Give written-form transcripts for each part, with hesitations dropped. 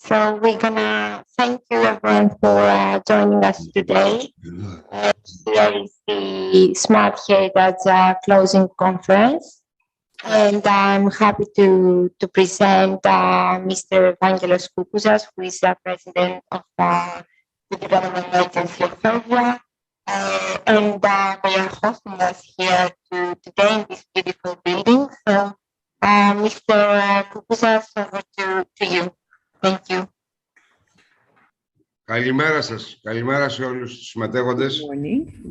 So we're gonna thank you everyone for joining us today. Here is the Smart Heritage closing conference, and I'm happy to present Mr. Evangelos Koukouzas, who is President of the Development Agency of Evia, and we are hosting us here today in this beautiful building. So, Mr. Koukouzas, over to you. Thank you. Καλημέρα σας. Καλημέρα σε όλους τους συμμετέχοντες.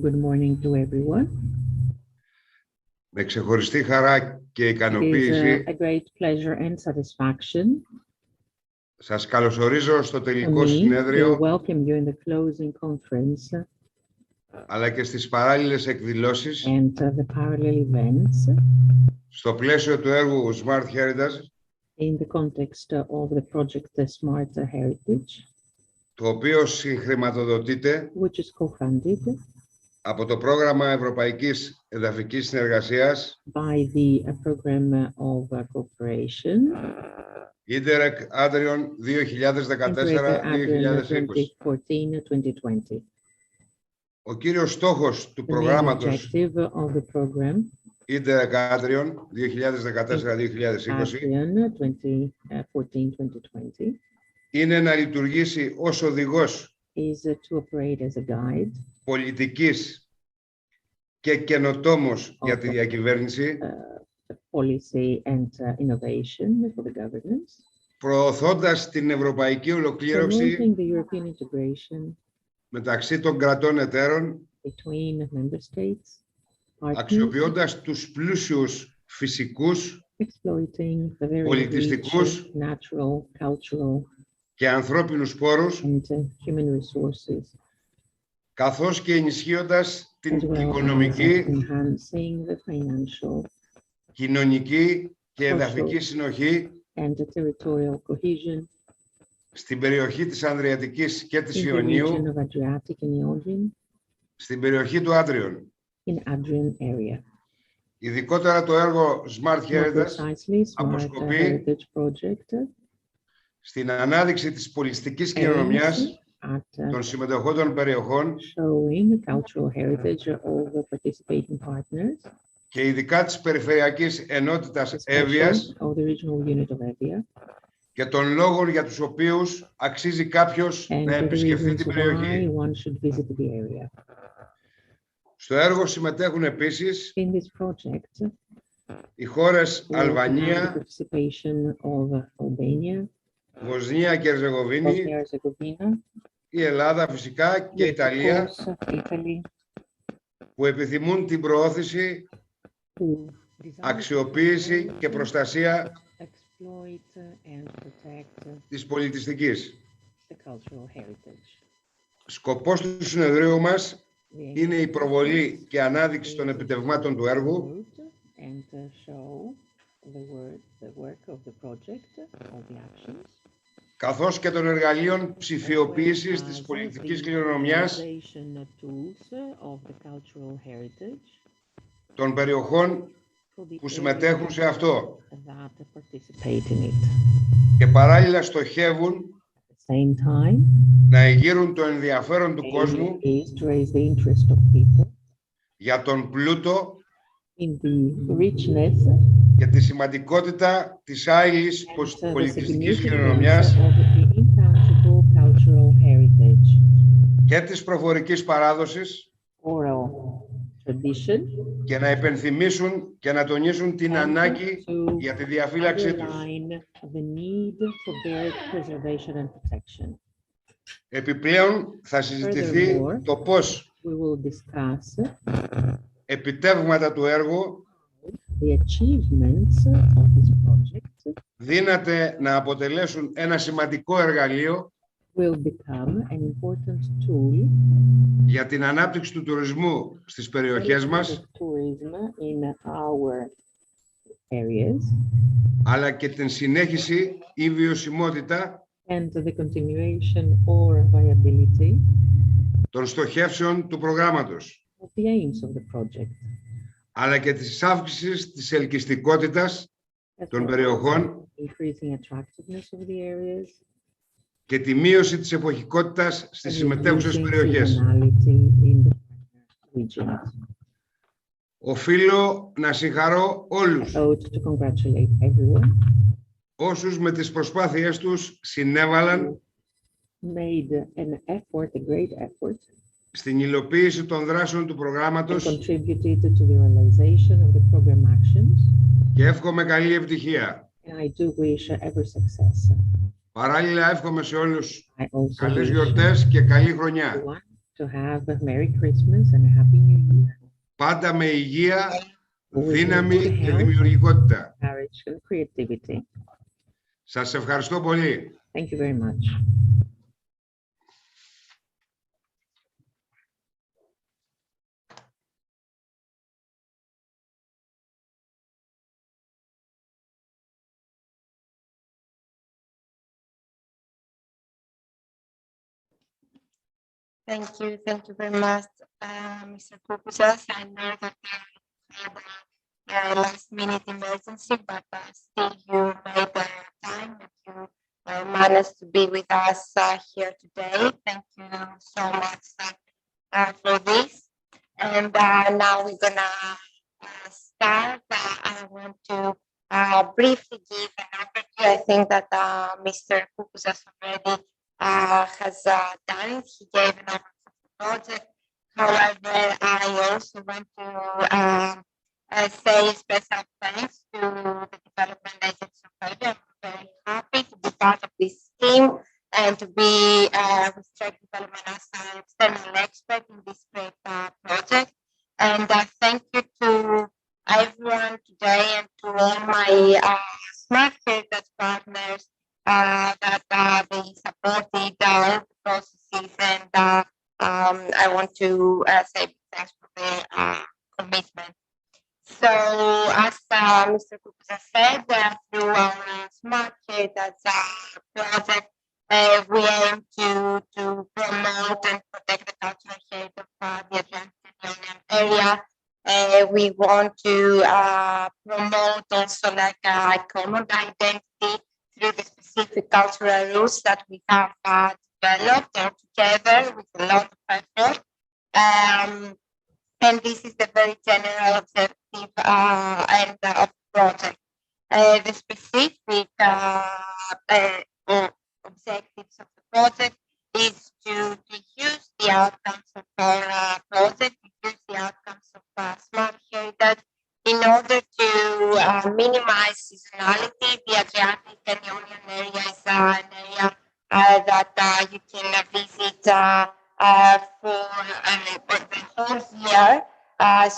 Good morning to everyone. Με ξεχωριστή χαρά και It is ικανοποίηση a great pleasure and satisfaction σας καλωσορίζω στο for τελικό me to συνέδριο, welcome you in the closing conference αλλά και στις παράλληλες εκδηλώσεις and the parallel events στο πλαίσιο του έργου Smart Heritage, in the context of the project Smart Heritage, το οποίο συγχρηματοδοτείται which is co-funded από το Πρόγραμμα Ευρωπαϊκής Εδαφικής Συνεργασίας by the program of cooperation ADRION 2014-2020. 2014-2020. Ο κύριος στόχος του The main προγράμματος objective of the program ADRION 2014-2020 2014-2020 είναι να λειτουργήσει ως οδηγός is to operate as a guide πολιτικής και καινοτόμος για τη διακυβέρνηση, policy and innovation for the governance, προωθώντας την ευρωπαϊκή ολοκλήρωση promoting the European integration μεταξύ των κρατών εταίρων, between member states, partners, αξιοποιώντας τους πλούσιους φυσικούς exploiting the very πολιτιστικούς rich natural, cultural, και ανθρώπινους πόρους, and human resources, καθώς και ενισχύοντας την as well as οικονομική, enhancing the financial κοινωνική και εδαφική συνοχή and the territorial cohesion στην περιοχή της Ανδριατικής και της in the Ιωνίου, region of Adriatic and Ionian, στην περιοχή του Άντριον. in Adrian area. Ειδικότερα το έργο Smart More Heritage precisely, Smart αποσκοπεί Heritage Project στην ανάδειξη της πολιστικής κληρονομιάς at των συμμετοχόντων περιοχών showing cultural heritage of the participating partners, και ειδικά της Περιφερειακής Ενότητας especially Έβιας of the Regional Unit of Evia, και των λόγων για τους οποίους αξίζει κάποιος and να the επισκεφθεί reasons την why περιοχή. one should visit the area. Στο έργο συμμετέχουν επίσης In this project, οι χώρες we have the Αλβανία, participation of Albania, Βοσνία και Ερζεγοβίνη, Bosnia and Herzegovina, η Ελλάδα φυσικά και η of Ιταλία, course, Italy, που επιθυμούν την προώθηση, who desire αξιοποίηση και προστασία to exploit and protect της πολιτιστικής. the cultural heritage. Σκοπός του συνεδρίου μας The είναι η προβολή και ανάδειξη των επιτευγμάτων του έργου, and show the work of the project, all the actions, καθώς και των εργαλείων ψηφιοποίησης της πολιτικής κληρονομιάς digitalization tools of the cultural heritage των περιοχών for the που συμμετέχουν σε αυτό that participate in it. και παράλληλα στοχεύουν At the same time, να εγείρουν το ενδιαφέρον του κόσμου is to raise the interest of people για τον πλούτο in the richness και τη σημαντικότητα της άειλης and the πολιτιστικής significance κληρονομιάς of the intangible cultural heritage, και της προφορικής παράδοσης oral tradition, και να υπενθυμίσουν και να τονίσουν την ανάγκη to για τη διαφύλαξή τους. underline the need for their preservation and protection. Επιπλέον θα συζητηθεί Furthermore, το πώς we will discuss επιτεύγματα του έργου the achievements of this project δύναται να αποτελέσουν ένα σημαντικό εργαλείο will become an important tool για την ανάπτυξη του τουρισμού στις περιοχές μας, of tourism in our areas αλλά και την συνέχιση ή βιωσιμότητα and the continuation or viability των στοχεύσεων του προγράμματος, of the aims of the project, αλλά και της αύξησης της ελκυστικότητας as των well as περιοχών increasing attractiveness of the areas και τη μείωση της εποχικότητας στις συμμετέχουσες περιοχές. Οφείλω να συγχαρώ όλους όσους με τις προσπάθειές τους συνέβαλαν στην υλοποίηση των δράσεων του προγράμματος και εύχομαι καλή επιτυχία. Παράλληλα εύχομαι σε όλους καλές γιορτές και καλή χρονιά. Πάντα με υγεία, δύναμη και δημιουργικότητα. Σας ευχαριστώ πολύ. Thank you very much. Thank you very much, Mr. Koupoutas. I know that you had a last-minute emergency, but still you made the time and you managed to be with us here today. Thank you so much for this. And now we're gonna start. I want to briefly give an overview. I think that Mr. Koupoutas already has done it. He gave an overview of the project. However, I also want to say special thanks to the Development Agency of Evia. I'm very happy to be part of this team and to be with Trade Development as an external expert in this great project. And thank you to everyone today and to all my smart heritage partners that they supported all the processes, and I want to say thanks for their commitment. So, as Mr. Koupoutas said, through our smart heritage project, we aim to promote and protect the cultural heritage of the Atlantic area. We want to promote also like a common identity through the specific cultural roots that we have developed all together with a lot of effort. And this is the very general objective and of the project. The specific objectives of the project is to use the outcomes of our project, to use the outcomes of smart heritage in order to minimize seasonality. The Adriatic and Ionian area is an area that you can visit for the whole year.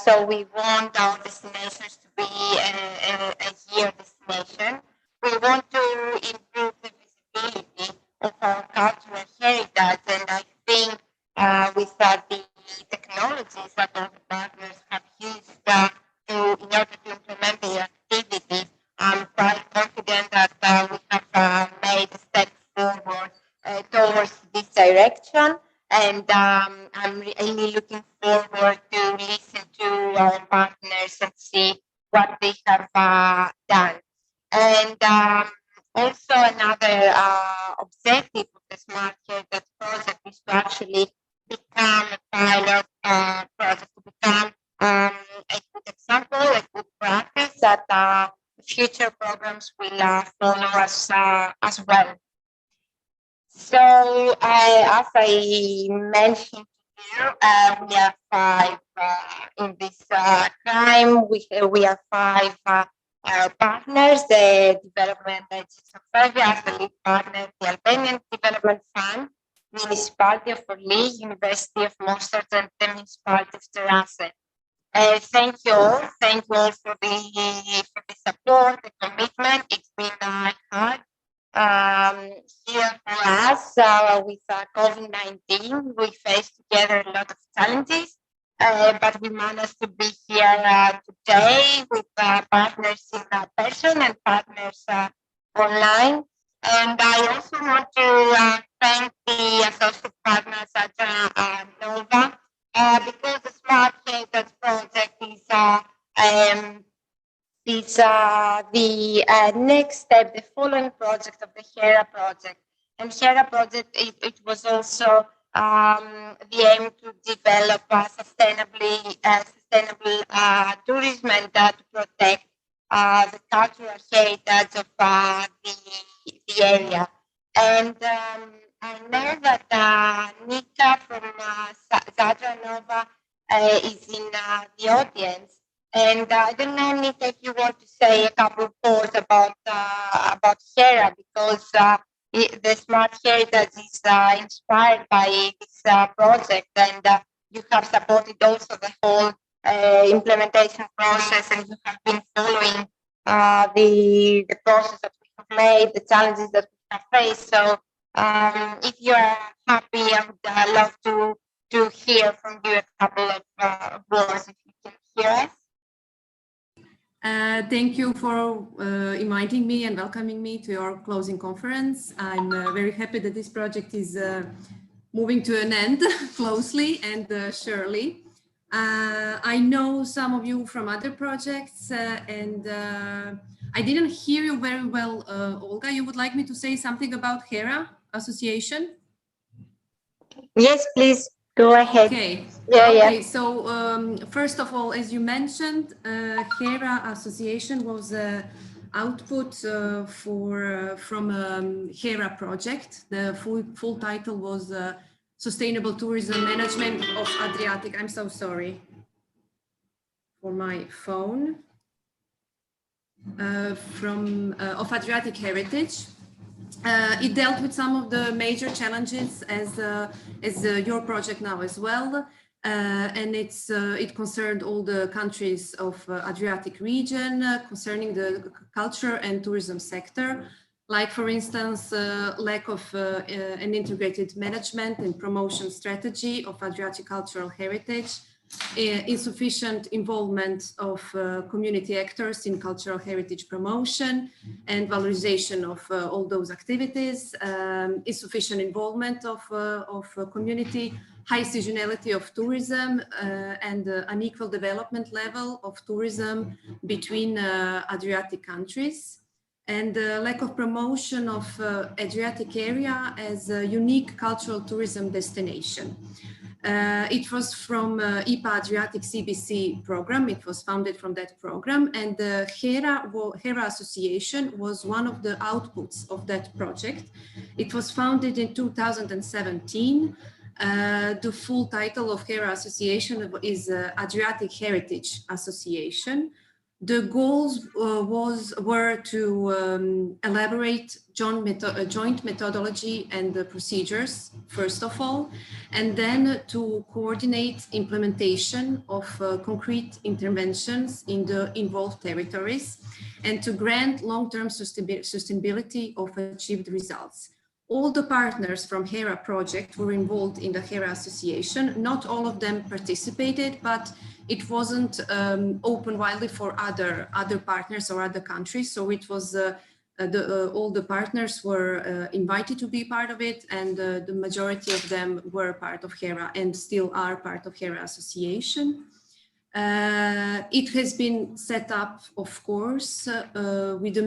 So we want our destinations to be a year destination. We want to improve the visibility of our cultural heritage, and I think with the technologies that all the partners have used in order to implement their activities, I'm quite confident that we have made a step forward towards this direction, and I'm really looking forward to listen to our partners and see what they have done. And also another objective of the Smart Heritage project is to actually become a pilot project, to become a good example, a good practice that future programs will follow us as well. So as I mentioned to you, we are 5 in this time. We are 5 partners, the Development Agency of Evia as the lead partner, the Albanian Development Fund, Municipality of Forlì, University of Mostar, and the Municipality of Gerace. Thank you all for the support, the commitment. It's been hard here for us with COVID-19. We faced together a lot of challenges, but we managed to be here today with partners in person and partners online. And I also want to thank the associate partners at Nova, because the Smart Heritage project is the next step, the following project of the HERA project. And HERA project, it was also the aim to develop sustainable tourism and to protect the cultural heritage of the area. And I know that Nika from Zadranova is in the audience. And I don't know, Nika, if you want to say a couple of words about HERA, because the Smart Heritage is inspired by this project, and you have supported also the whole implementation process, and you have been following the process that we have made, the challenges that we have faced. So if you are happy, I would love to hear from you a couple of words, if you can hear us. Thank you for inviting me and welcoming me to your closing conference. I'm very happy that this project is moving to an end closely and surely. I know some of you from other projects and I didn't hear you very well, Olga. You would like me to say something about HERA Association? Yes, please go ahead. Okay. Yeah. So first of all, as you mentioned, HERA Association was output from HERA project. The full title was Sustainable Tourism Management of Adriatic. I'm so sorry for my phone. Of Adriatic Heritage. It dealt with some of the major challenges as your project now as well, and it concerned all the countries of Adriatic region concerning the culture and tourism sector, like for instance lack of an integrated management and promotion strategy of Adriatic cultural heritage, insufficient involvement of community actors in cultural heritage promotion and valorization of all those activities, insufficient involvement of community, high seasonality of tourism, and unequal development level of tourism between Adriatic countries, and lack of promotion of Adriatic area as a unique cultural tourism destination. It was from IPA Adriatic CBC program. It was founded from that program, and the HERA Association was one of the outputs of that project. It was founded in 2017. The full title of HERA Association is Adriatic Heritage Association. The goals were to elaborate joint methodology and the procedures, first of all, and then to coordinate implementation of concrete interventions in the involved territories, and to grant long-term sustainability of achieved results. All the partners from HERA project were involved in the HERA Association. Not all of them participated, but it wasn't open widely for other partners or other countries. So it was all the partners were invited to be part of it, and the majority of them were part of HERA and still are part of HERA Association. It has been set up, of course, with the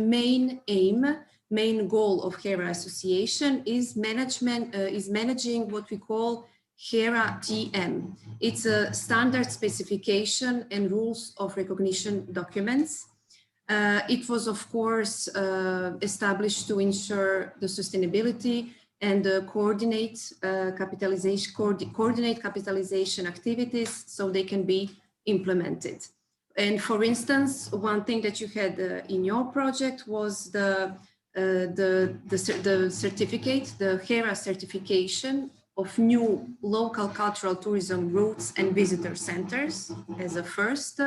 main goal of HERA Association is managing what we call HERA TM. It's a standard specification and rules of recognition documents. It was, of course, established to ensure the sustainability and coordinate capitalization activities so they can be implemented. And for instance, one thing that you had in your project was the certificate, the HERA certification of new local cultural tourism routes and visitor centers as a first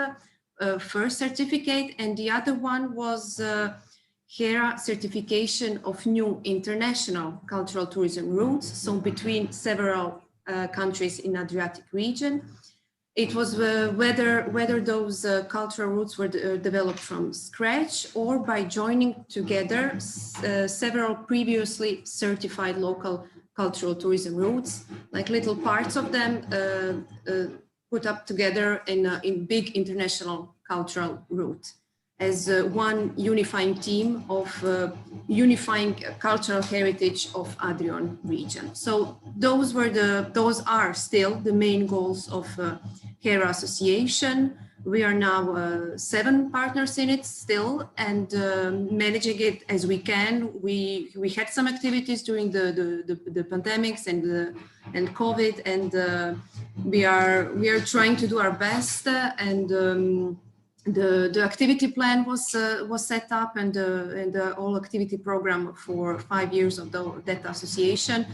certificate, and the other one was HERA certification of new international cultural tourism routes, so between several countries in Adriatic region. It was whether those cultural routes were developed from scratch or by joining together several previously certified local cultural tourism routes, like little parts of them put up together in big international cultural route. as one unifying team of unifying cultural heritage of ADRION region. So those are still the main goals of HERA Association. We are now 7 partners in it still, and managing it as we can. We had some activities during the pandemics and COVID, and we are trying to do our best. The activity plan was set up, and the whole activity program for 5 years of that association.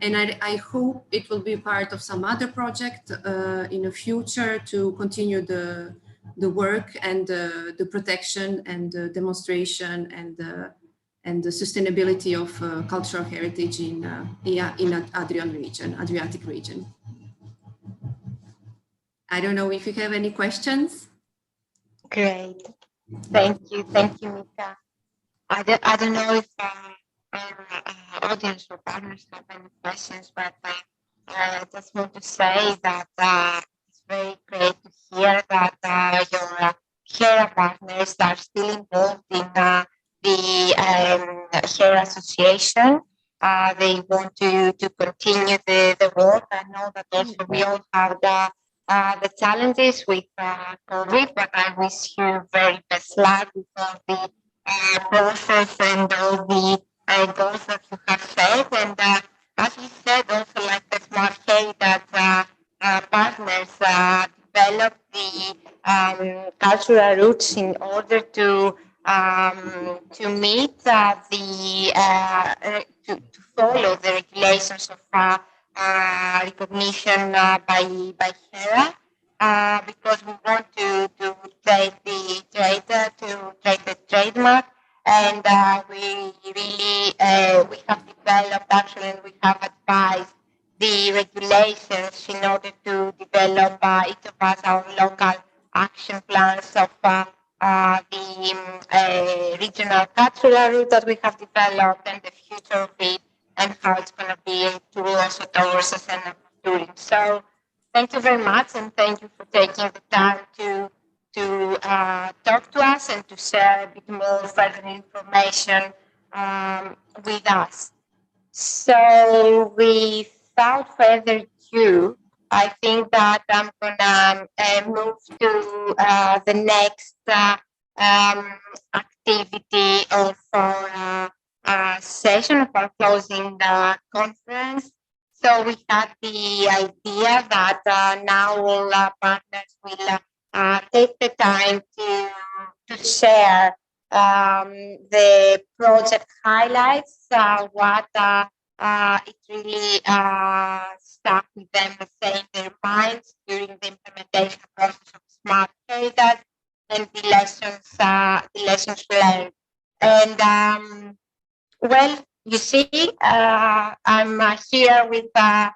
And I hope it will be part of some other project in the future to continue the work and the protection and the demonstration and the sustainability of cultural heritage in ADRION region, Adriatic region. I don't know if you have any questions. Great. Thank you, Mika. I don't know if our audience or partners have any questions, but I just want to say that it's very great to hear that your HERA partners are still involved in the HERA Association. They want to continue the work. I know that also we all have the challenges with COVID, but I wish you very best luck with all the process and all the goals that you have set. And as you said, also like the smart K that partners develop the cultural roots in order to meet to follow the regulations of recognition by HERA. Because we want to trade the trademark, and we really we have developed actually, and we have advised the regulations in order to develop each of us our local action plans of the regional cultural route that we have developed and the future of it, and how it's going to be a tool also towards sustainable tourism. So thank you very much, and thank you for taking the time to talk to us and to share a bit more further information with us. So without further ado, I think that I'm gonna move to the next activity of our session of our closing conference. So we had the idea that now all our partners will take the time to share the project highlights, what it really stuck with them, say, in their minds during the implementation process of smart data, and the lessons learned. And well, you see, I'm here with the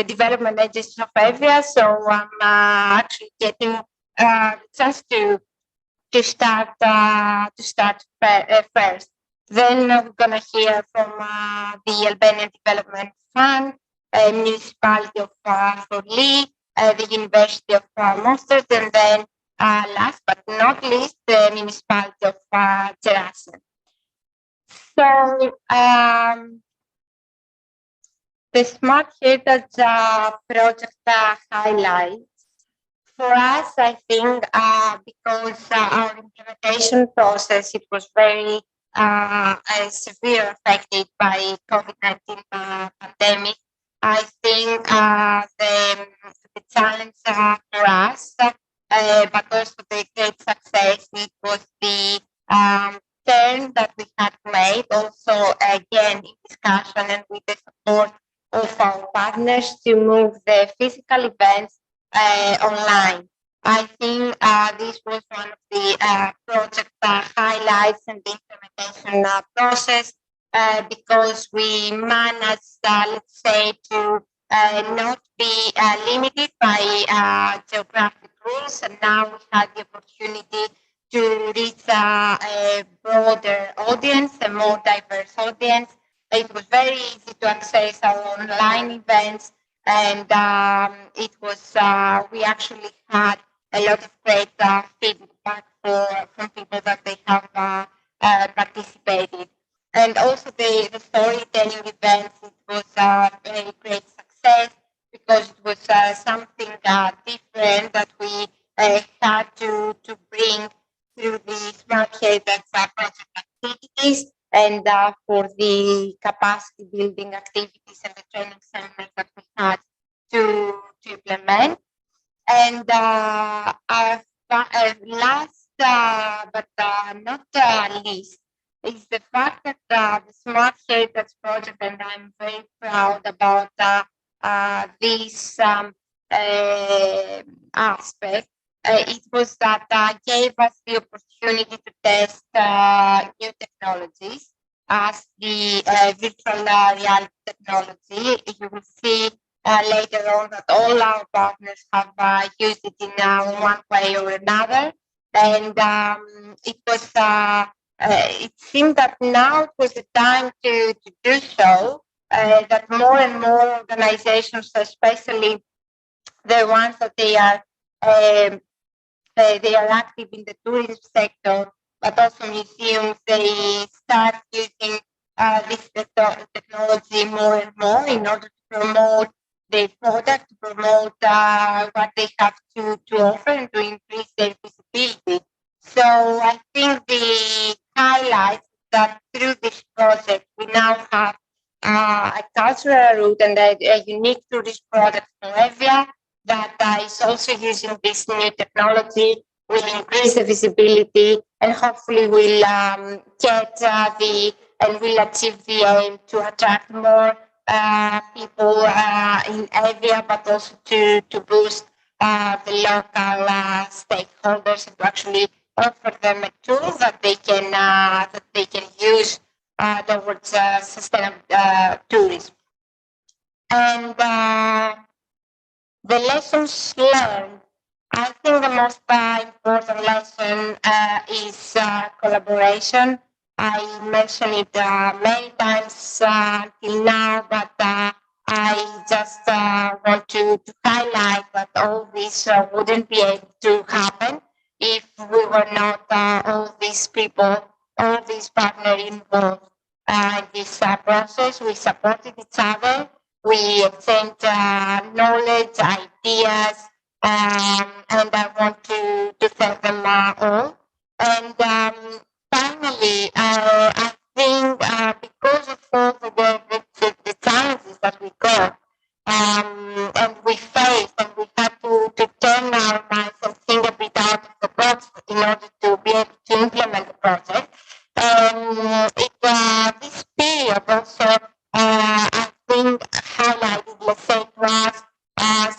Development Agency of Evia, so I'm actually getting chance to start first. Then we're gonna hear from the Albanian Development Fund, Municipality of Forlì, the University of Mostar, and then last but not least, the Municipality of Gerace. So the Smart Heritage project highlights for us, I think, because our implementation process, it was very severe affected by COVID-19 pandemic. I think the challenge for us, but also the great success, it was the turn that we had made, also again in discussion and with the support of our partners, to move the physical events online. I think this was one of the project highlights in the implementation process, because we managed, let's say, to not be limited by geographic rules, and now we had the opportunity to reach a broader audience, a more diverse audience. It was very easy to access our online events, and it was we actually had a lot of great feedback from people that they have participated. And also the storytelling events, it was a very great success because it was something different that we had to bring through the Smart Heritage project activities and for the capacity building activities and the training seminars that we had to implement. And last but not least is the fact that the Smart Heritage project, and I'm very proud about this aspect. It was that gave us the opportunity to test new technologies as the virtual reality technology. You will see later on that all our partners have used it in one way or another. And it was it seemed that now it was the time to do so, that more and more organizations, especially the ones that they are active in the tourism sector, but also museums, they start using this technology more and more in order to promote their product, to promote what they have to offer and to increase their visibility. So I think the highlight that through this project we now have a cultural route and a unique tourist product for Evia that is also using this new technology, will increase the visibility and hopefully will get and will achieve the aim to attract more people in Evia, but also to boost the local stakeholders and to actually offer them a tool that they can use towards sustainable tourism. And the lessons learned, I think the most important lesson is collaboration. I mentioned it many times till now, but I just want to highlight that all this wouldn't be able to happen if we were not all these people, all these partners involved in this process. We supported each other. We exchanged knowledge, ideas, and I want to thank them all. And finally, I think because of all the challenges that we got and we faced, and we had to turn our minds and think a bit out of the box in order to be able to implement the project. This period also, I think, highlighted, let's say, to us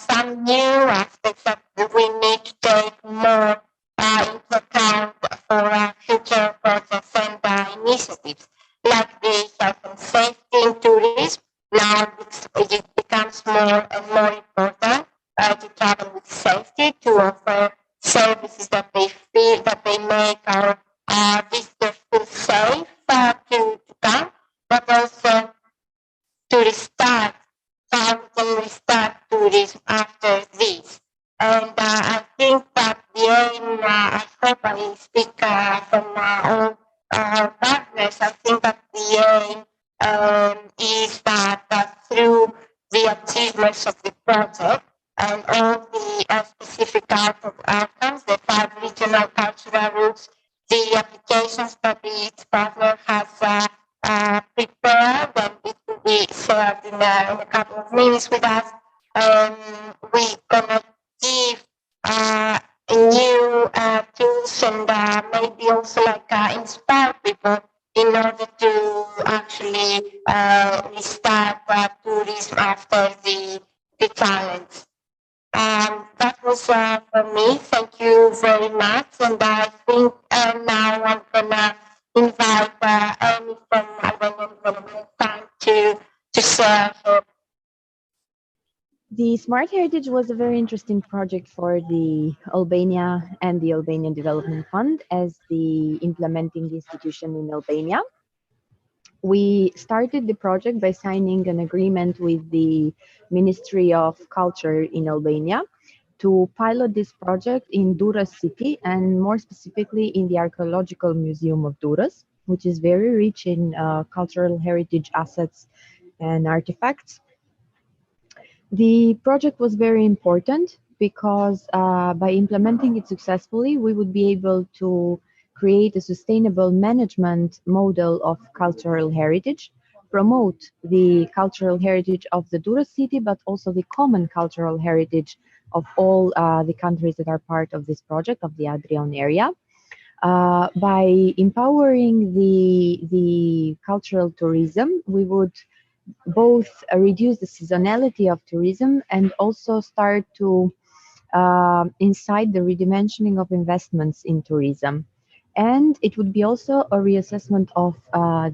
some new aspects that we need to take more into account for future projects and initiatives, like the health and safety in tourism. Now it becomes more and more important to travel with safety, to offer services that they feel that they make our visitors feel safe to come, but also to restart, how we can restart tourism after this. And I think that the aim, I hope I speak from all our partners, I think that the aim is that through the achievements of the project and all the specific outcomes, the 5 regional cultural routes, the applications that each partner has prepared, and it will be shared in a couple of minutes with us. We're gonna give new tools and maybe also inspire people in order to actually restart tourism after the challenge. That was for me. Thank you very much. And I think now I'm gonna invite Amy from Albanian Development Fund to share her. The Smart Heritage was a very interesting project for the Albania and the Albanian Development Fund as the implementing institution in Albania. We started the project by signing an agreement with the Ministry of Culture in Albania to pilot this project in Durrës city, and more specifically in the Archaeological Museum of Durrës, which is very rich in cultural heritage assets and artifacts. The project was very important because by implementing it successfully, we would be able to create a sustainable management model of cultural heritage, promote the cultural heritage of the Durrës city, but also the common cultural heritage of all the countries that are part of this project, of the ADRION area. By empowering the cultural tourism, we would both reduce the seasonality of tourism and also start to incite the redimensioning of investments in tourism. And it would be also a reassessment of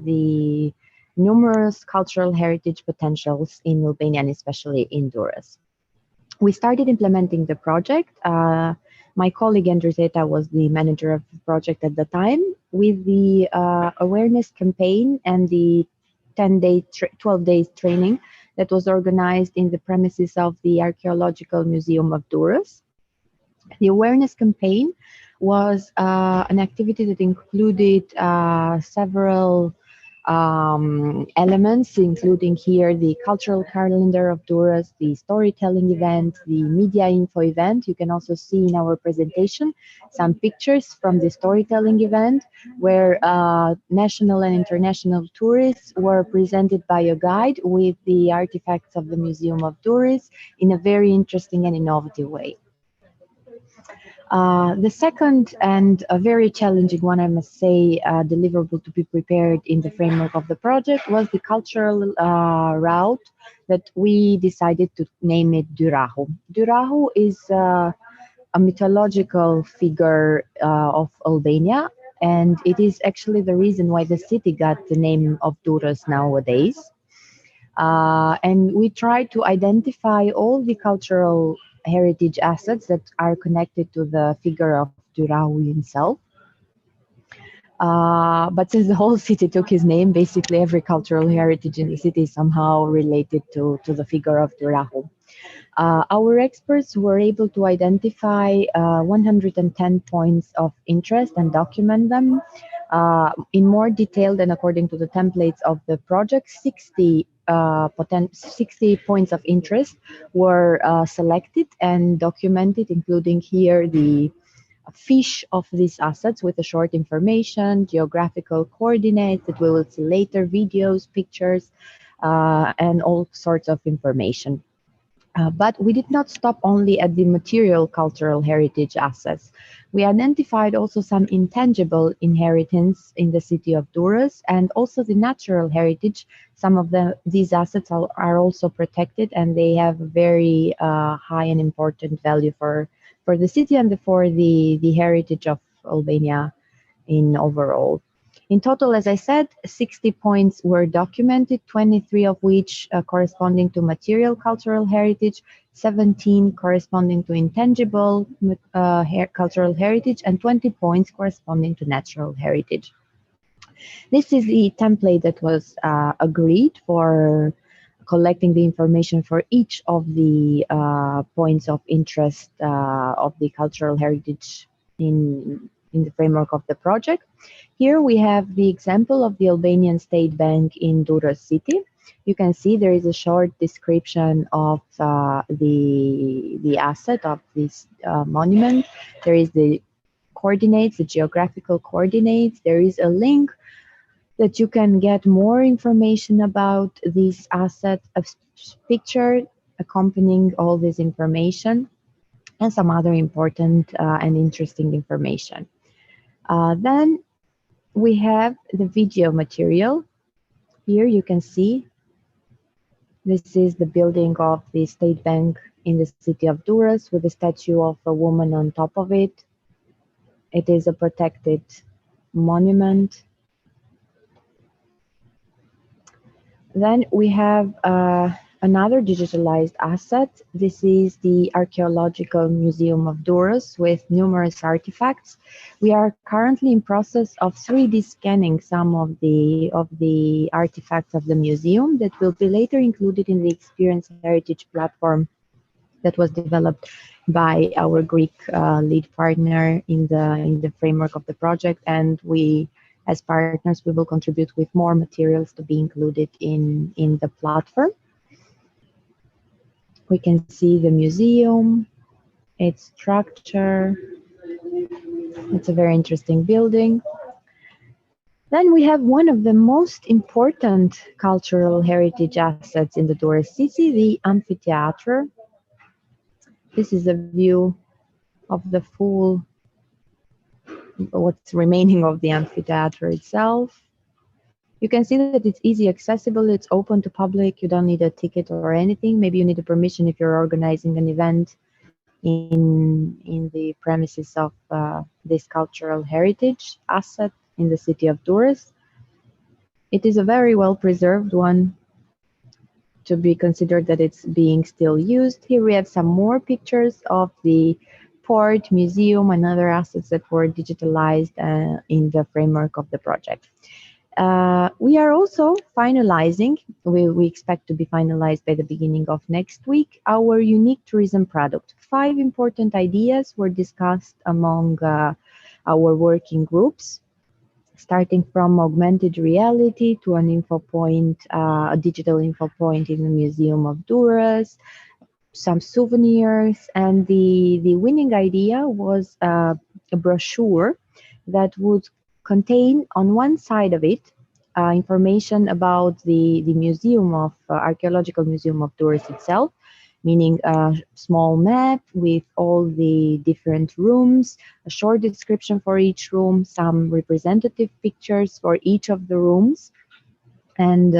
the numerous cultural heritage potentials in Albania, and especially in Durrës. We started implementing the project. My colleague Andrzejta was the manager of the project at the time, with the awareness campaign and the 12 days training that was organized in the premises of the Archaeological Museum of Durrës. The awareness campaign was an activity that included several elements, including here the cultural calendar of Durrës, the storytelling event, the media info event. You can also see in our presentation some pictures from the storytelling event, where national and international tourists were presented by a guide with the artifacts of the Museum of Durrës in a very interesting and innovative way. The second and a very challenging one, I must say, deliverable to be prepared in the framework of the project was the cultural route that we decided to name it Durahu. Durahu is a mythological figure of Albania, and it is actually the reason why the city got the name of Durrës nowadays. And we try to identify all the cultural heritage assets that are connected to the figure of Durahu himself. But since the whole city took his name, basically every cultural heritage in the city is somehow related to the figure of Durahu. Our experts were able to identify 110 points of interest and document them in more detail than according to the templates of the project. 60 points of interest were selected and documented, including here the fiche of these assets with a short information, geographical coordinates that we will see later, videos, pictures, and all sorts of information. But we did not stop only at the material cultural heritage assets. We identified also some intangible inheritance in the city of Durrës, and also the natural heritage. Some of these assets are also protected, and they have very high and important value for the city and for the heritage of Albania in overall. In total, as I said, 60 points were documented, 23 of which corresponding to material cultural heritage, 17 corresponding to intangible cultural heritage, and 20 points corresponding to natural heritage. This is the template that was agreed for collecting the information for each of the points of interest of the cultural heritage in the framework of the project. Here we have the example of the Albanian State Bank in Durrës city. You can see there is a short description of the asset of this monument. There is the coordinates, the geographical coordinates. There is a link that you can get more information about this asset, a picture accompanying all this information, and some other important and interesting information. Then we have the video material. Here you can see this is the building of the State Bank in the city of Durrës with a statue of a woman on top of it. It is a protected monument. Then we have another digitalized asset. This is the Archaeological Museum of Durrës with numerous artifacts. We are currently in process of 3D scanning some of the artifacts of the museum that will be later included in the Experience Heritage platform that was developed by our Greek lead partner in the framework of the project, and we, as partners, we will contribute with more materials to be included in the platform. We can see the museum, its structure. It's a very interesting building. Then we have one of the most important cultural heritage assets in the Doris city, the amphitheater. This is a view of the full, what's remaining of the amphitheater itself. You can see that it's easy accessible, it's open to public, you don't need a ticket or anything. Maybe you need a permission if you're organizing an event in the premises of this cultural heritage asset in the city of Doris. It is a very well preserved one, to be considered that it's being still used. Here we have some more pictures of the port, museum, and other assets that were digitalized in the framework of the project. We are also finalizing, we expect to be finalized by the beginning of next week, our unique tourism product. 5 important ideas were discussed among our working groups, starting from augmented reality to an info point, a digital info point in the Museum of Doris, some souvenirs, and the winning idea was a brochure that would contain on one side of it information about the museum of archaeological museum of Doris itself, meaning a small map with all the different rooms, a short description for each room, some representative pictures for each of the rooms. And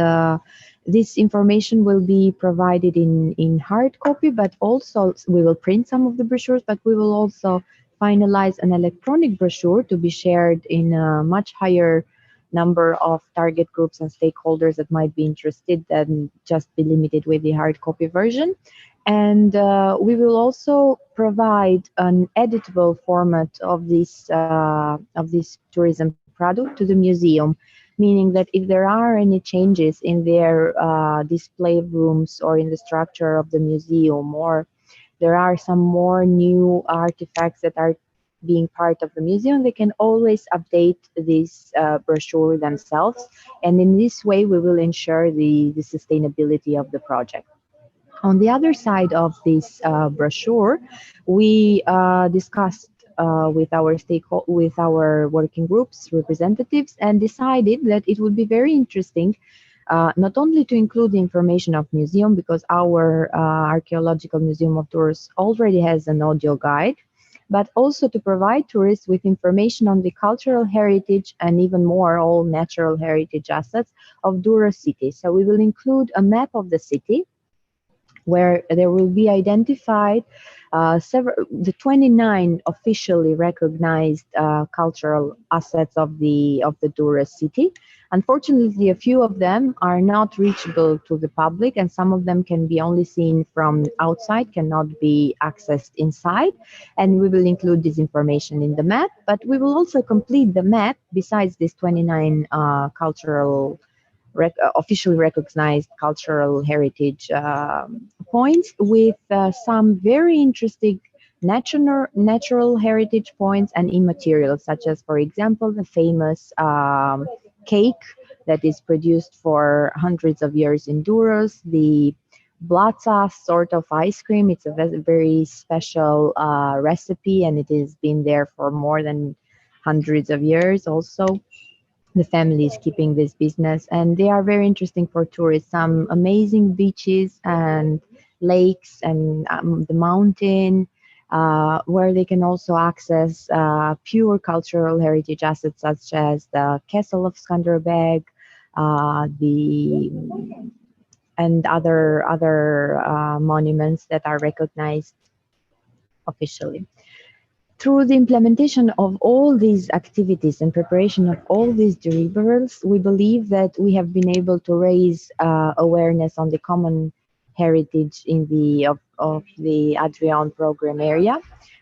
this information will be provided in hard copy, but also we will print some of the brochures, but we will also finalize an electronic brochure to be shared in a much higher number of target groups and stakeholders that might be interested than just be limited with the hard copy version. And we will also provide an editable format of this tourism product to the museum, meaning that if there are any changes in their display rooms or in the structure of the museum, or there are some more new artifacts that are being part of the museum, they can always update this brochure themselves. And in this way, we will ensure the sustainability of the project. On the other side of this brochure, we discussed with our working groups representatives and decided that it would be very interesting not only to include the information of museum, because our Archaeological Museum of Doris already has an audio guide, but also to provide tourists with information on the cultural heritage and even more all natural heritage assets of Doris city. So we will include a map of the city where there will be identified the 29 officially recognized cultural assets of the Doris city. Unfortunately, a few of them are not reachable to the public, and some of them can be only seen from outside, cannot be accessed inside. And we will include this information in the map, but we will also complete the map, besides these 29 officially recognized cultural heritage points, with some very interesting natural heritage points and immaterial, such as, for example, the famous cake that is produced for hundreds of years in Doris, the blatza sort of ice cream. It's a very special recipe, and it has been there for more than hundreds of years also. The family is keeping this business, and they are very interesting for tourists. Some amazing beaches and lakes and the mountain, where they can also access pure cultural heritage assets such as the Castle of Skanderbeg, and other monuments that are recognized officially. Through the implementation of all these activities and preparation of all these deliverables, we believe that we have been able to raise awareness on the common heritage of the ADRION program area.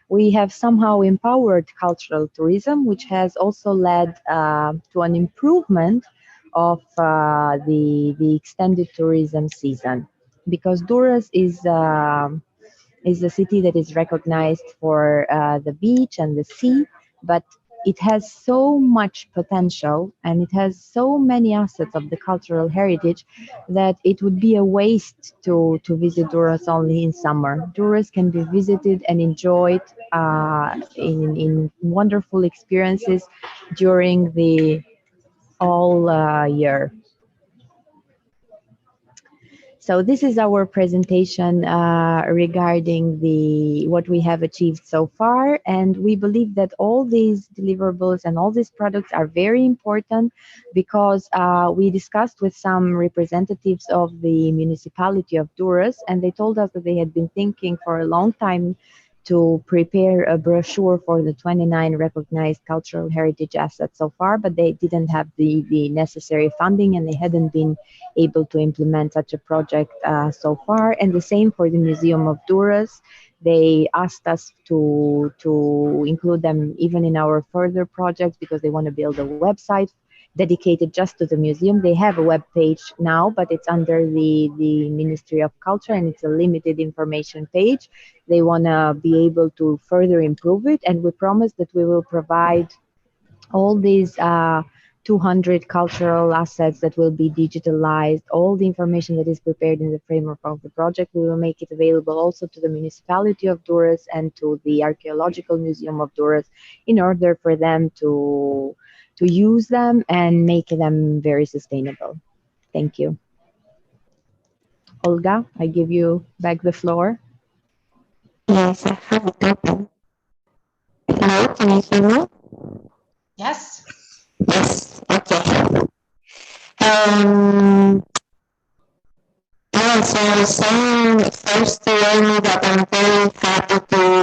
We have somehow empowered cultural tourism, which has also led to an improvement of the extended tourism season, because Doris is is a city that is recognized for the beach and the sea, but it has so much potential and it has so many assets of the cultural heritage that it would be a waste to visit Durrës only in summer. Durrës can be visited and enjoyed in wonderful experiences during the all year. So this is our presentation regarding what we have achieved so far, and we believe that all these deliverables and all these products are very important because we discussed with some representatives of the municipality of Durrës, and they told us that they had been thinking for a long time to prepare a brochure for the 29 recognized cultural heritage assets so far, but they didn't have the necessary funding and they hadn't been able to implement such a project so far. And the same for the Museum of Durrës. They asked us to include them even in our further projects because they want to build a website dedicated just to the museum. They have a web page now, but it's under the Ministry of Culture and it's a limited information page. They want to be able to further improve it, and we promise that we will provide all these 200 cultural assets that will be digitalized. All the information that is prepared in the framework of the project, we will make it available also to the municipality of Durrës and to the Archaeological Museum of Durrës in order for them to use them and make them very sustainable. Thank you. Olga, I give you back the floor. Yes, I have it open. Hello, can you hear me? Yes. Yes, okay. Yes, I was saying first to Amy that I'm very happy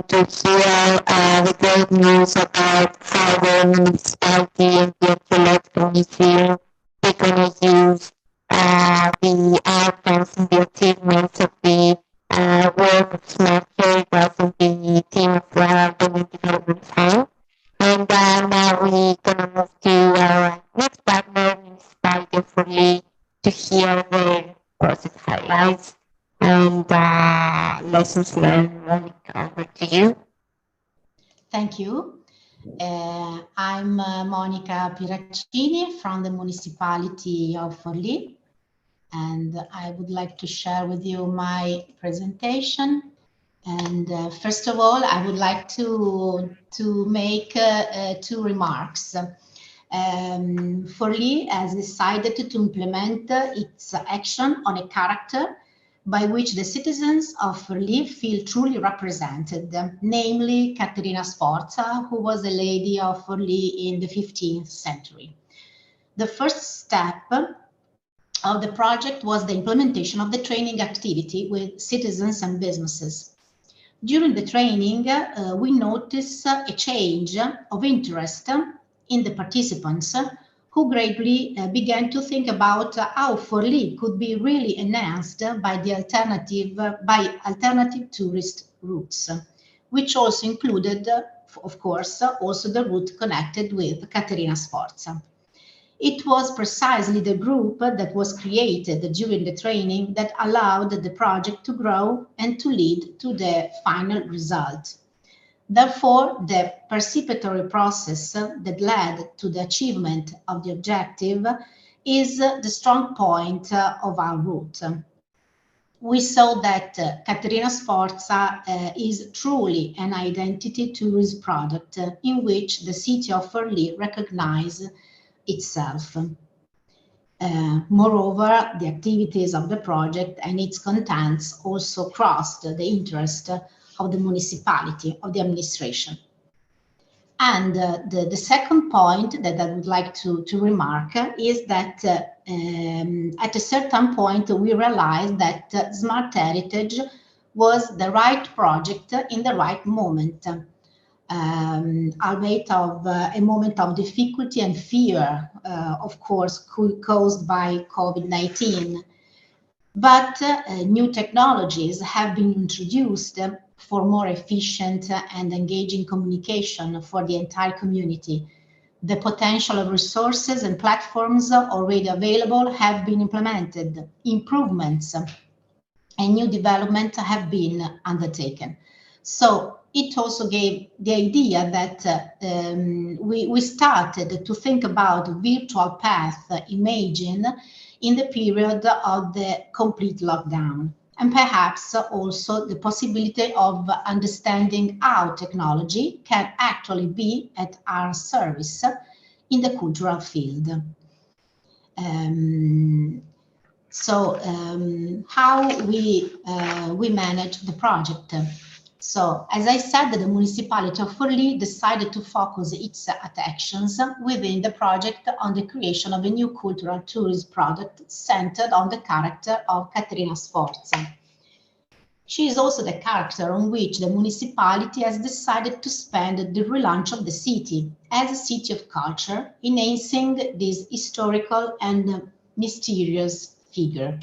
to hear the great news about how the municipality and the Archaeological Museum are going to use the outcomes and the achievements of the work of Smart Heritage and the team of the Albanian Development Fund. And now we're going to move to our next partner, Municipality of Forlì, to hear their process highlights and lessons learned. Monica, over to you. Thank you. I'm Monica Piraccini from the municipality of Forlì, and I would like to share with you my presentation. And first of all, I would like to make two remarks. Forlì has decided to implement its action on a character by which the citizens of Forlì feel truly represented, namely Caterina Sforza, who was a lady of Forlì in the 15th century. The first step of the project was the implementation of the training activity with citizens and businesses. During the training, we noticed a change of interest in the participants who gradually began to think about how Forlì could be really enhanced by alternative tourist routes, which also included, of course, also the route connected with Caterina Sforza. It was precisely the group that was created during the training that allowed the project to grow and to lead to the final result. Therefore, the participatory process that led to the achievement of the objective is the strong point of our route. We saw that Caterina Sforza is truly an identity tourist product in which the city of Forlì recognizes itself. Moreover, the activities of the project and its contents also crossed the interest of the municipality, of the administration. And the second point that I would like to remark is that at a certain point we realized that Smart Heritage was the right project in the right moment. Albeit of a moment of difficulty and fear, of course, caused by COVID-19. But new technologies have been introduced for more efficient and engaging communication for the entire community. The potential of resources and platforms already available have been implemented. Improvements and new development have been undertaken. So it also gave the idea that we started to think about virtual path imaging in the period of the complete lockdown, and perhaps also the possibility of understanding how technology can actually be at our service in the cultural field. How we manage the project. So, as I said, the municipality of Forlì decided to focus its actions within the project on the creation of a new cultural tourism product centered on the character of Caterina Sforza. She is also the character on which the municipality has decided to spend the relaunch of the city as a city of culture, enhancing this historical and mysterious figure.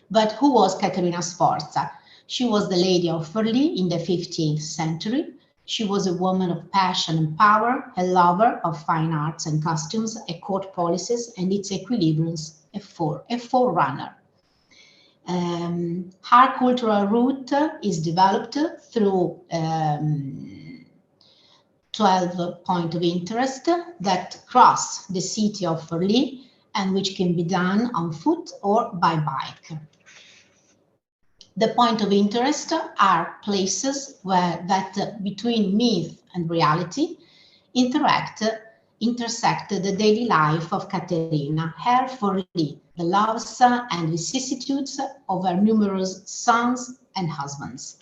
But who was Caterina Sforza? She was the lady of Forlì in the 15th century. She was a woman of passion and power, a lover of fine arts and costumes, a court policies and its equilibriums, a forerunner. Her cultural route is developed through 12 points of interest that cross the city of Forlì and which can be done on foot or by bike. The point of interest are places where that between myth and reality intersect the daily life of Caterina, her Forlì, the loves and vicissitudes of her numerous sons and husbands.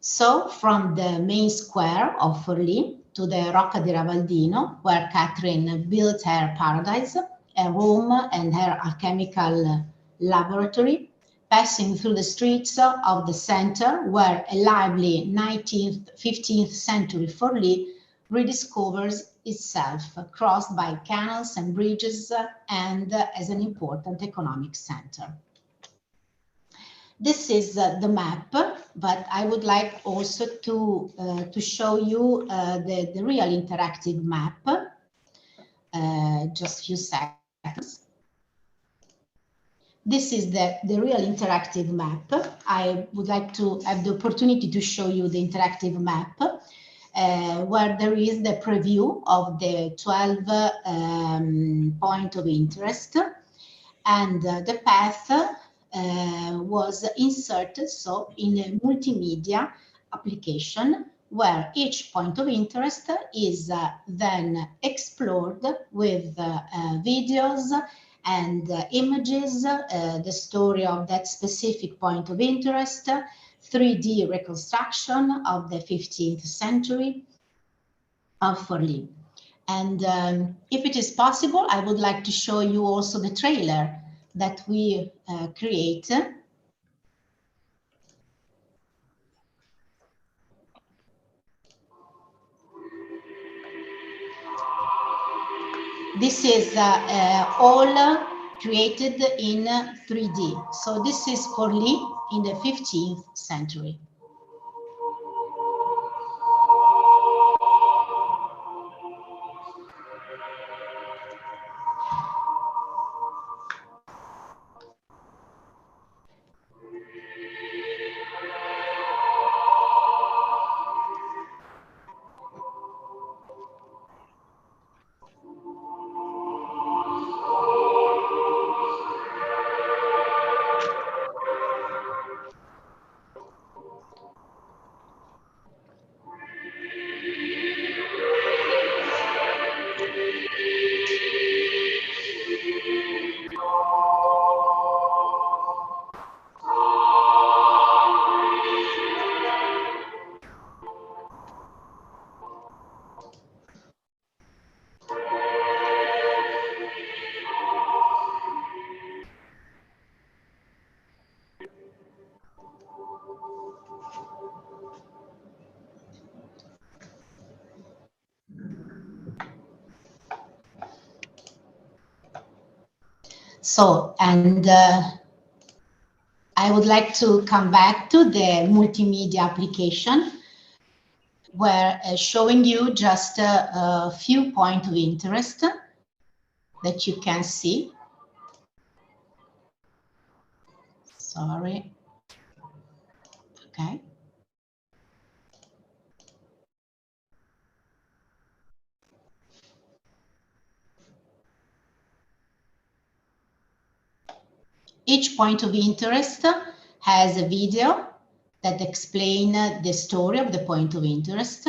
So, from the main square of Forlì to the Rocca di Ravaldino, where Catherine built her paradise, a room and her alchemical laboratory, passing through the streets of the center, where a lively 19th, 15th century Forlì rediscovers itself, crossed by canals and bridges, and as an important economic center. This is the map, but I would like also to show you the real interactive map. Just a few seconds. This is the real interactive map. I would like to have the opportunity to show you the interactive map, where there is the preview of the 12 point of interest, and the path was inserted so in a multimedia application where each point of interest is then explored with videos and images, the story of that specific point of interest, 3D reconstruction of the 15th century of Forlì. And if it is possible, I would like to show you also the trailer that we create. This is all created in 3D. So this is Forlì in the 15th century. So, and I would like to come back to the multimedia application where showing you just a few points of interest that you can see. Sorry. Okay. Each point of interest has a video that explains the story of the point of interest,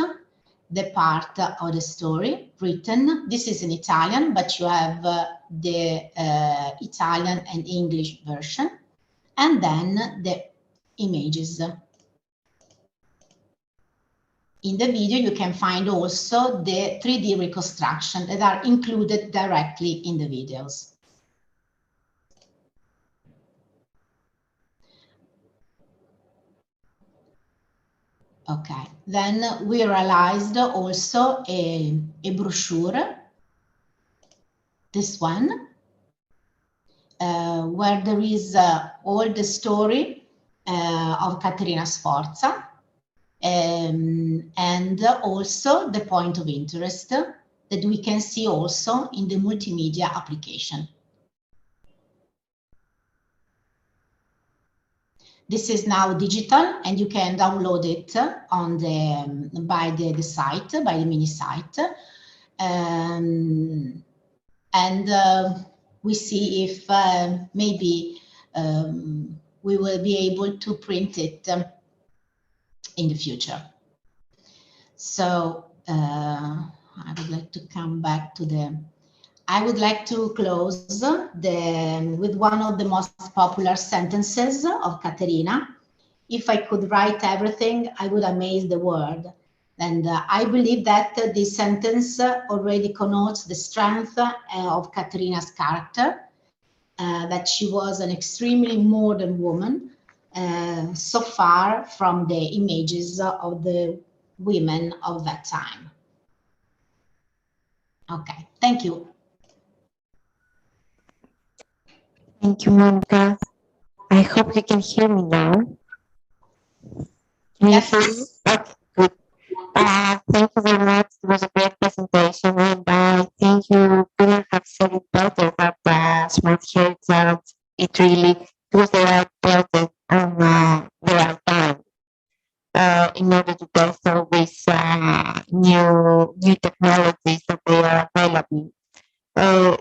the part of the story written. This is in Italian, but you have the Italian and English version, and then the images. In the video, you can find also the 3D reconstruction that are included directly in the videos. Okay, then we realized also a brochure, this one, where there is all the story of Caterina Sforza, and also the point of interest that we can see also in the multimedia application. This is now digital, and you can download it on by the site, by the mini site, and we see if maybe we will be able to print it in the future. So I would like to come back to I would like to close with one of the most popular sentences of Caterina. If I could write everything, I would amaze the world. And I believe that this sentence already connotes the strength of Caterina's character, that she was an extremely modern woman, so far from the images of the women of that time. Okay, thank you. Thank you, Monica. I hope you can hear me now. Can Yes. you hear me? Okay, good. Thank you very much. It was a great presentation, and I think you couldn't have said it better that Smart Heritage, it really was the right project on the right time in order to test all these new technologies that they are available. So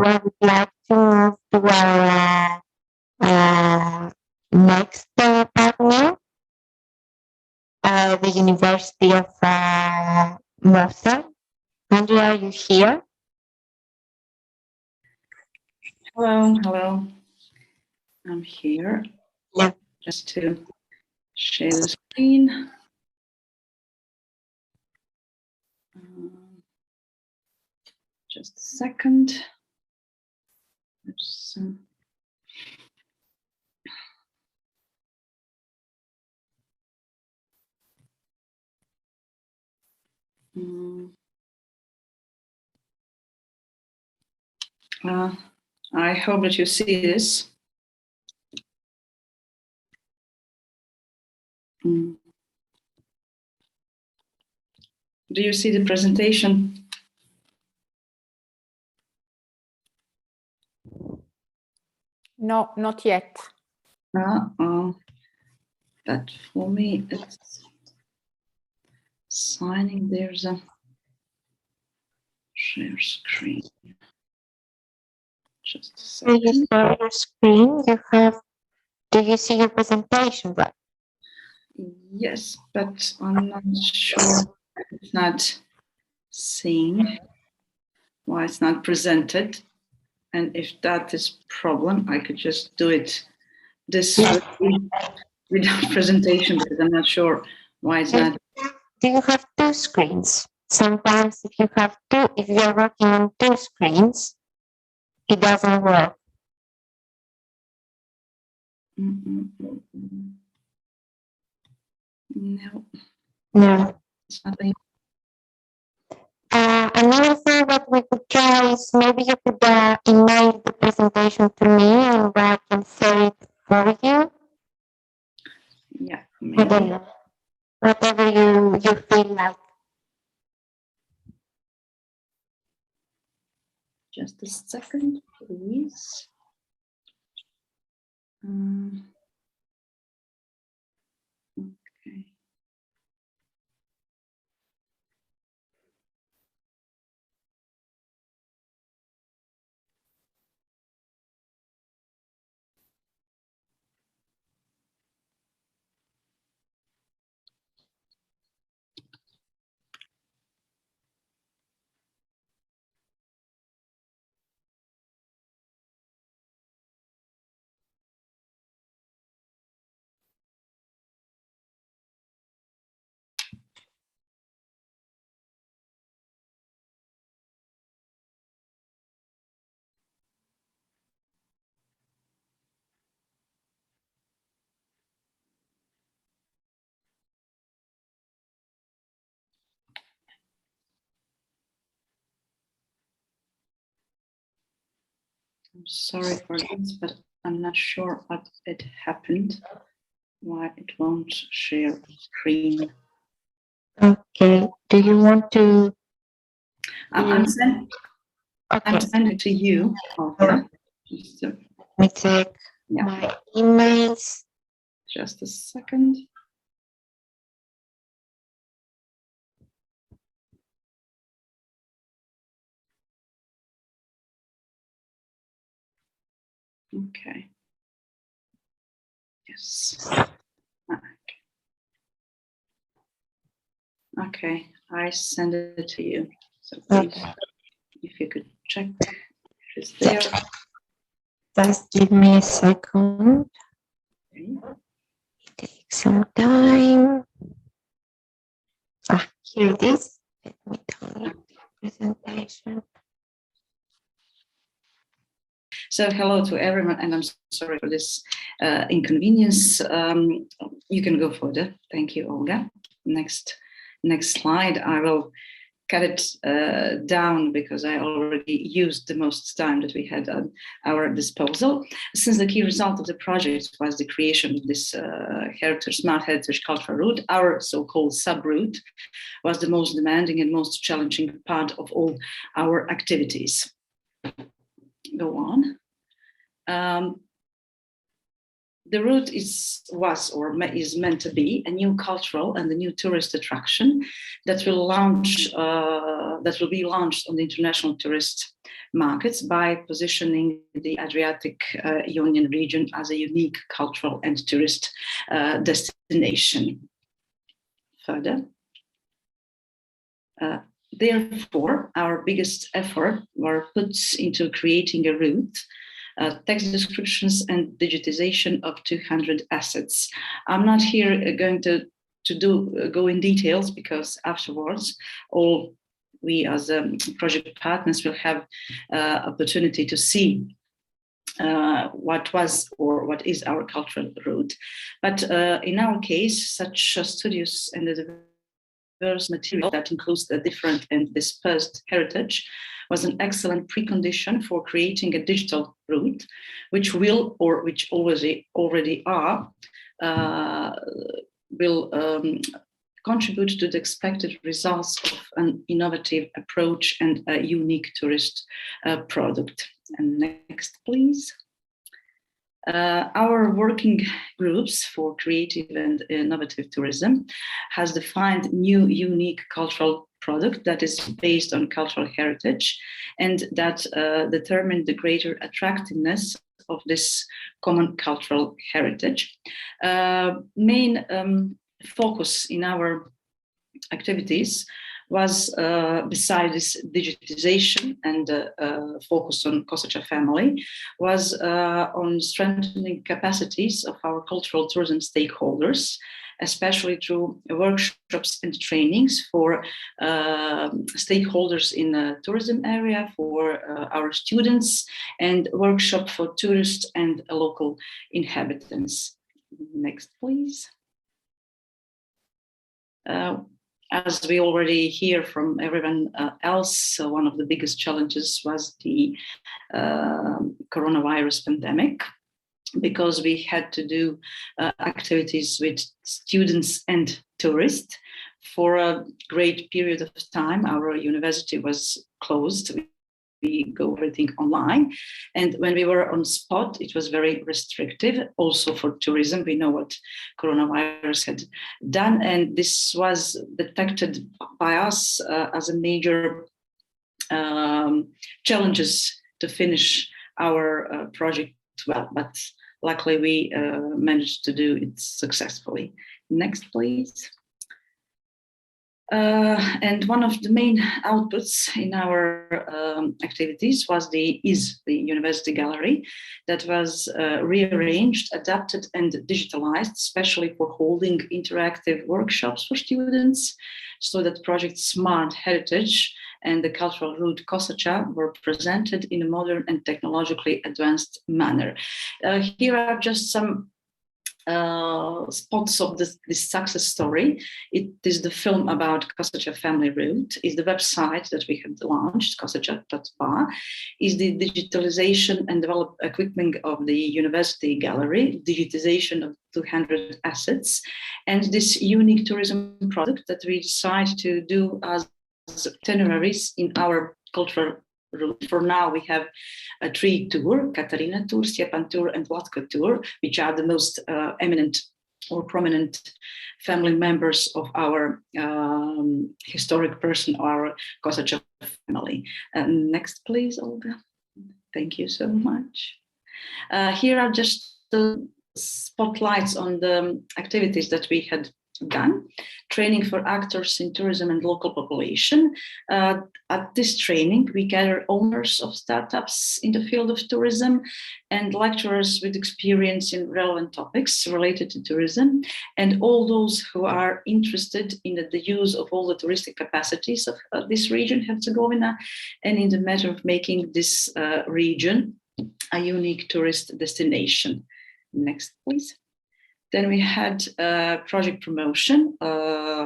I would like to move to our next partner, the University of Mostar. Andrea, are you here? Hello. I'm here. Yeah. Just to share the screen. Just a second. Oops. I hope that you see this. Do you see the presentation? No, not yet. But for me, it's signing. There's a share screen. Just a second. Do you share your screen? Do you see your presentation? Right? Yes, but I'm not sure it's not seeing why it's not presented. And if that is problem, I could just do it this way without presentation, because I'm not sure why it's not. Do you have two screens? Sometimes if you are working on two screens, it doesn't work. No. It's nothing. Another thing that we could try is maybe you could email the presentation to me and I can share it for you. Yeah, I don't maybe. know. Whatever you feel like. Just a second, please. Okay. I'm sorry for this, but I'm not sure what it happened, why it won't share screen. Okay. Do you want to? I'm Okay. sending it to you. Okay. Just Let me check yeah. my emails. Just a second. Okay. Yes. Okay, I send it to you. So please, Okay. if you could check if it's there. Just give me a second. Okay. Take some time. Here it is. Let me download the presentation. So hello to everyone, and I'm sorry for this inconvenience. You can go further. Thank you, Olga. Next slide. I will cut it down because I already used the most time that we had at our disposal. Since the key result of the project was the creation of this smart heritage cultural route, our so-called sub-route was the most demanding and most challenging part of all our activities. Go on. The route is meant to be a new cultural and a new tourist attraction that will be launched on the international tourist markets by positioning the Adriatic Ionian region as a unique cultural and tourist destination. Further. Therefore, our biggest effort were put into creating a route, text descriptions and digitization of 200 assets. I'm not here going to go in details because afterwards, all we as project partners will have opportunity to see what was or what is our cultural route. But in our case, such studios and the diverse material that includes the different and dispersed heritage was an excellent precondition for creating a digital route, which will, or which already are, will contribute to the expected results of an innovative approach and a unique tourist product. And next, please. Our working groups for creative and innovative tourism has defined new unique cultural product that is based on cultural heritage and that determined the greater attractiveness of this common cultural heritage. Main focus in our activities was, besides digitization and focus on Kosacha family, was on strengthening capacities of our cultural tourism stakeholders, especially through workshops and trainings for stakeholders in the tourism area, for our students, and workshop for tourists and local inhabitants. Next, please. As we already hear from everyone else, one of the biggest challenges was the coronavirus pandemic, because we had to do activities with students and tourists. For a great period of time, our university was closed. we go everything online. And when we were on spot, it was very restrictive also for tourism. We know what coronavirus had done, and this was detected by us as a major challenges to finish our project well, but luckily we managed to do it successfully. Next, please. And one of the main outputs in our activities was the University Gallery that was rearranged, adapted and digitalized, especially for holding interactive workshops for students, so that project Smart Heritage and the cultural route Kosacha were presented in a modern and technologically advanced manner. Here are just some spots of this success story. It is the film about Kosacha family route, is the website that we have launched, kosacha.ba, is the digitalization and equipment of the University Gallery, digitization of 200 assets, and this unique tourism product that we decided to do as itineraries in our cultural route. For now, we have a 3 tour, Katarina tour, Stjepan tour, and Vlatko tour, which are the most eminent or prominent family members of our historic person, our Kosacha family. Next, please, Olga. Thank you so much. Here are just the spotlights on the activities that we had done. Training for actors in tourism and local population. At this training, we gather owners of startups in the field of tourism and lecturers with experience in relevant topics related to tourism, and all those who are interested in the use of all the touristic capacities of this region, Herzegovina, and in the matter of making this region a unique tourist destination. Next, please. Then we had project promotion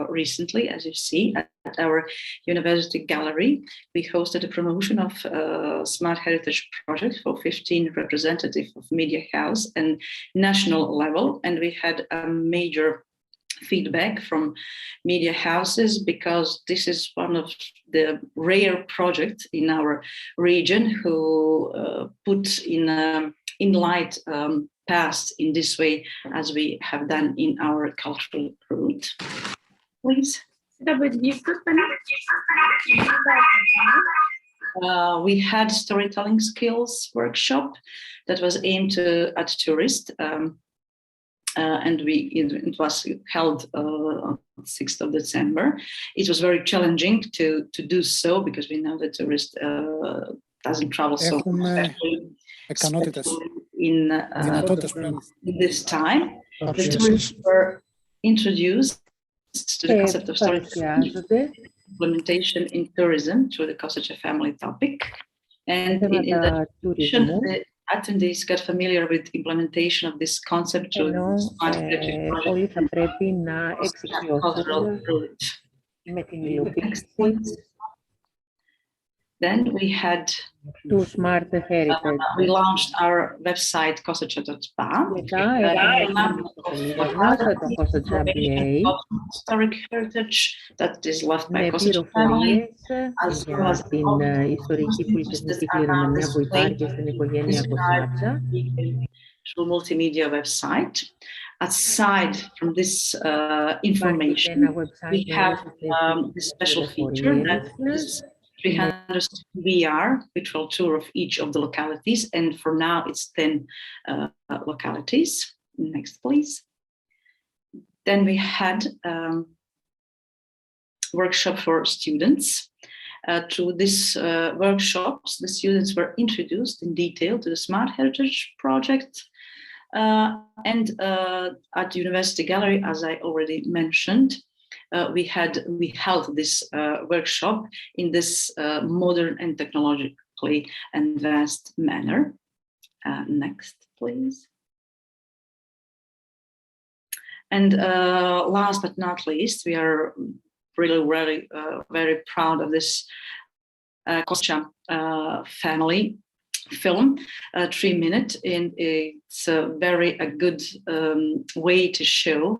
recently, as you see, at our University Gallery. We hosted a promotion of Smart Heritage project for 15 representatives of media house and national level. And we had a major feedback from media houses, because this is one of the rare projects in our region who put in light past in this way as we have done in our cultural route. Please. We had storytelling skills workshop that was aimed at tourists, and it was held on 6th of December. It was very challenging to do so, because we know that tourists doesn't travel so much. In this time, the tourists were introduced to the concept of storytelling, implementation in tourism through the Kosacha family topic. And in the the attendees got familiar with implementation of this concept through cultural route. Next, please. Then we had we launched our website kosacha.ba. Historic heritage that is left by Kosacha family, as well as through multimedia website. Aside from this information, we have this special feature that is 300 VR virtual tour of each of the localities, and for now it's 10 localities. Next, please. Then we had workshop for students. Through these workshops, the students were introduced in detail to the Smart Heritage project. And at University Gallery, as I already mentioned, we held this workshop in this modern and technologically advanced manner. Next, please. And last but not least, we are really very proud of this Kosacha family film, 3 minutes, and it's a very good way to show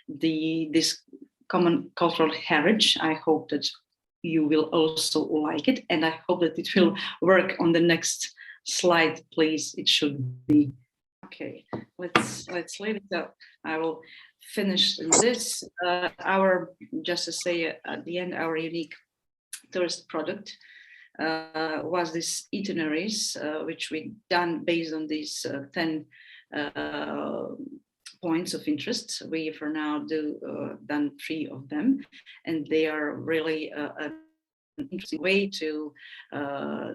this common cultural heritage. I hope that you will also like it, and I hope that it will work on the next slide, please. It should be. Okay, let's leave it up. I will finish this. Just to say at the end, our unique tourist product was this itineraries, which we done based on these 10 points of interest. We for now done 3 of them, and they are really an interesting way to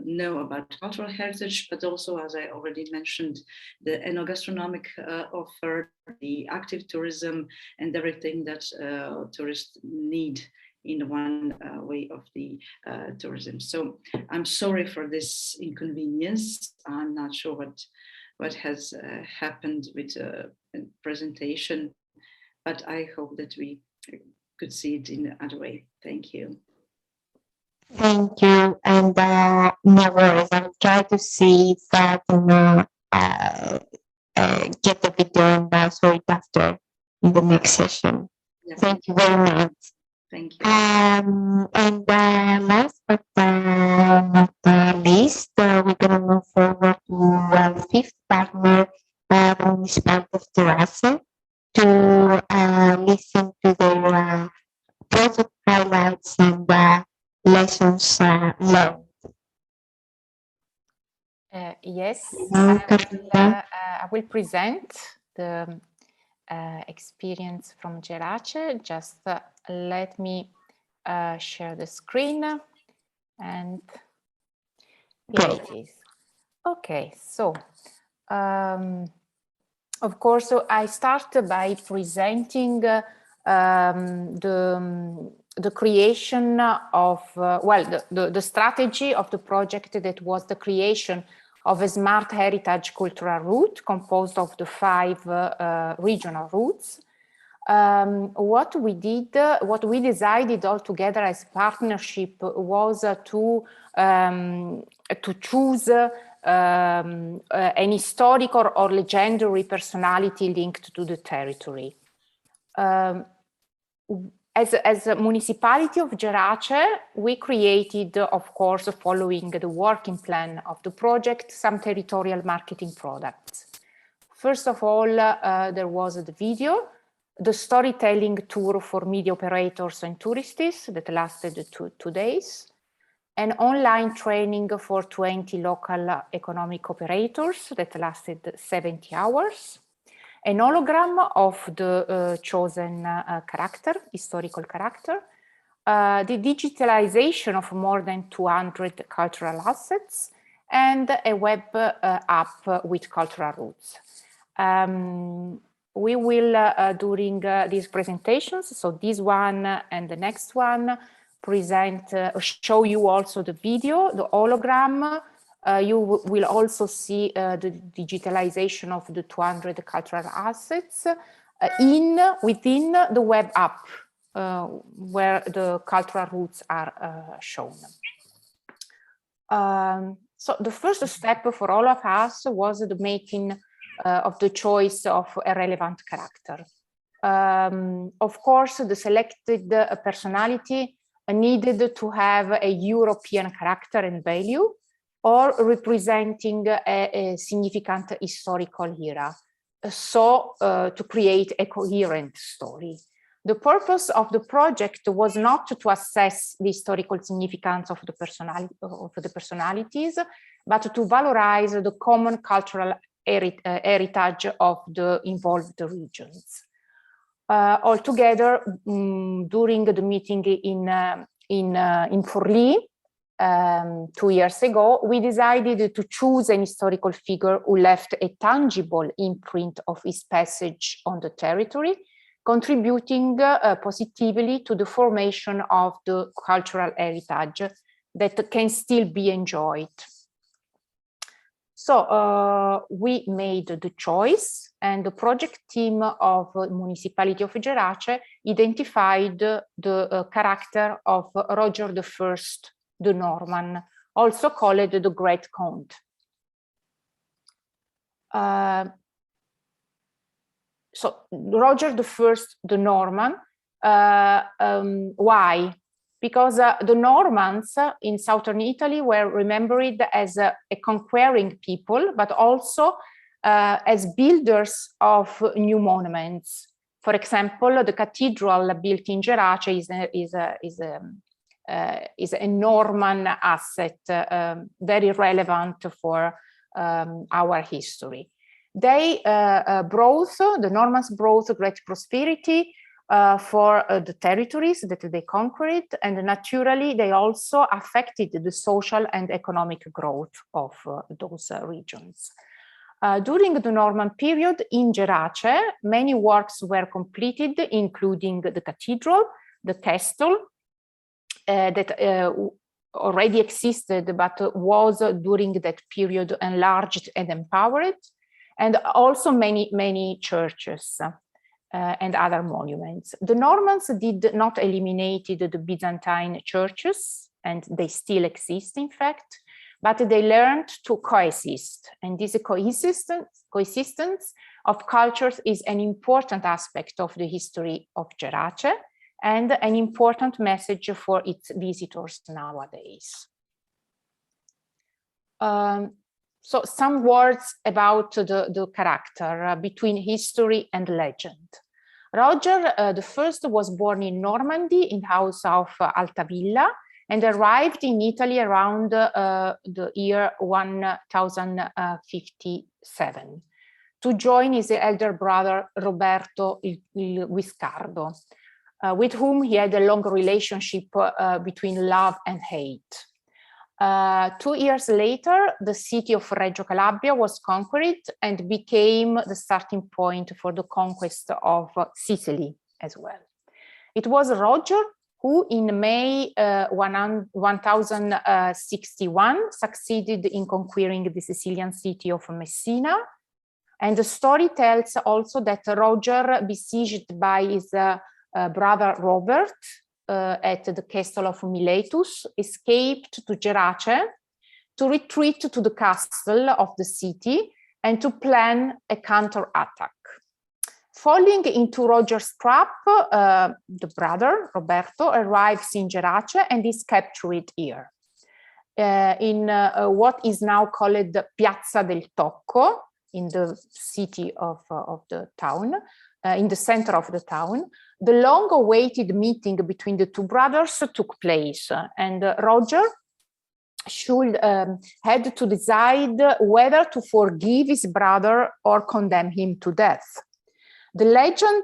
know about cultural heritage, but also, as I already mentioned, the enogastronomic offer, the active tourism, and everything that tourists need in one way of the tourism. So I'm sorry for this inconvenience. I'm not sure what has happened with the presentation, but I hope that we could see it in another way. Thank you. Thank you, and no worries. I'll try to see if I can get the video and show it after in the next session. Yeah. Thank you very much. Thank you. And last but not least, we're going to move forward to our 5th partner, the municipality of Gerace, to listen to their project highlights and lessons learned. Yes, Chalkida. I will present the experience from Gerace. Just let me share the screen, and here it is. Okay, so of course, so I start by presenting the creation of, the strategy of the project, that was the creation of a smart heritage cultural route composed of the 5 regional routes. What we decided all together as partnership was to choose an historical or legendary personality linked to the territory. As a municipality of Gerace, we created, of course, following the working plan of the project, some territorial marketing products. First of all, there was the video, the storytelling tour for media operators and tourists that lasted 2 days, an online training for 20 local economic operators that lasted 70 hours, an hologram of the chosen historical character, the digitalization of more than 200 cultural assets, and a web app with cultural roots. We will, during these presentations, so this one and the next one, show you also the video, the hologram. You will also see the digitalization of the 200 cultural assets within the web app, where the cultural roots are shown. So the first step for all of us was the making of the choice of a relevant character. Of course, the selected personality needed to have a European character and value, or representing a significant historical era, so to create a coherent story. The purpose of the project was not to assess the historical significance of the personalities, but to valorize the common cultural heritage of the involved regions. Altogether, during the meeting in Forlì, 2 years ago, we decided to choose an historical figure who left a tangible imprint of his passage on the territory, contributing positively to the formation of the cultural heritage that can still be enjoyed. So we made the choice, and the project team of the municipality of Gerace identified the character of Roger I the Norman, also called the Great Count. So Roger I the Norman, why? because the Normans in southern Italy were remembered as a conquering people, but also as builders of new monuments. For example, the cathedral built in Gerace is a Norman asset, very relevant for our history. The Normans brought great prosperity for the territories that they conquered, and naturally they also affected the social and economic growth of those regions. During the Norman period in Gerace, many works were completed, including the cathedral, the castle, that already existed but was during that period enlarged and empowered, and also many churches and other monuments. The Normans did not eliminate the Byzantine churches, and they still exist, in fact, but they learned to coexist. And this coexistence of cultures is an important aspect of the history of Gerace and an important message for its visitors nowadays. So some words about the character between history and legend. Roger I was born in Normandy in the house of Altavilla, and arrived in Italy around the year 1057 to join his elder brother Roberto il Guiscardo, with whom he had a long relationship between love and hate. 2 years later, the city of Reggio Calabria was conquered and became the starting point for the conquest of Sicily as well. It was Roger who in May 1061 succeeded in conquering the Sicilian city of Messina. And the story tells also that Roger, besieged by his brother Robert at the castle of Miletus, escaped to Gerace to retreat to the castle of the city and to plan a counterattack. Falling into Roger's trap, the brother, Roberto, arrives in Gerace and is captured here. In what is now called Piazza del Tocco, in the city of the town, in the center of the town, the long-awaited meeting between the two brothers took place, and Roger had to decide whether to forgive his brother or condemn him to death. The legend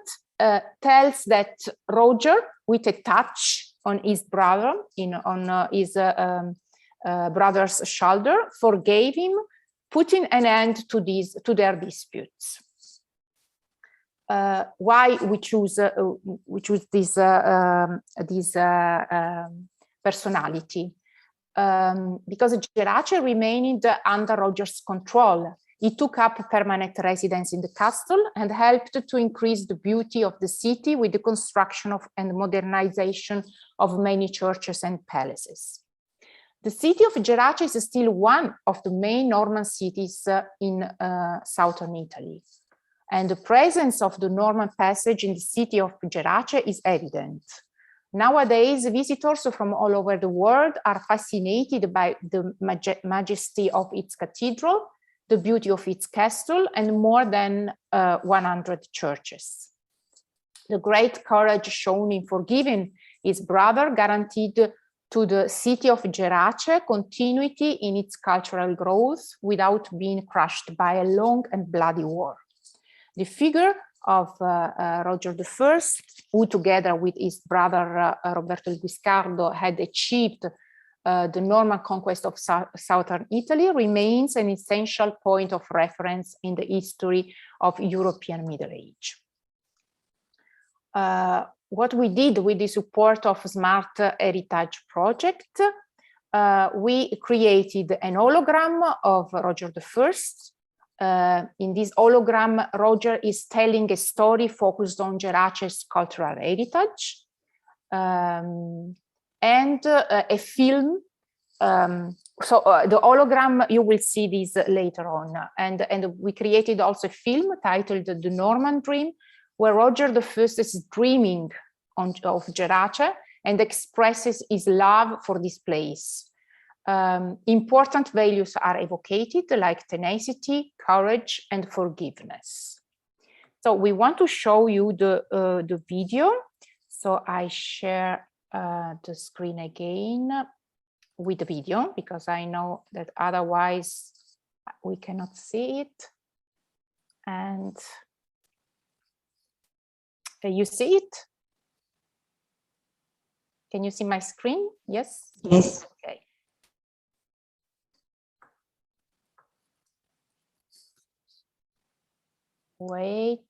tells that Roger, with a touch on his brother, on his brother's shoulder, forgave him, putting an end to their disputes. Why we choose this personality? Because Gerace remained under Roger's control. He took up permanent residence in the castle and helped to increase the beauty of the city with the construction and modernization of many churches and palaces. The city of Gerace is still one of the main Norman cities in southern Italy. And the presence of the Norman passage in the city of Gerace is evident. Nowadays, visitors from all over the world are fascinated by the majesty of its cathedral, the beauty of its castle, and more than 100 churches. The great courage shown in forgiving his brother guaranteed to the city of Gerace continuity in its cultural growth without being crushed by a long and bloody war. The figure of Roger I, who together with his brother Roberto il Guiscardo had achieved the Norman conquest of southern Italy, remains an essential point of reference in the history of European Middle Age. What we did with the support of Smart Heritage Project, we created an hologram of Roger I. In this hologram, Roger is telling a story focused on Gerace's cultural heritage, and a film. The hologram, you will see this later on. And we created also a film titled The Norman Dream, where Roger I is dreaming of Gerace and expresses his love for this place. Important values are evoked, like tenacity, courage, and forgiveness. So we want to show you the video. So I share the screen again with the video, because I know that otherwise we cannot see it. And you see it? Can you see my screen? Yes? Yes. Okay. Wait.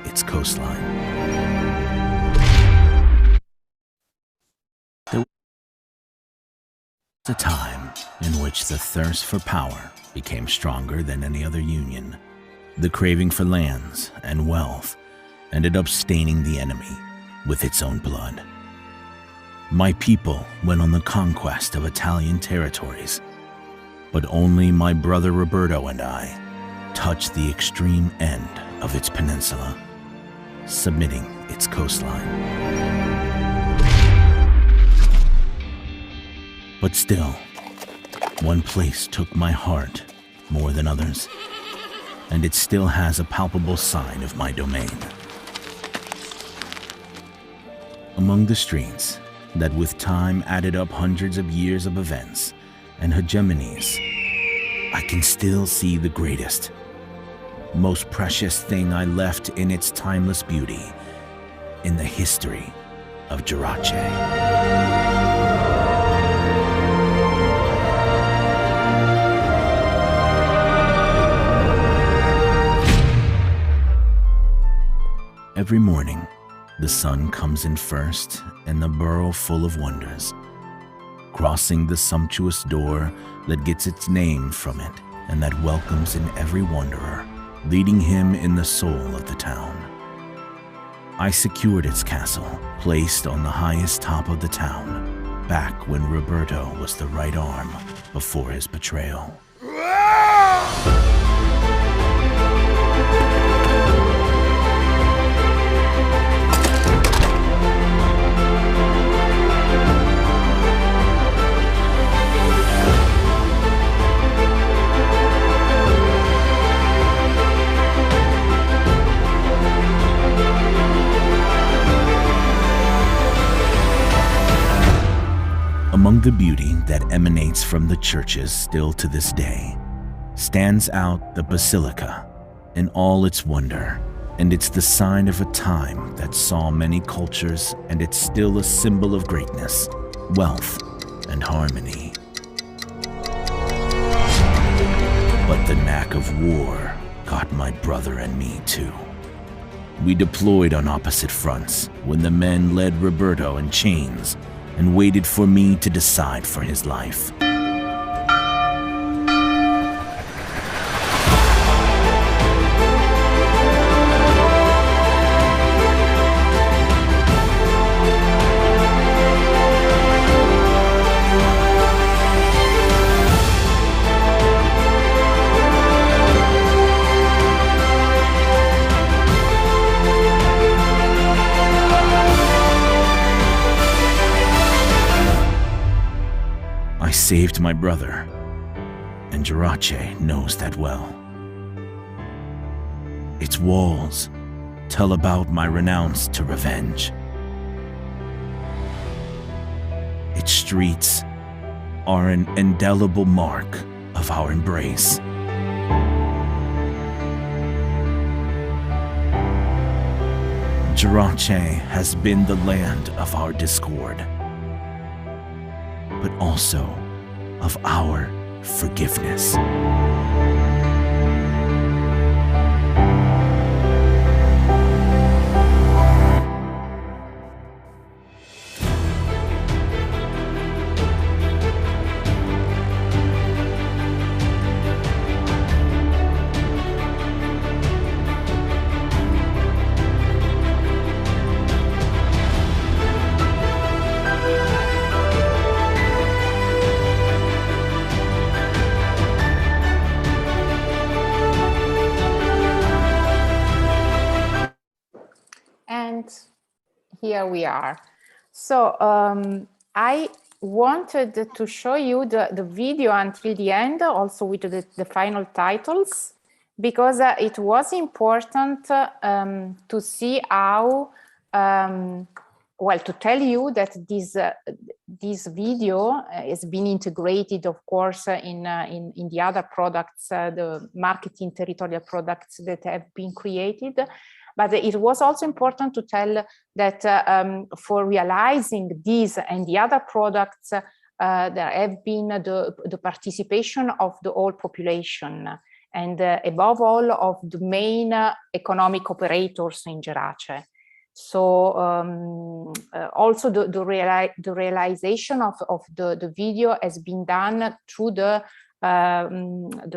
Its coastline. There was a time in which the thirst for power became stronger than any other union. The craving for lands and wealth ended up staining the enemy with its own blood. My people went on the conquest of Italian territories, but only my brother Roberto and I touched the extreme end of its peninsula, submitting its coastline. But still, one place took my heart more than others, and it still has a palpable sign of my domain. Among the streets that with time added up hundreds of years of events and hegemonies, I can still see the greatest, most precious thing I left in its timeless beauty in the history of Gerace. Every morning, the sun comes in first and the borough full of wonders, crossing the sumptuous door that gets its name from it and that welcomes in every wanderer, leading him in the soul of the town. I secured its castle, placed on the highest top of the town, back when Roberto was the right arm before his betrayal. Among the beauty that emanates from the churches still to this day, stands out the Basilica in all its wonder, and it's the sign of a time that saw many cultures, and it's still a symbol of greatness, wealth, and harmony. But the knack of war got my brother and me too. We deployed on opposite fronts when the men led Roberto in chains and waited for me to decide for his life. I saved my brother, and Gerace knows that well. Its walls tell about my renounce to revenge. Its streets are an indelible mark of our embrace. Gerace has been the land of our discord, but also of our forgiveness. here we are. So I wanted to show you the video until the end, also with the final titles, because it was important to see how, well, to tell you that this video has been integrated, of course, in the other products, the marketing territorial products that have been created. But it was also important to tell that for realizing these and the other products, there have been the participation of the whole population and above all of the main economic operators in Gerace. So also the realization of the video has been done through the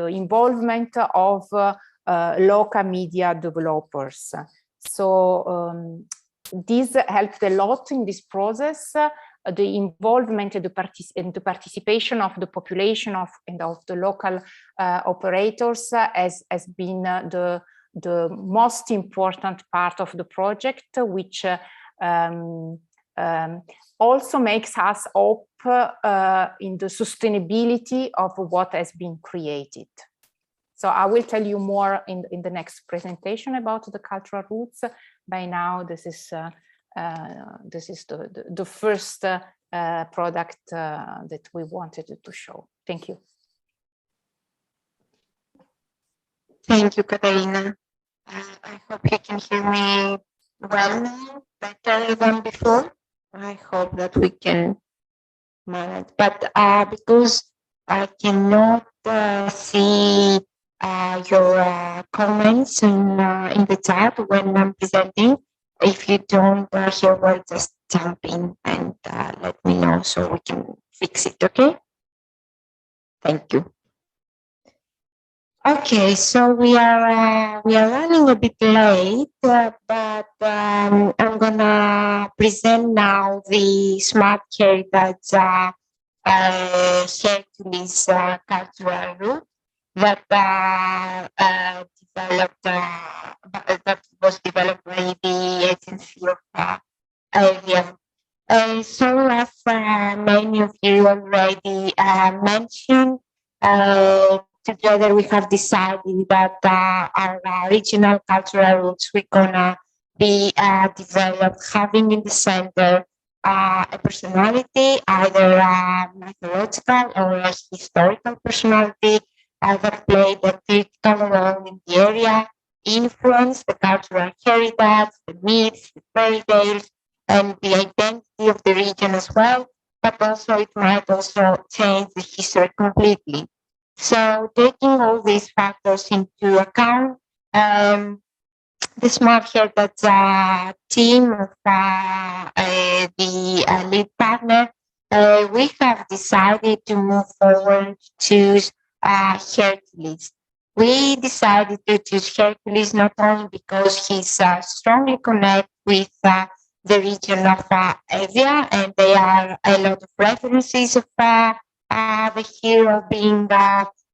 involvement of local media developers. So this helped a lot in this process. The involvement and the participation of the population and of the local operators has been the most important part of the project, which also makes us hope in the sustainability of what has been created. So I will tell you more in the next presentation about the cultural roots. By now, this is the first product that we wanted to show. Thank you. Thank you, Caterina. I hope you can hear me well now, better than before. I hope that we can manage. But because I cannot see your comments in the chat when I'm presenting, if you don't hear well, just jump in and let me know so we can fix it, okay? Thank you. Okay, so we are running a bit late, but I'm gonna present now the Smart Heritage Hercules cultural route that was developed by the Agency of Evia. So as many of you already mentioned, together we have decided that our regional cultural roots we're gonna be developed having in the center a personality, either a mythological or a historical personality that played a critical role in the area, influence the cultural heritage, the myths, the fairy tales, and the identity of the region as well, but also it might also change the history completely. So taking all these factors into account, the Smart Heritage team of the lead partner, we have decided to move forward to choose Hercules. We decided to choose Hercules not only because he's strongly connected with the region of Evia, and there are a lot of references of the hero being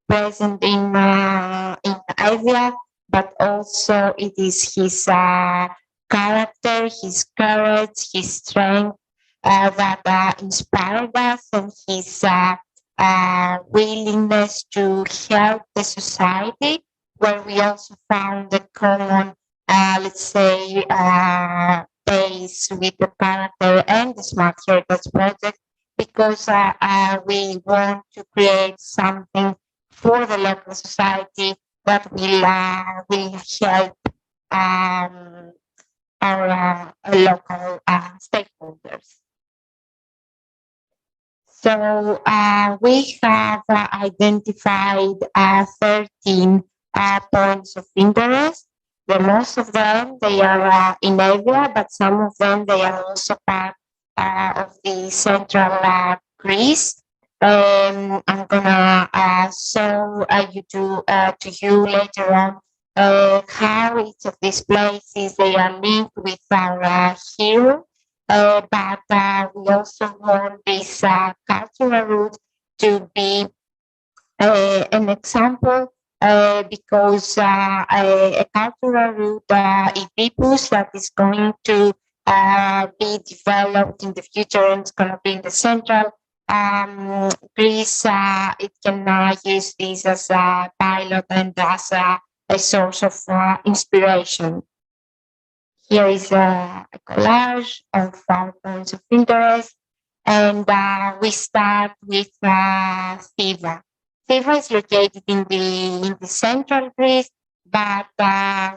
present in Evia, but also it is his character, his courage, his strength that inspired us, and his willingness to help the society, where we also found a common, let's say, base with the character and the Smart Heritage Project, because we want to create something for the local society that will help our local stakeholders. So we have identified 13 points of interest. The most of them, they are in Evia, but some of them, they are also part of the central Greece. I'm gonna show to you later on how each of these places, they are linked with our hero. But we also want this cultural route to be an example because a cultural route, Evipus, that is going to be developed in the future, and it's going to be in the central Greece. It can use this as a pilot and as a source of inspiration. Here is a collage of our points of interest, and we start with Thiva. Thiva is located in the central Greece, but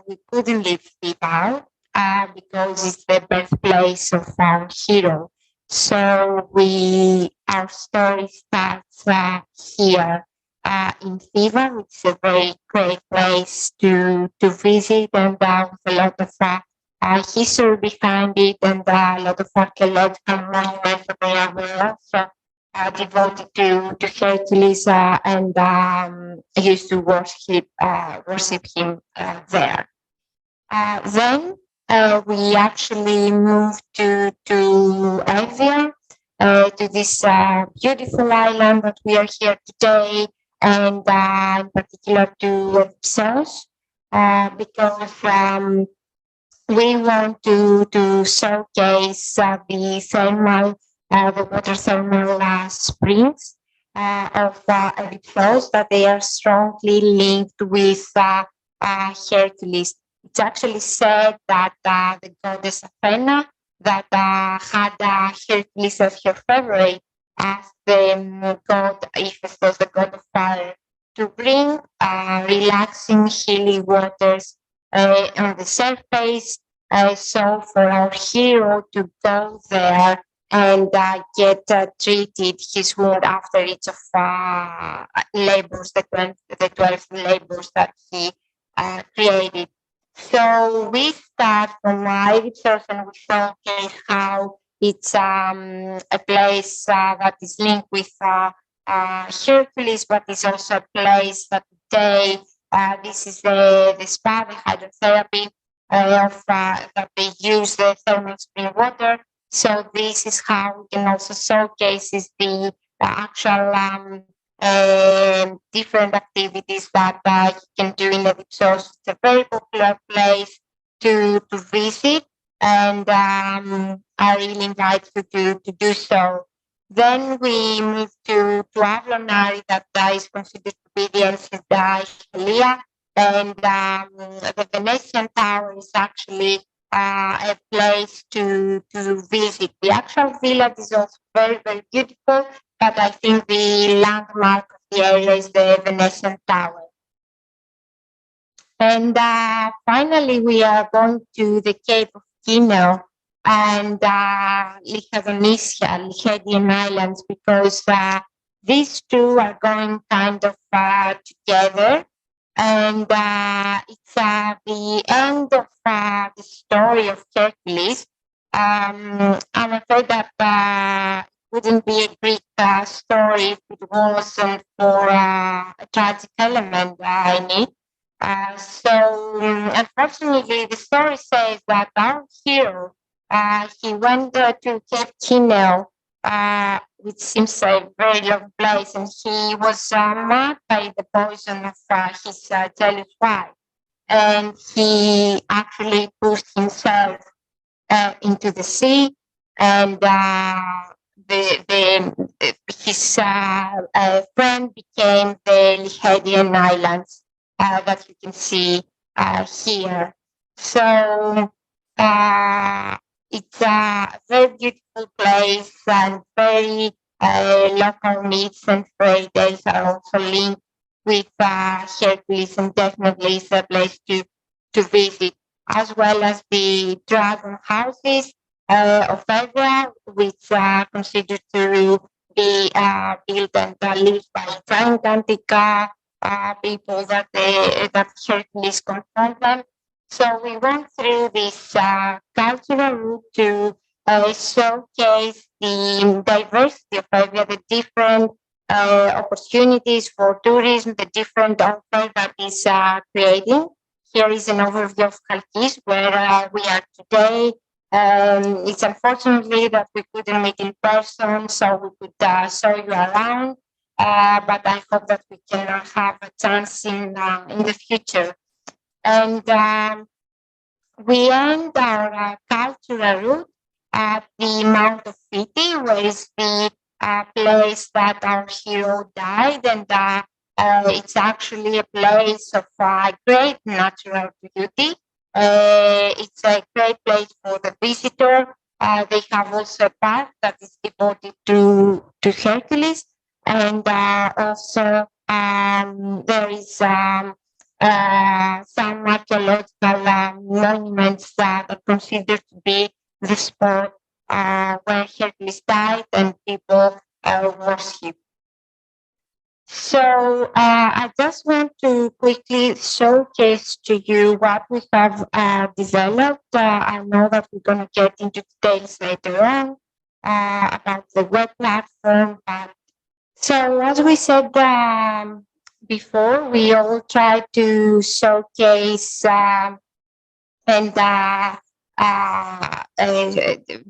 we couldn't leave Thiva out because it's the birthplace of our hero. So our story starts here in Thiva, which is a very great place to visit, and with a lot of history behind it, and a lot of archaeological monuments that they are also devoted to Hercules, and used to worship him there. Then we actually moved to Evia, to this beautiful island that we are here today, and in particular to Epsos, because we want to showcase the water thermal springs of Epsos, that they are strongly linked with Hercules. It's actually said that the goddess Athena, that had Hercules as her favorite, asked the god Ephesus, the god of fire, to bring relaxing, healing waters on the surface. So for our hero to go there and get treated his wound after each of labors, the 12 labors that he created. So we start from Epsos, and we showcase how it's a place that is linked with Hercules, but it's also a place that today this is the spa, the hydrotherapy that they use the thermal spring water. So this is how we can also showcase the actual different activities that you can do in Epsos. It's a very popular place to visit, and I really invite you to do so. Then we move to Avalonari, that is considered to be the ancient Italia, and the Venetian Tower is actually a place to visit. The actual village is also very, very beautiful, but I think the landmark of the area is the Venetian Tower. And finally, we are going to the Cape of Kino and Lichadian Islands, because these two are going kind of together. And it's the end of the story of Hercules. I'm afraid that wouldn't be a Greek story if it wasn't for a tragic element in it. So unfortunately, the story says that our hero, he went to Cape Kino, which seems a very long place, and he was marked by the poison of his jealous wife, and he actually pushed himself into the sea, and his friend became the Lichadian Islands that you can see here. So it's a very beautiful place, and very local myths and fairy tales are also linked with Hercules, and definitely it's a place to visit, as well as the dragon houses of Evia, which are considered to be built and lived by gigantic people that Hercules confront them. So we went through this cultural route to showcase the diversity of Evia, the different opportunities for tourism, the different offer that is creating. Here is an overview of Chalkis, where we are today. It's unfortunately that we couldn't meet in person, so we could show you around. But I hope that we can have a chance in the future. And we end our cultural route at the Mount of Fiti, where is the place that our hero died, and it's actually a place of great natural beauty. It's a great place for the visitor. They have also a park that is devoted to Hercules, and also there is some archaeological monuments that are considered to be the spot where Hercules died and people worship. So I just want to quickly showcase to you what we have developed. I know that we're going to get into details later on about the web platform. So as we said before, we all try to showcase and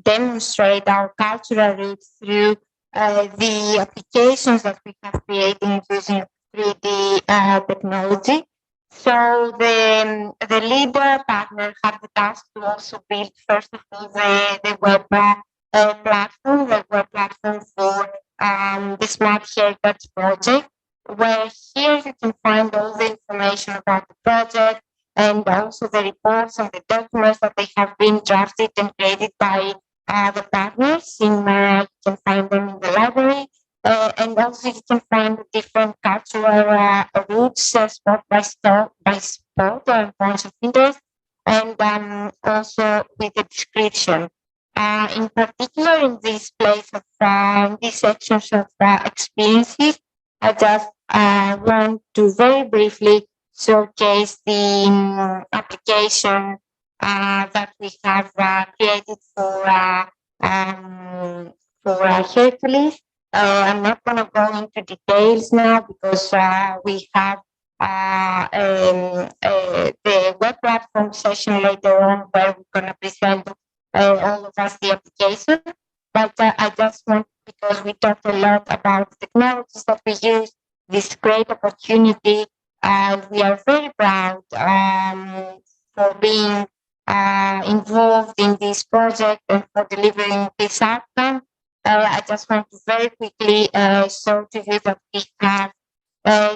demonstrate our cultural roots through the applications that we have created using 3D technology. So the leader partner had the task to also build, first of all, the web platform, the web platform for the Smart Haircuts project, where here you can find all the information about the project, and also the reports and the documents that they have been drafted and created by the partners. You can find them in the library. And also you can find different cultural routes, spot by spot, points of interest, and also with a description. In particular, in this place of these sections of experiences, I just want to very briefly showcase the application that we have created for Hercules. I'm not going to go into details now because we have the web platform session later on where we're going to present all of us the application. But I just want, because we talked a lot about the technologies that we use, this great opportunity, and we are very proud for being involved in this project and for delivering this outcome. I just want to very quickly show to you that we have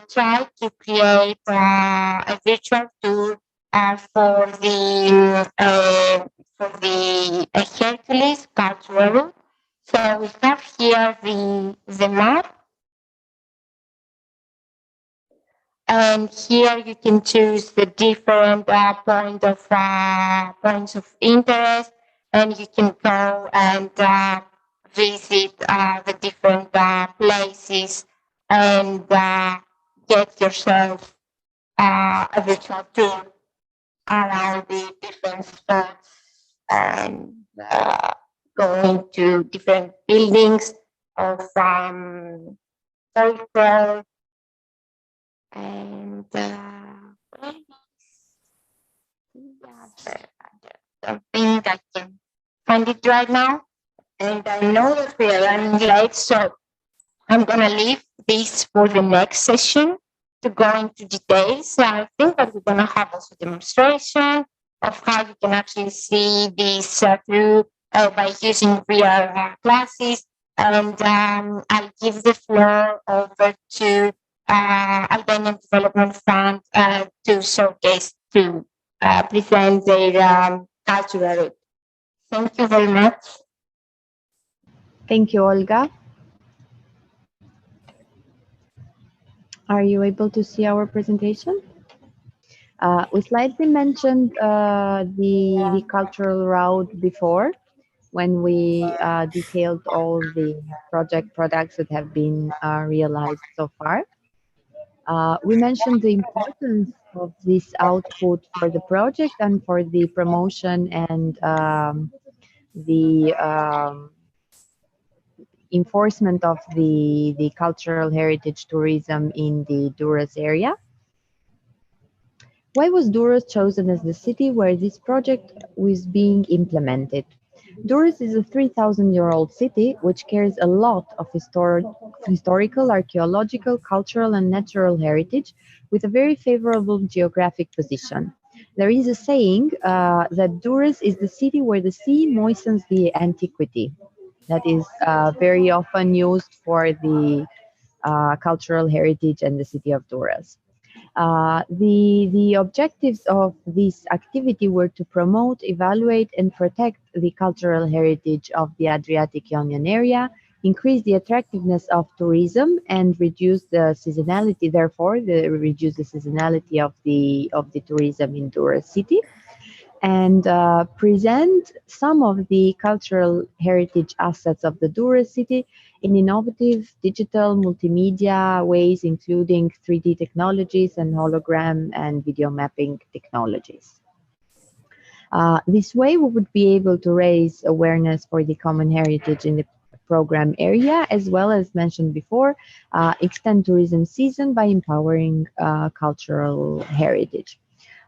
tried to create a virtual tour for the Hercules cultural route. So we have here the map, and here you can choose the different points of interest, and you can go and visit the different places and get yourself a virtual tour around the different spots and going to different buildings of folklore. And I think I can find it right now. And I know that we are running late, so I'm going to leave this for the next session to go into details. I think that we're going to have also demonstration of how you can actually see this through by using VR classes. And I'll give the floor over to Albanian Development Fund to showcase, to present their cultural route. Thank you very much. Thank you, Olga. Are you able to see our presentation? We slightly mentioned the cultural route before when we detailed all the project products that have been realized so far. We mentioned the importance of this output for the project and for the promotion and the enforcement of the cultural heritage tourism in the Durrës area. Why was Durrës chosen as the city where this project was being implemented? Durrës is a 3,000-year-old city which carries a lot of historical, archaeological, cultural and natural heritage with a very favorable geographic position. There is a saying that Durrës is the city where the sea moistens the antiquity. That is very often used for the cultural heritage and the city of Durrës. The objectives of this activity were to promote, evaluate, and protect the cultural heritage of the Adriatic Ionian area, increase the attractiveness of tourism, and reduce the seasonality. Therefore, reduce the seasonality of the tourism in Durrës city, and present some of the cultural heritage assets of the Durrës city in innovative digital multimedia ways, including 3D technologies and hologram and video mapping technologies. This way, we would be able to raise awareness for the common heritage in the program area, as well as mentioned before, extend tourism season by empowering cultural heritage.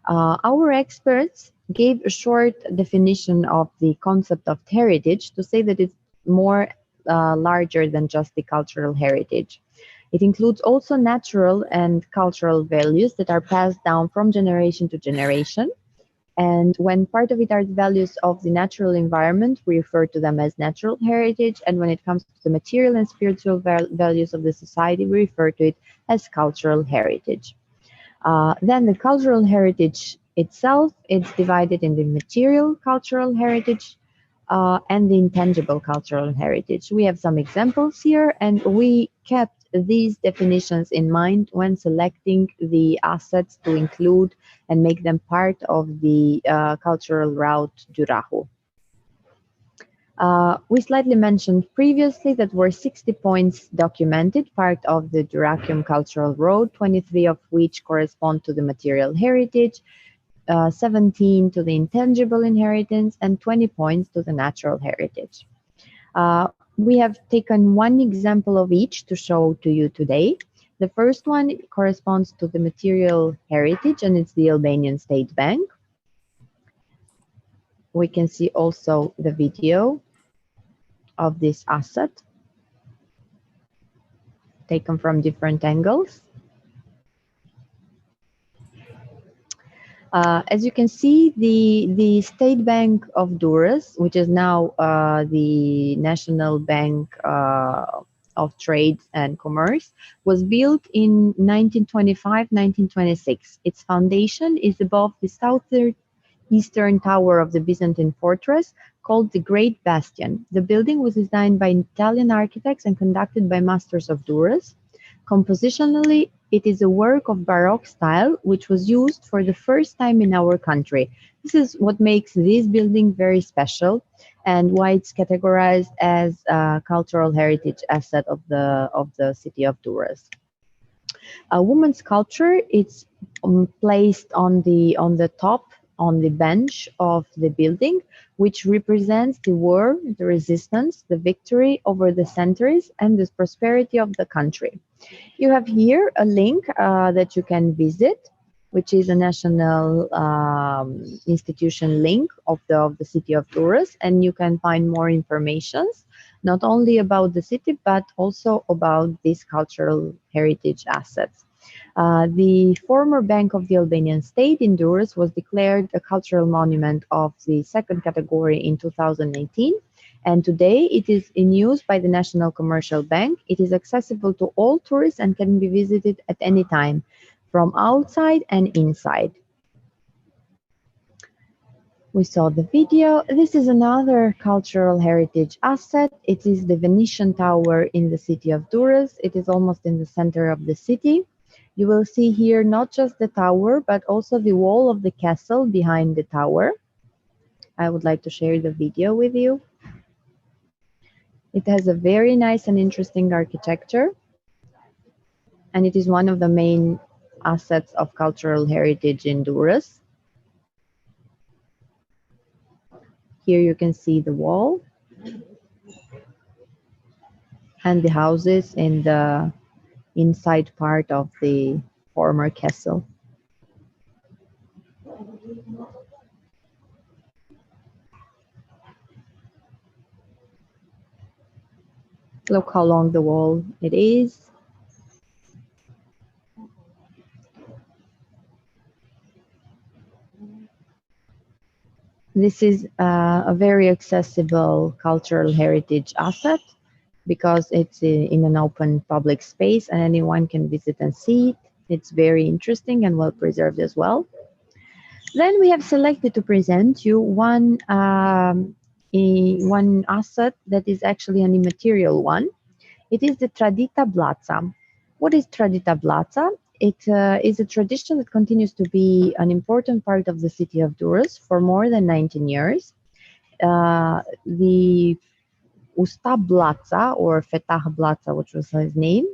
Our experts gave a short definition of the concept of heritage to say that it's more larger than just the cultural heritage. It includes also natural and cultural values that are passed down from generation to generation. And when part of it are the values of the natural environment, we refer to them as natural heritage. And when it comes to the material and spiritual values of the society, we refer to it as cultural heritage. Then the cultural heritage itself, it's divided in the material cultural heritage and the intangible cultural heritage. We have some examples here, and we kept these definitions in mind when selecting the assets to include and make them part of the cultural route Jurahu. We slightly mentioned previously that were 60 points documented, part of the Durakium Cultural Road, 23 of which correspond to the material heritage, 17 to the intangible inheritance, and 20 points to the natural heritage. We have taken one example of each to show to you today. The first one corresponds to the material heritage, and it's the Albanian State Bank. We can see also the video of this asset taken from different angles. As you can see, the State Bank of Durrës, which is now the National Bank of Trade and Commerce, was built in 1925-1926. Its foundation is above the southeastern tower of the Byzantine fortress, called the Great Bastion. The building was designed by Italian architects and conducted by masters of Durrës. Compositionally, it is a work of Baroque style, which was used for the first time in our country. This is what makes this building very special and why it's categorized as a cultural heritage asset of the city of Durrës. A woman's sculpture, it's placed on the top, on the bench of the building, which represents the war, the resistance, the victory over the centuries, and the prosperity of the country. You have here a link that you can visit, which is a national institution link of the city of Durrës, and you can find more information, not only about the city, but also about these cultural heritage assets. The former Bank of the Albanian State in Durrës was declared a cultural monument of the second category in 2018. And today it is in use by the National Commercial Bank. It is accessible to all tourists and can be visited at any time, from outside and inside. We saw the video. This is another cultural heritage asset. It is the Venetian Tower in the city of Durrës. It is almost in the center of the city. You will see here not just the tower, but also the wall of the castle behind the tower. I would like to share the video with you. It has a very nice and interesting architecture, and it is one of the main assets of cultural heritage in Durrës. Here you can see the wall and the houses in the inside part of the former castle. Look how long the wall it is. This is a very accessible cultural heritage asset because it's in an open public space and anyone can visit and see it. It's very interesting and well preserved as well. Then we have selected to present you one asset that is actually an immaterial one. It is the Tradita Blaca. What is Tradita Blaca? It is a tradition that continues to be an important part of the city of Durrës for more than 19 years. The Usta Blaca, or Fetah Blaca, which was his name,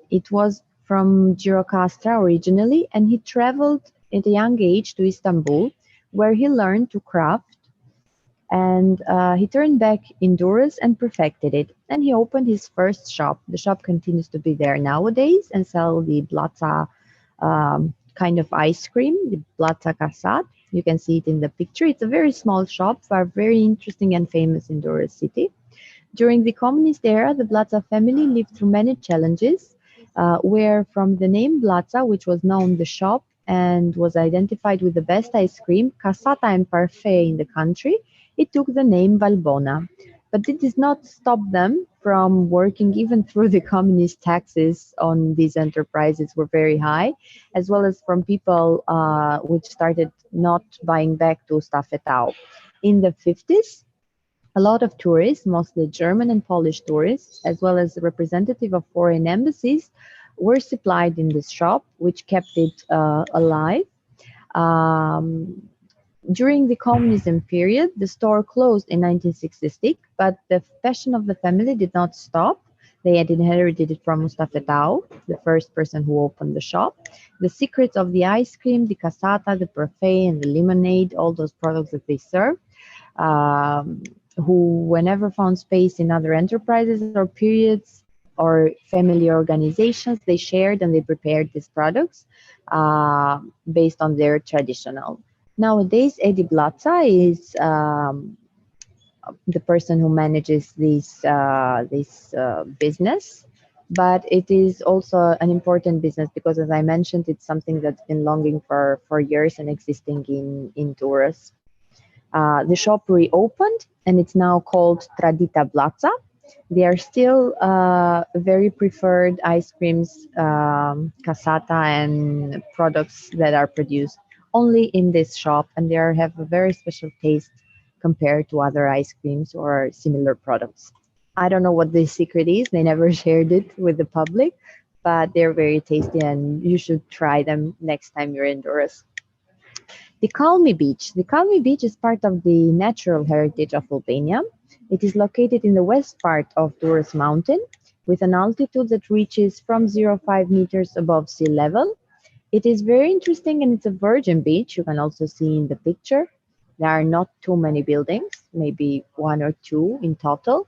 it was from Girocastra originally, and he traveled at a young age to Istanbul, where he learned to craft, and he turned back in Durrës and perfected it. And he opened his first shop. The shop continues to be there nowadays and sell the Blaca kind of ice cream, the Blaca Kasat. You can see it in the picture. It's a very small shop, but very interesting and famous in Durrës city. During the communist era, the Blaca family lived through many challenges, where from the name Blaca, which was known the shop and was identified with the best ice cream, Casata and Parfait in the country, it took the name Valbona. But it did not stop them from working even through the communist taxes on these enterprises were very high, as well as from people which started not buying back to Stafetau. In the 50s, a lot of tourists, mostly German and Polish tourists, as well as representative of foreign embassies, were supplied in this shop, which kept it alive. During the communism period, the store closed in 1966, but the passion of the family did not stop. They had inherited it from Mustafa Tao, the first person who opened the shop. The secrets of the ice cream, the cassata, the parfait, and the lemonade, all those products that they serve, who whenever found space in other enterprises or periods or family organizations, they shared and they prepared these products based on their traditional. Nowadays, Edi Blaca is the person who manages this business, but it is also an important business because, as I mentioned, it's something that's been longing for years and existing in Durrës. The shop reopened and it's now called Tradita Blaca. They are still very preferred ice creams, cassata, and products that are produced only in this shop, and they have a very special taste compared to other ice creams or similar products. I don't know what the secret is. They never shared it with the public, but they're very tasty and you should try them next time you're in Durrës. The Kalmi Beach. The Kalmi Beach is part of the natural heritage of Albania. It is located in the west part of Durrës Mountain with an altitude that reaches from 0.5 meters above sea level. It is very interesting and it's a virgin beach. You can also see in the picture. There are not too many buildings, maybe one or two in total,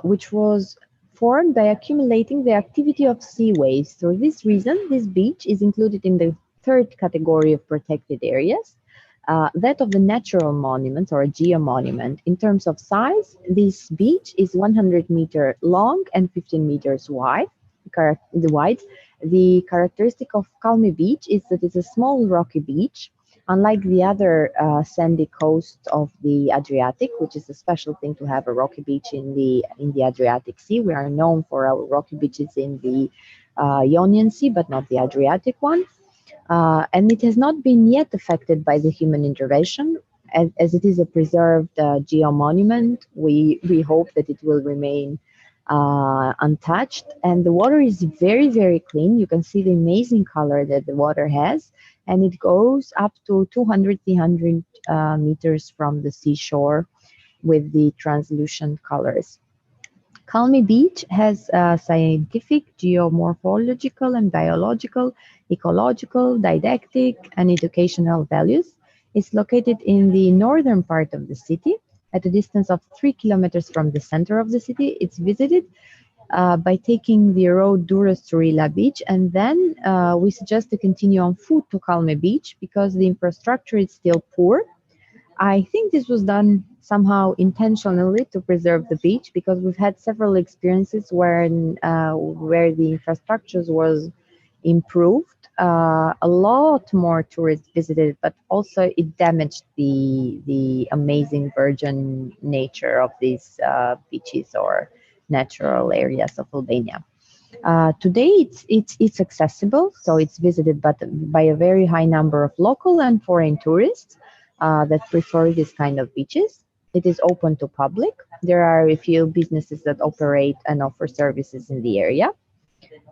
which was formed by accumulating the activity of sea waves. For this reason, this beach is included in the third category of protected areas, that of the natural monument or a geomonument. In terms of size, this beach is 100 meters long and 15 meters wide. The characteristic of Kalmi Beach is that it's a small rocky beach, unlike the other sandy coast of the Adriatic, which is a special thing to have a rocky beach in the Adriatic Sea. We are known for our rocky beaches in the Ionian Sea, but not the Adriatic one. And it has not been yet affected by the human intervention. As it is a preserved geomonument, we hope that it will remain untouched. And the water is very, very clean. You can see the amazing color that the water has. And it goes up to 200, 300 meters from the seashore with the translucent colors. Kalmi Beach has scientific, geomorphological, and biological, ecological, didactic, and educational values. It's located in the northern part of the city at a distance of 3 kilometers from the center of the city. It's visited by taking the road Durrës to Rila Beach, and then we suggest to continue on foot to Kalmi Beach because the infrastructure is still poor. I think this was done somehow intentionally to preserve the beach because we've had several experiences where the infrastructure was improved a lot more tourists visited, but also it damaged the amazing virgin nature of these beaches or natural areas of Albania. Today it's accessible, so it's visited by a very high number of local and foreign tourists that prefer this kind of beaches. It is open to public. There are a few businesses that operate and offer services in the area,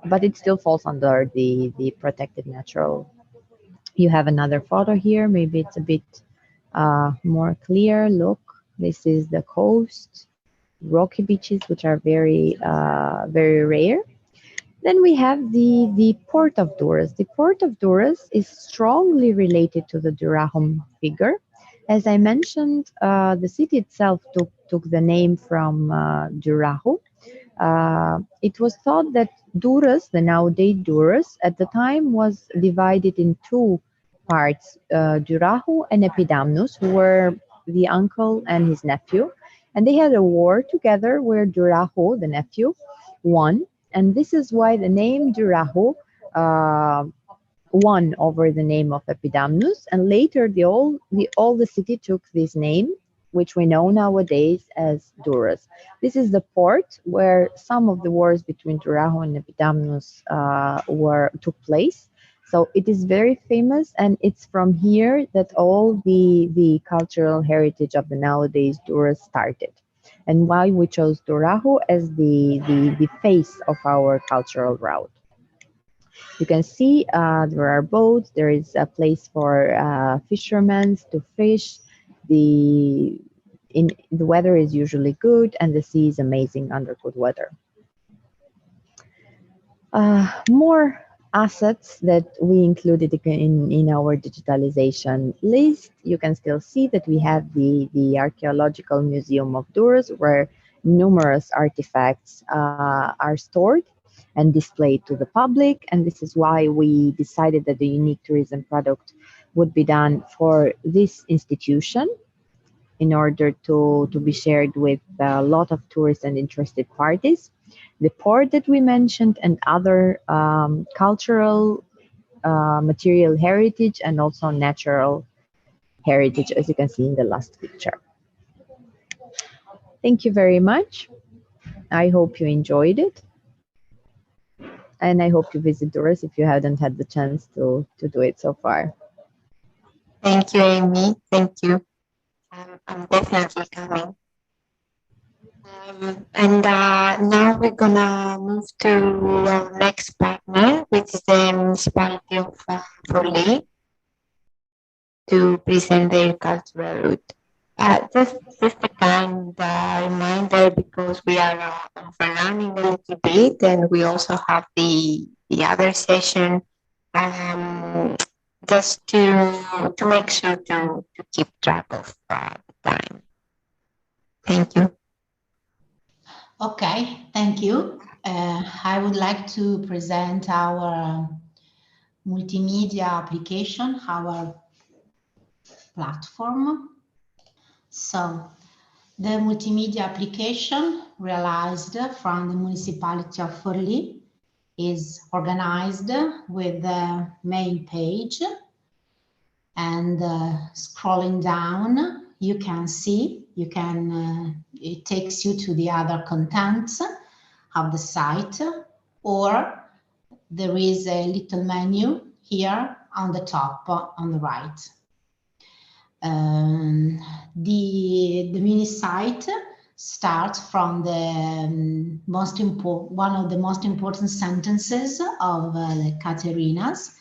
but it still falls under the protected natural. You have another photo here. Maybe it's a bit more clear. Look, this is the coast, rocky beaches, which are very rare. Then we have the port of Durrës. The port of Durrës is strongly related to the Durahum figure. As I mentioned, the city itself took the name from Durahu. It was thought that Durrës, the nowadays Durrës, at the time was divided in two parts, Durahu and Epidamnus, who were the uncle and his nephew. And they had a war together where Durahu, the nephew, won. And this is why the name Durahu won over the name of Epidamnus. And later, the city took this name, which we know nowadays as Durrës. This is the port where some of the wars between Durahu and Epidamnus took place. So it is very famous, and it's from here that all the cultural heritage of the nowadays Durrës started, and why we chose Durahu as the face of our cultural route. You can see there are boats, there is a place for fishermen to fish. The weather is usually good, and the sea is amazing under good weather. More assets that we included in our digitalization list. You can still see that we have the Archaeological Museum of Durrës, where numerous artifacts are stored and displayed to the public. And this is why we decided that the unique tourism product would be done for this institution in order to be shared with a lot of tourists and interested parties. The port that we mentioned and other cultural material heritage and also natural heritage, as you can see in the last picture. Thank you very much. I hope you enjoyed it. And I hope you visit Durrës if you haven't had the chance to do it so far. Thank you, Amy. Thank you. I'm definitely coming. And now we're gonna move to our next partner, which is the municipality of Forlì, to present their cultural route. Just a kind reminder, because we are overrunning a little bit, and we also have the other session. Just to make sure to keep track of the time. Thank you. Okay, thank you. I would like to present our multimedia application, our platform. So the multimedia application realized from the municipality of Forlì is organized with the main page, and scrolling down, you can see, it takes you to the other contents of the site, or there is a little menu here on the top, on the right. The mini site starts from the one of the most important sentences of the Caterinas.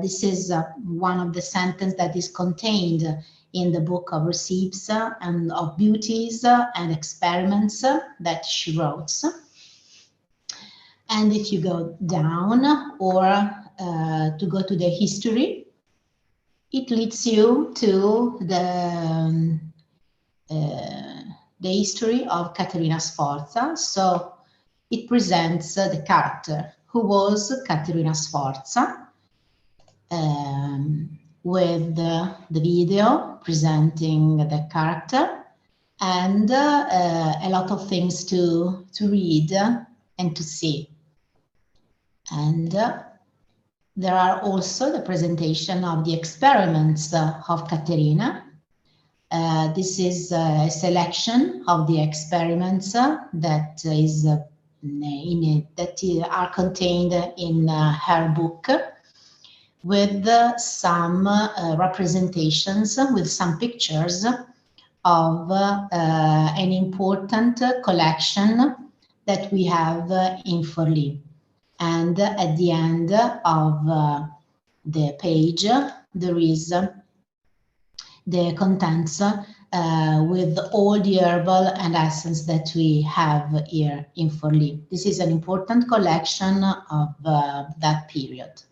This is one of the sentences that is contained in the book of recipes and of beauties and experiments that she wrote. And if you go down, or to go to the history, it leads you to the history of Caterina Sforza. So it presents the character, who was Caterina Sforza, with the video presenting the character, and a lot of things to read and to see. And there are also the presentation of the experiments of Caterina. This is a selection of the experiments that are contained in her book, with some representations, with some pictures of an important collection that we have in Forlì. And at the end of the page, there is the contents with all the herbal and essence that we have here in Forlì. This is an important collection of that period.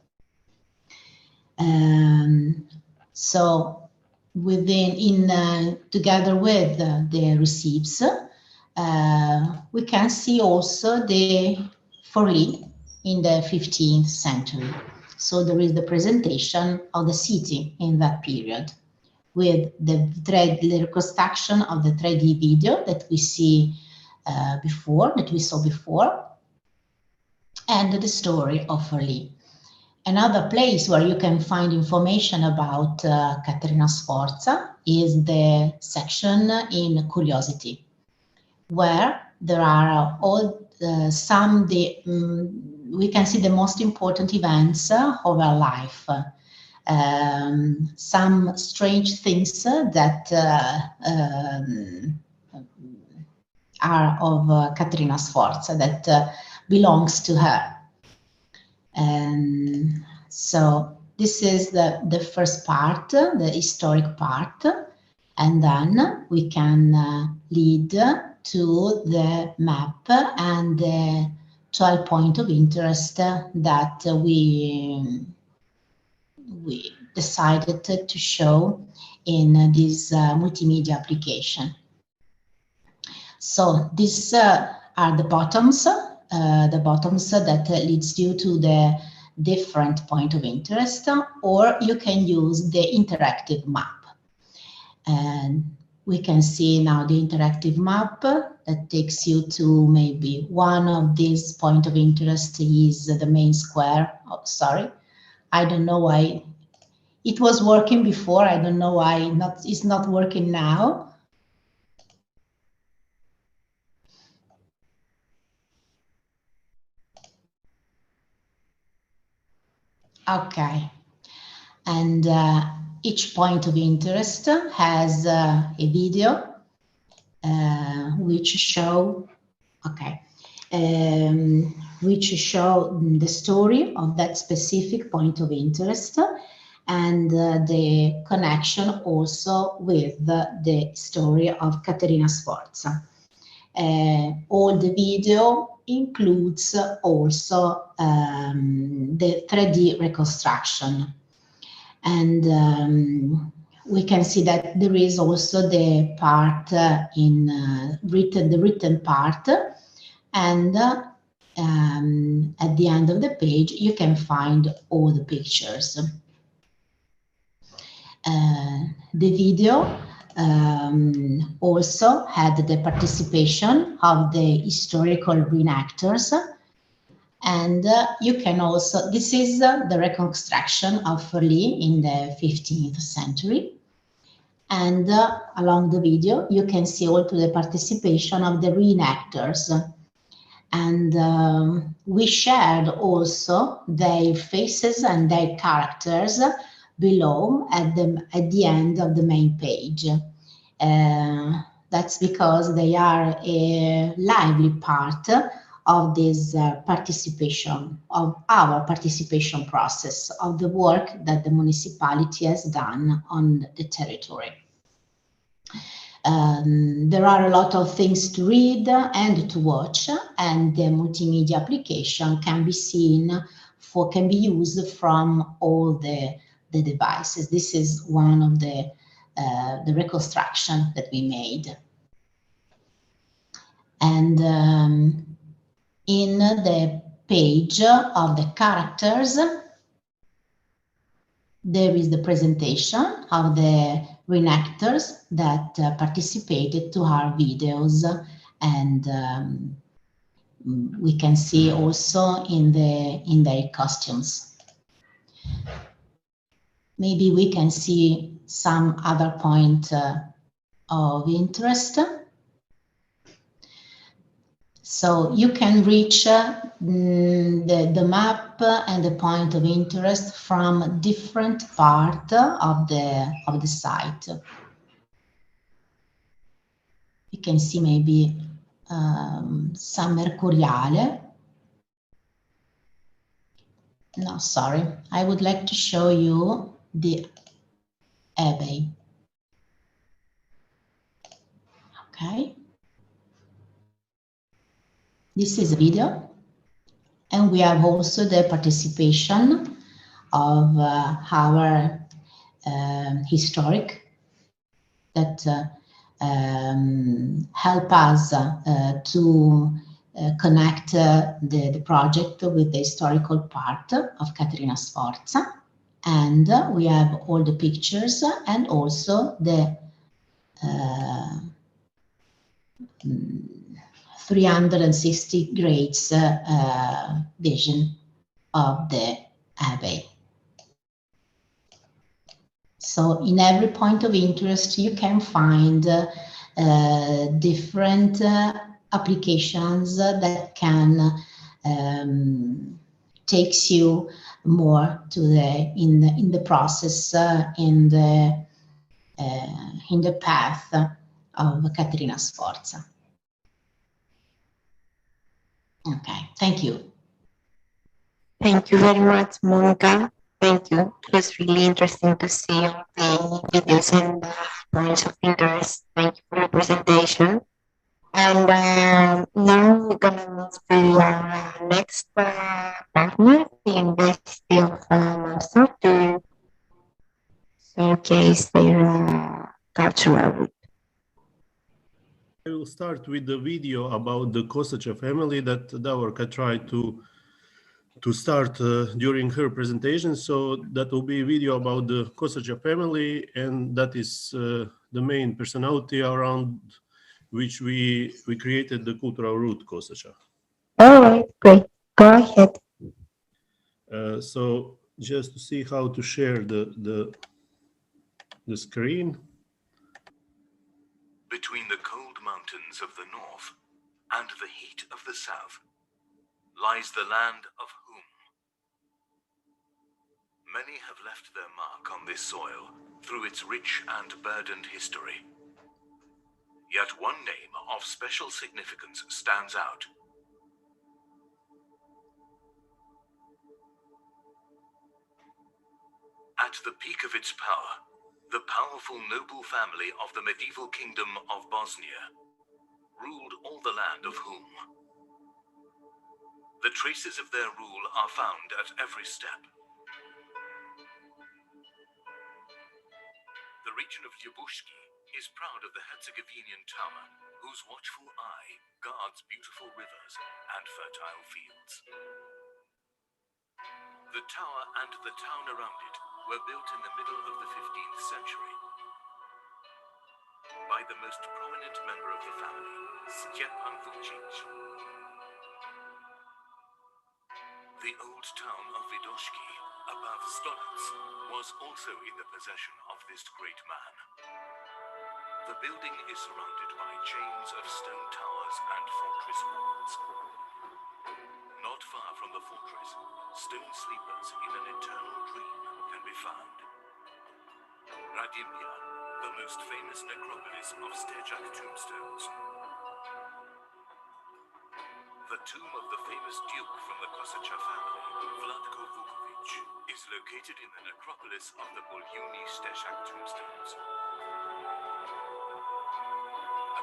So together with the receipts, we can see also the Forlì in the 15th century. So there is the presentation of the city in that period, with the reconstruction of the 3D video that we saw before, and the story of Forlì. Another place where you can find information about Caterina Sforza is the section in Curiosity, where there are all we can see the most important events of her life. Some strange things that are of Caterina Sforza, that belongs to her. And so this is the first part, the historic part, and then we can lead to the map and the 12 points of interest that we decided to show in this multimedia application. So these are the bottoms that leads you to the different point of interest, or you can use the interactive map. And we can see now the interactive map that takes you to maybe one of these point of interest is the main square. Oh, sorry, I don't know why it was working before. I don't know why it's not working now. Okay, and each point of interest has a video which show the story of that specific point of interest, and the connection also with the story of Caterina Sforza. All the video includes also the 3D reconstruction, and we can see that there is also the part in the written part, and at the end of the page you can find all the pictures. The video also had the participation of the historical reenactors, and you can also, this is the reconstruction of Forlì in the 15th century, and along the video you can see also the participation of the reenactors, and we shared also their faces and their characters below at the end of the main page. That's because they are a lively part of this participation, of our participation process, of the work that the municipality has done on the territory. There are a lot of things to read and to watch, and the multimedia application can be can be used from all the devices. This is one of the reconstruction that we made. And in the page of the characters, there is the presentation of the reenactors that participated to our videos, and we can see also in their costumes. maybe we can see some other point of interest. So you can reach the map and the point of interest from different part of the site. You can see maybe San Mercuriale. No, sorry. I would like to show you the Evia. Okay. This is a video. And we have also the participation of our historic that help us to connect the project with the historical part of Caterina Sforza. And we have all the pictures and also the 360 grades vision of the Evia. So in every point of interest, you can find different applications that can takes you more to in the process in the path of Caterina Sforza. Okay, thank you. Thank you very much, Monica. Thank you. It was really interesting to see all the videos and points of interest. Thank you for your presentation. And now we're going to move to our next partner, the University of Mostar, to showcase their cultural root. I will start with the video about the Kosacha family that Davorka tried to start during her presentation. So that will be a video about the Kosacha family, and that is the main personality around which we created the cultural root Kosacha. All right, great. Go ahead. So just to see how to share the screen. Between the cold mountains of the north and the heat of the south lies the land of whom. Many have left their mark on this soil through its rich and burdened history. Yet one name of special significance stands out. At the peak of its power, the powerful noble family of the medieval kingdom of Bosnia ruled all the land of whom. The traces of their rule are found at every step. The region of Ljubuški is proud of the Herzegovinian tower, whose watchful eye guards beautiful rivers and fertile fields. The tower and the town around it were built in the middle of the 15th century by the most prominent member of the family, Stjepan Vučić. The old town of Vidoški, above Stolac, was also in the possession of this great man. The building is surrounded by chains of stone towers and fortress walls. Not far from the fortress, stone sleepers in an eternal dream can be found. Radimia, the most famous necropolis of Stejac tombstones. The tomb of the famous duke from the Kosacha family, Vlatko Vuković, is located in the necropolis of the Boljuni Stejac tombstones.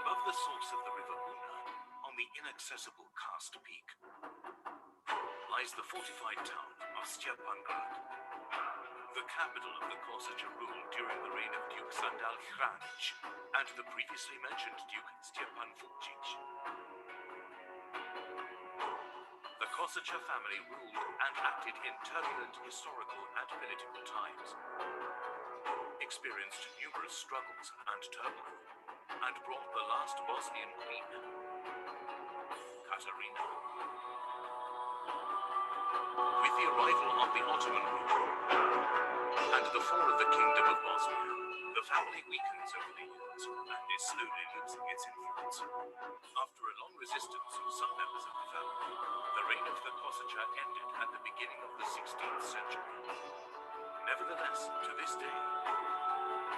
Above the source of the river Una, on the inaccessible karst peak, lies the fortified town of Stjepangrad, the capital of the Kosacha rule during the reign of Duke Sandal Hranić and the previously mentioned Duke Stjepan Vučić. The Kosacha family ruled and acted in turbulent historical and political times, experienced numerous struggles and turmoil, and brought the last Bosnian queen, Katarina. With the arrival of the Ottoman rule, and the fall of the Kingdom of Bosnia, the family weakens over the years and is slowly losing its influence. After a long resistance of some members of the family, the reign of the Kosacha ended at the beginning of the 16th century. Nevertheless, to this day,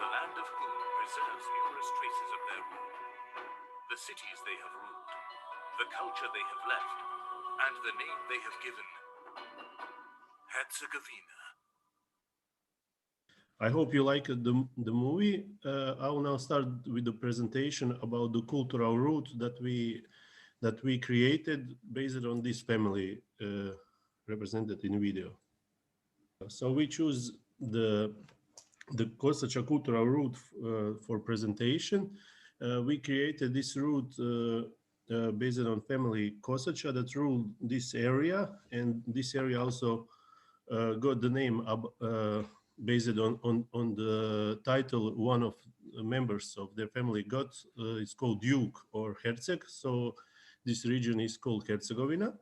the land of Hun preserves numerous traces of their rule. The cities they have ruled, the culture they have left, and the name they have given Herzegovina. I hope you like the movie. I will now start with the presentation about the cultural route that we created based on this family represented in video. So we choose the Kosacha cultural route for presentation. We created this route based on family Kosacha that ruled this area, and this area also got the name based on the title one of the members of their family got. It's called Duke or Herceg, so this region is called Herzegovina.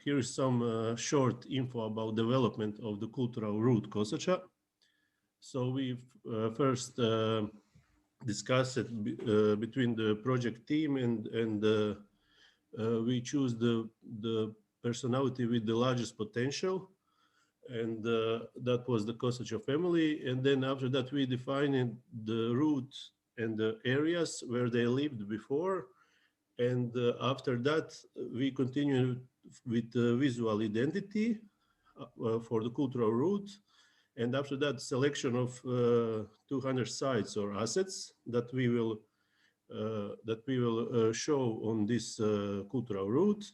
Here is some short info about development of the cultural route Kosacha. So we first discussed it between the project team and we choose the personality with the largest potential, and that was the Kosacha family. And then after that we defined the route and the areas where they lived before, and after that we continued with the visual identity for the cultural route, and after that selection of 200 sites or assets that we will show on this cultural route.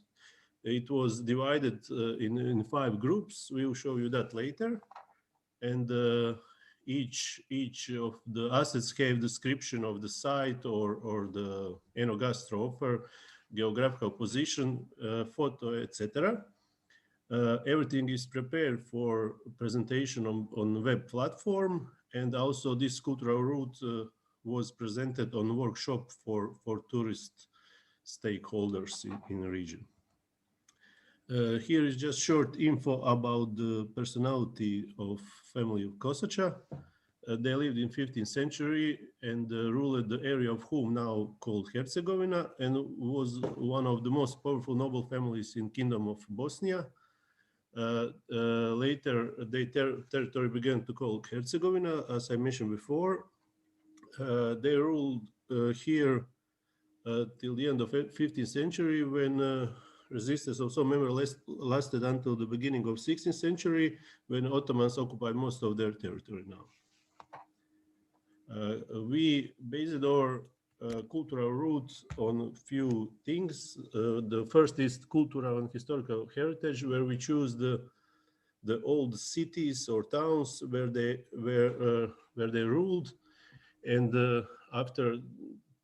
It was divided in 5 groups. We will show you that later. And each of the assets gave description of the site or the enogastro offer, geographical position, photo, etc. Everything is prepared for presentation on web platform, and also this cultural route was presented on workshop for tourist stakeholders in the region. Here is just short info about the personality of family of Kosacha. They lived in 15th century and ruled the area of Hum, now called Herzegovina, and was one of the most powerful noble families in Kingdom of Bosnia. Later, their territory began to call Herzegovina, as I mentioned before. They ruled here till the end of 15th century, when resistance of some members lasted until the beginning of 16th century, when Ottomans occupied most of their territory now. We based our cultural roots on few things. The first is cultural and historical heritage, where we choose the old cities or towns where they ruled, and after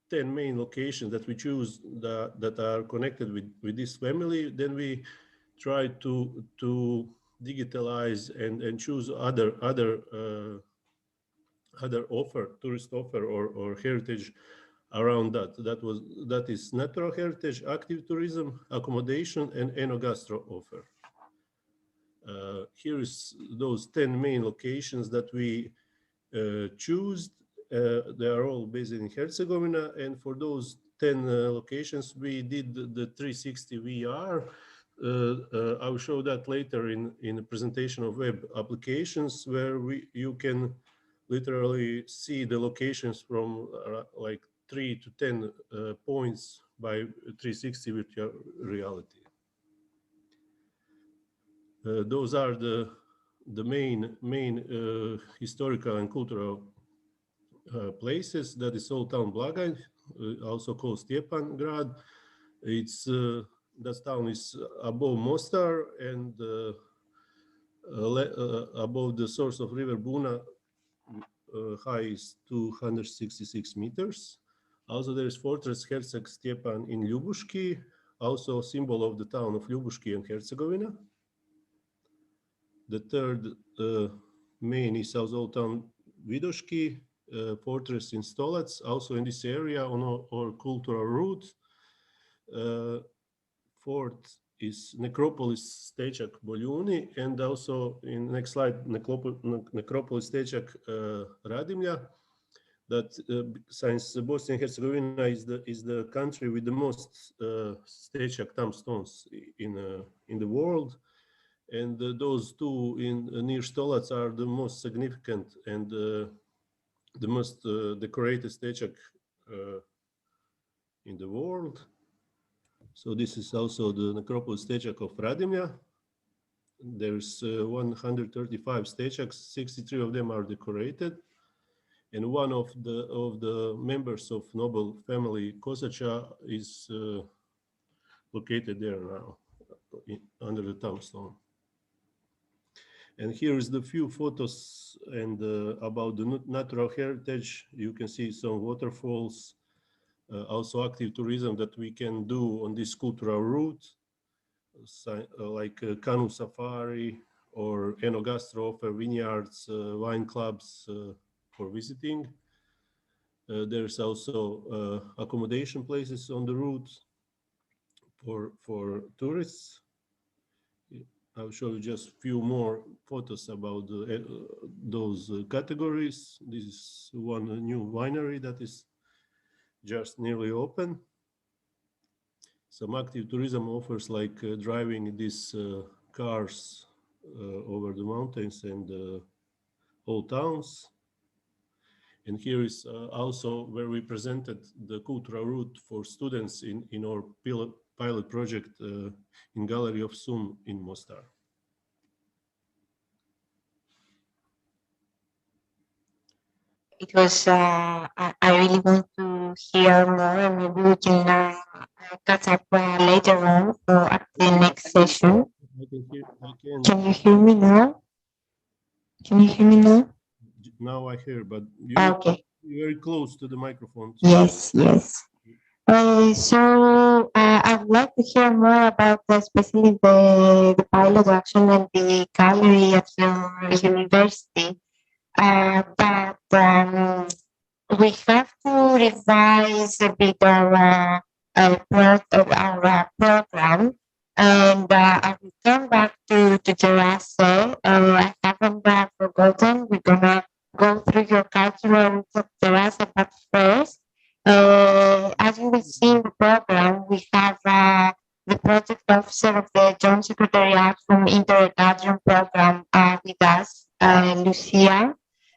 10 main locations that we choose that are connected with this family, then we try to digitalize and choose other tourist offer or heritage around that. That is natural heritage, active tourism, accommodation, and enogastro offer. Here is those 10 main locations that we choose. They are all based in Herzegovina, and for those 10 locations we did the 360 VR. I will show that later in the presentation of web applications, where you can literally see the locations from like 3 to 10 points by 360 virtual reality. Those are the main historical and cultural places. That is Old Town Blagaj, also called Stjepangrad. It's that town is above Mostar and above the source of River Buna. High is 266 meters. Also, there is Fortress Herceg Stjepan in Ljubuški, also symbol of the town of Ljubuški and Herzegovina. The third main is Old Town Vidoški, fortress in Stolac, also in this area on our cultural route. Fourth is Necropolis Stečak Boljuni, and also in next slide, Necropolis Stečak Radimlja. That since Bosnia and Herzegovina is the country with the most Stečak tombstones in the world, and those two near Stolac are the most significant and the most decorated Stečak in the world. So this is also the Necropolis Stečak of Radimlja. There's 135 Stečaks, 63 of them are decorated. And one of the members of noble family Kosača is located there now, under the tombstone. And here is the few photos and about the natural heritage. You can see some waterfalls, also active tourism that we can do on this cultural route, like canoe safari or Enogastro offer vineyards, wine clubs, for visiting. There's also accommodation places on the route for tourists. I'll show you just a few more photos about those categories. This is one new winery that is just nearly open. Some active tourism offers like driving these cars over the mountains and old towns. And here is also where we presented the cultural route for students in our pilot project in Gallery of Sum in Mostar. It was, I really want to hear more, and maybe we can catch up later on for at the next session. Can you hear me now? Can you hear me now? Now I hear, but you're very close to the microphone. Yes, yes. So I would like to hear more about especially the pilot action and the gallery at your university. But we have to revise a bit our program, and I will come back to Gerace. I haven't forgotten. We're gonna go through your cultural roots of Gerace, but first, as you will see in the program, we have the project officer of the Joint Secretariat from ADRION program with us, Lucia.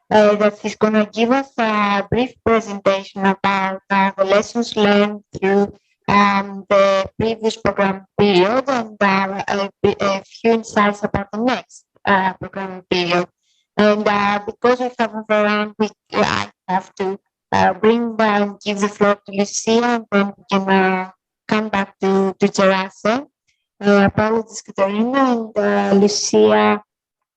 That is going to give us a brief presentation about the lessons learned through the previous program period and a few insights about the next program period. And because we have overrun, I have to give the floor to Lucia, and then we can come back to Gerace. Apologies, Katerina, and Lucia.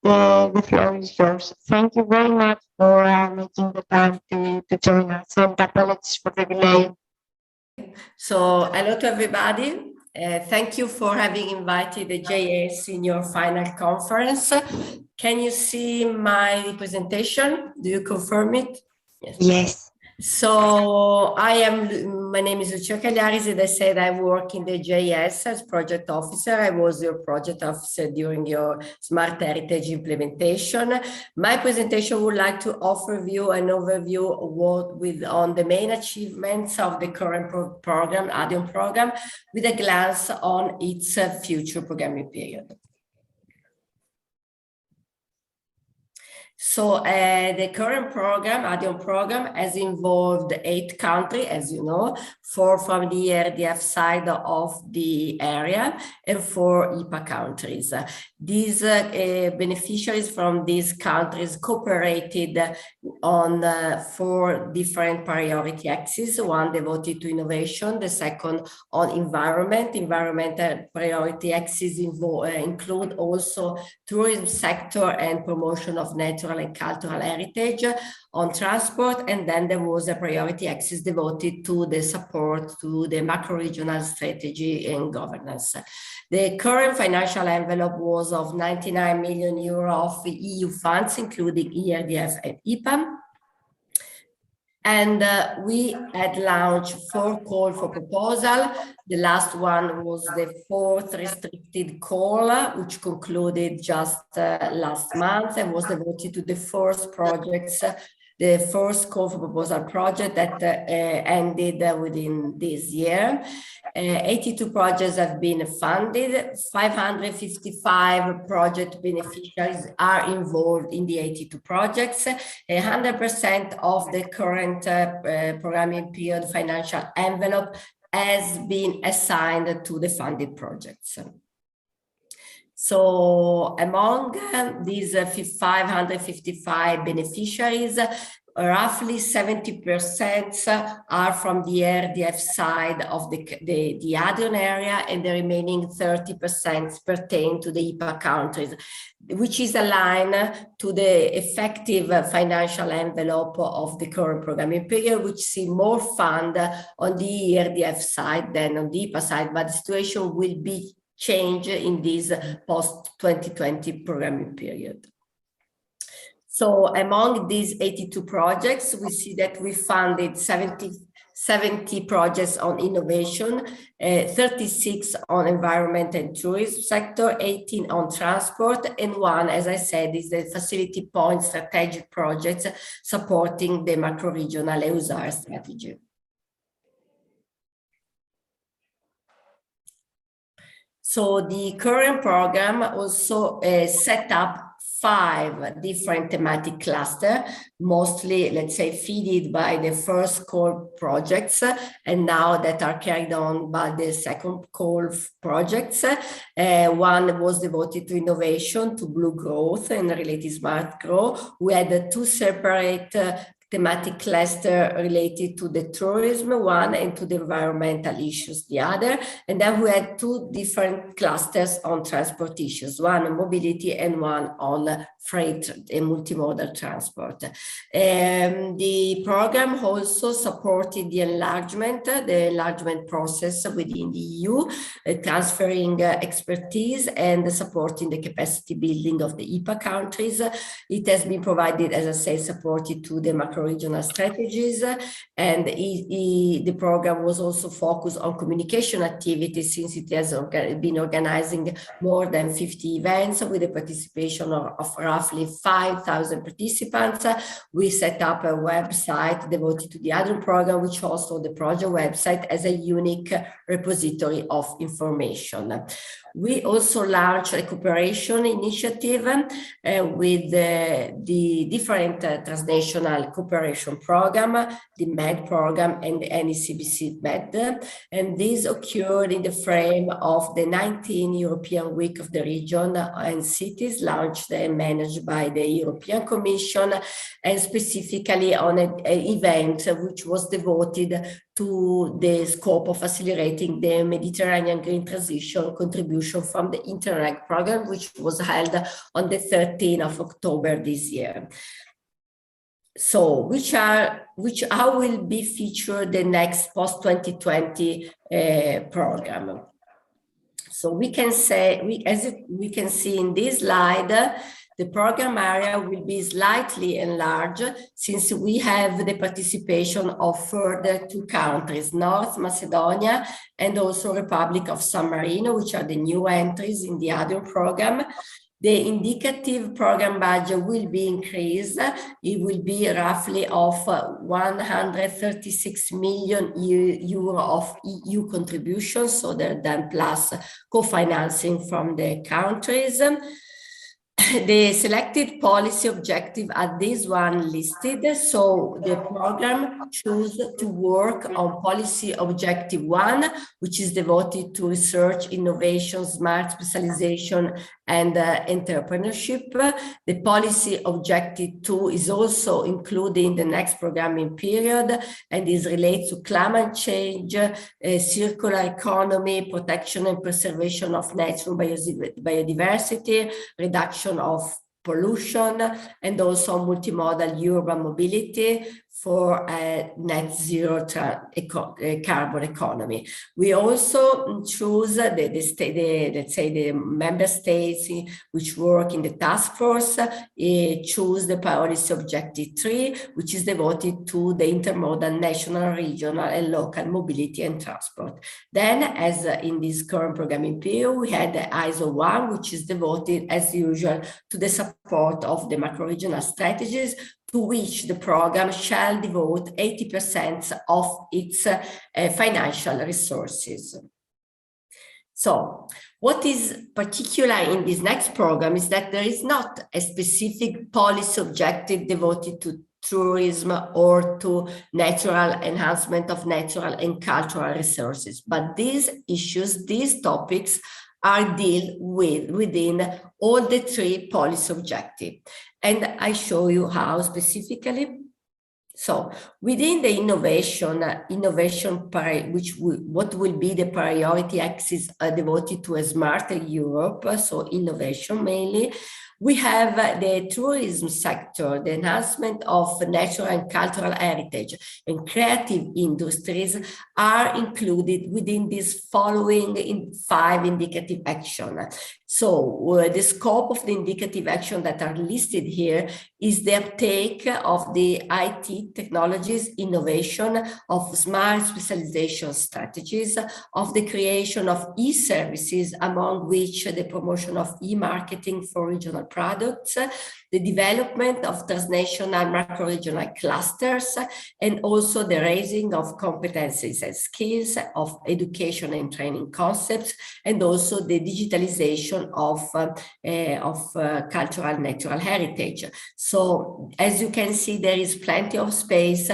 The floor is yours. Thank you very much for making the time to join us, and apologies for the delay. So, hello to everybody. Thank you for having invited the JS in your final conference. Can you see my presentation? Do you confirm it? Yes. Yes. So my name is Lucia Cagliari. As I said, I work in the JS as project officer. I was your project officer during your Smart Heritage implementation. My presentation would like to offer you an overview on the main achievements of the current program, ADRION program, with a glance on its future programming period. So the current program, ADRION program, has involved 8 countries, as you know, 4 from the RDF side of the area and 4 IPA countries. These beneficiaries from these countries cooperated on 4 different priority axes, one devoted to innovation, the second on environment. Environmental priority axes include also tourism sector and promotion of natural and cultural heritage, on transport, and then there was a priority axis devoted to the support to the macro-regional strategy and governance. The current financial envelope was of 99 million euro of EU funds, including ERDF and IPA. And we had launched 4 calls for proposal. The last one was the 4th restricted call, which concluded just last month and was devoted to the first projects, the first call for proposal project that ended within this year. 82 projects have been funded. 555 project beneficiaries are involved in the 82 projects. 100% of the current programming period financial envelope has been assigned to the funded projects. So among these 555 beneficiaries, roughly 70% are from the RDF side of the ADRION area, and the remaining 30% pertain to the IPA countries, which is aligned to the effective financial envelope of the current programming period, which see more fund on the RDF side than on the IPA side, but the situation will be changed in this post-2020 programming period. So among these 82 projects, we see that we funded 70 projects on innovation, 36 on environment and tourism sector, 18 on transport, and 1, as I said, is the facility point strategic projects supporting the macro-regional EUSAR strategy. So the current program also set up 5 different thematic clusters, mostly, let's say, feeded by the first core projects, and now that are carried on by the second core projects. One was devoted to innovation, to blue growth and related smart growth. We had 2 separate thematic cluster related to the tourism one and to the environmental issues the other, and then we had 2 different clusters on transport issues, one on mobility and one on freight and multimodal transport. The program also supported the enlargement process within the EU, transferring expertise and supporting the capacity building of the IPA countries. It has been provided, as I say, supported to the macro-regional strategies, and the program was also focused on communication activities, since it has been organizing more than 50 events with the participation of roughly 5,000 participants. We set up a website devoted to the ADRION program, which also the project website as a unique repository of information. We also launched a cooperation initiative with the different transnational cooperation program, the MED program and the NECBC MED. And this occurred in the frame of the 19th European Week of the Region and Cities, launched and managed by the European Commission, and specifically on an event which was devoted to the scope of accelerating the Mediterranean green transition contribution from the Interreg program, which was held on the 13th of October this year. So how will be featured the next post-2020 program? So we can say, as we can see in this slide, the program area will be slightly enlarged, since we have the participation of further 2 countries, North Macedonia and also Republic of San Marino, which are the new entries in the ADRION program. The indicative program budget will be increased. It will be roughly of 136 million euro of EU contributions, so then plus co-financing from the countries. The selected policy objective are this one listed. So the program chose to work on policy objective 1, which is devoted to research, innovation, smart specialization, and entrepreneurship. The policy objective 2 is also included in the next programming period, and is related to climate change, circular economy, protection and preservation of natural biodiversity, reduction of pollution, and also multimodal urban mobility, for a net zero carbon economy. We also choose let's say the member states which work in the task force choose the policy objective 3, which is devoted to the intermodal national, regional, and local mobility and transport. Then, as in this current programming period, we had the ISO 1, which is devoted, as usual, to the support of the macro-regional strategies, to which the program shall devote 80% of its financial resources. So, what is particular in this next program is that there is not a specific policy objective devoted to tourism or to natural enhancement of natural and cultural resources, but these issues, these topics are dealt with within all the 3 policy objectives. And I show you how specifically. So within the what will be the priority axis devoted to a smarter Europe, so innovation mainly, we have the tourism sector, the enhancement of natural and cultural heritage, and creative industries are included within these following 5 indicative actions. So the scope of the indicative action that are listed here is the uptake of the IT technologies, innovation, of smart specialization strategies, of the creation of e-services, among which the promotion of e-marketing for regional products, the development of transnational macro-regional clusters, and also the raising of competencies and skills, of education and training concepts, and also the digitalization of cultural natural heritage. So as you can see, there is plenty of space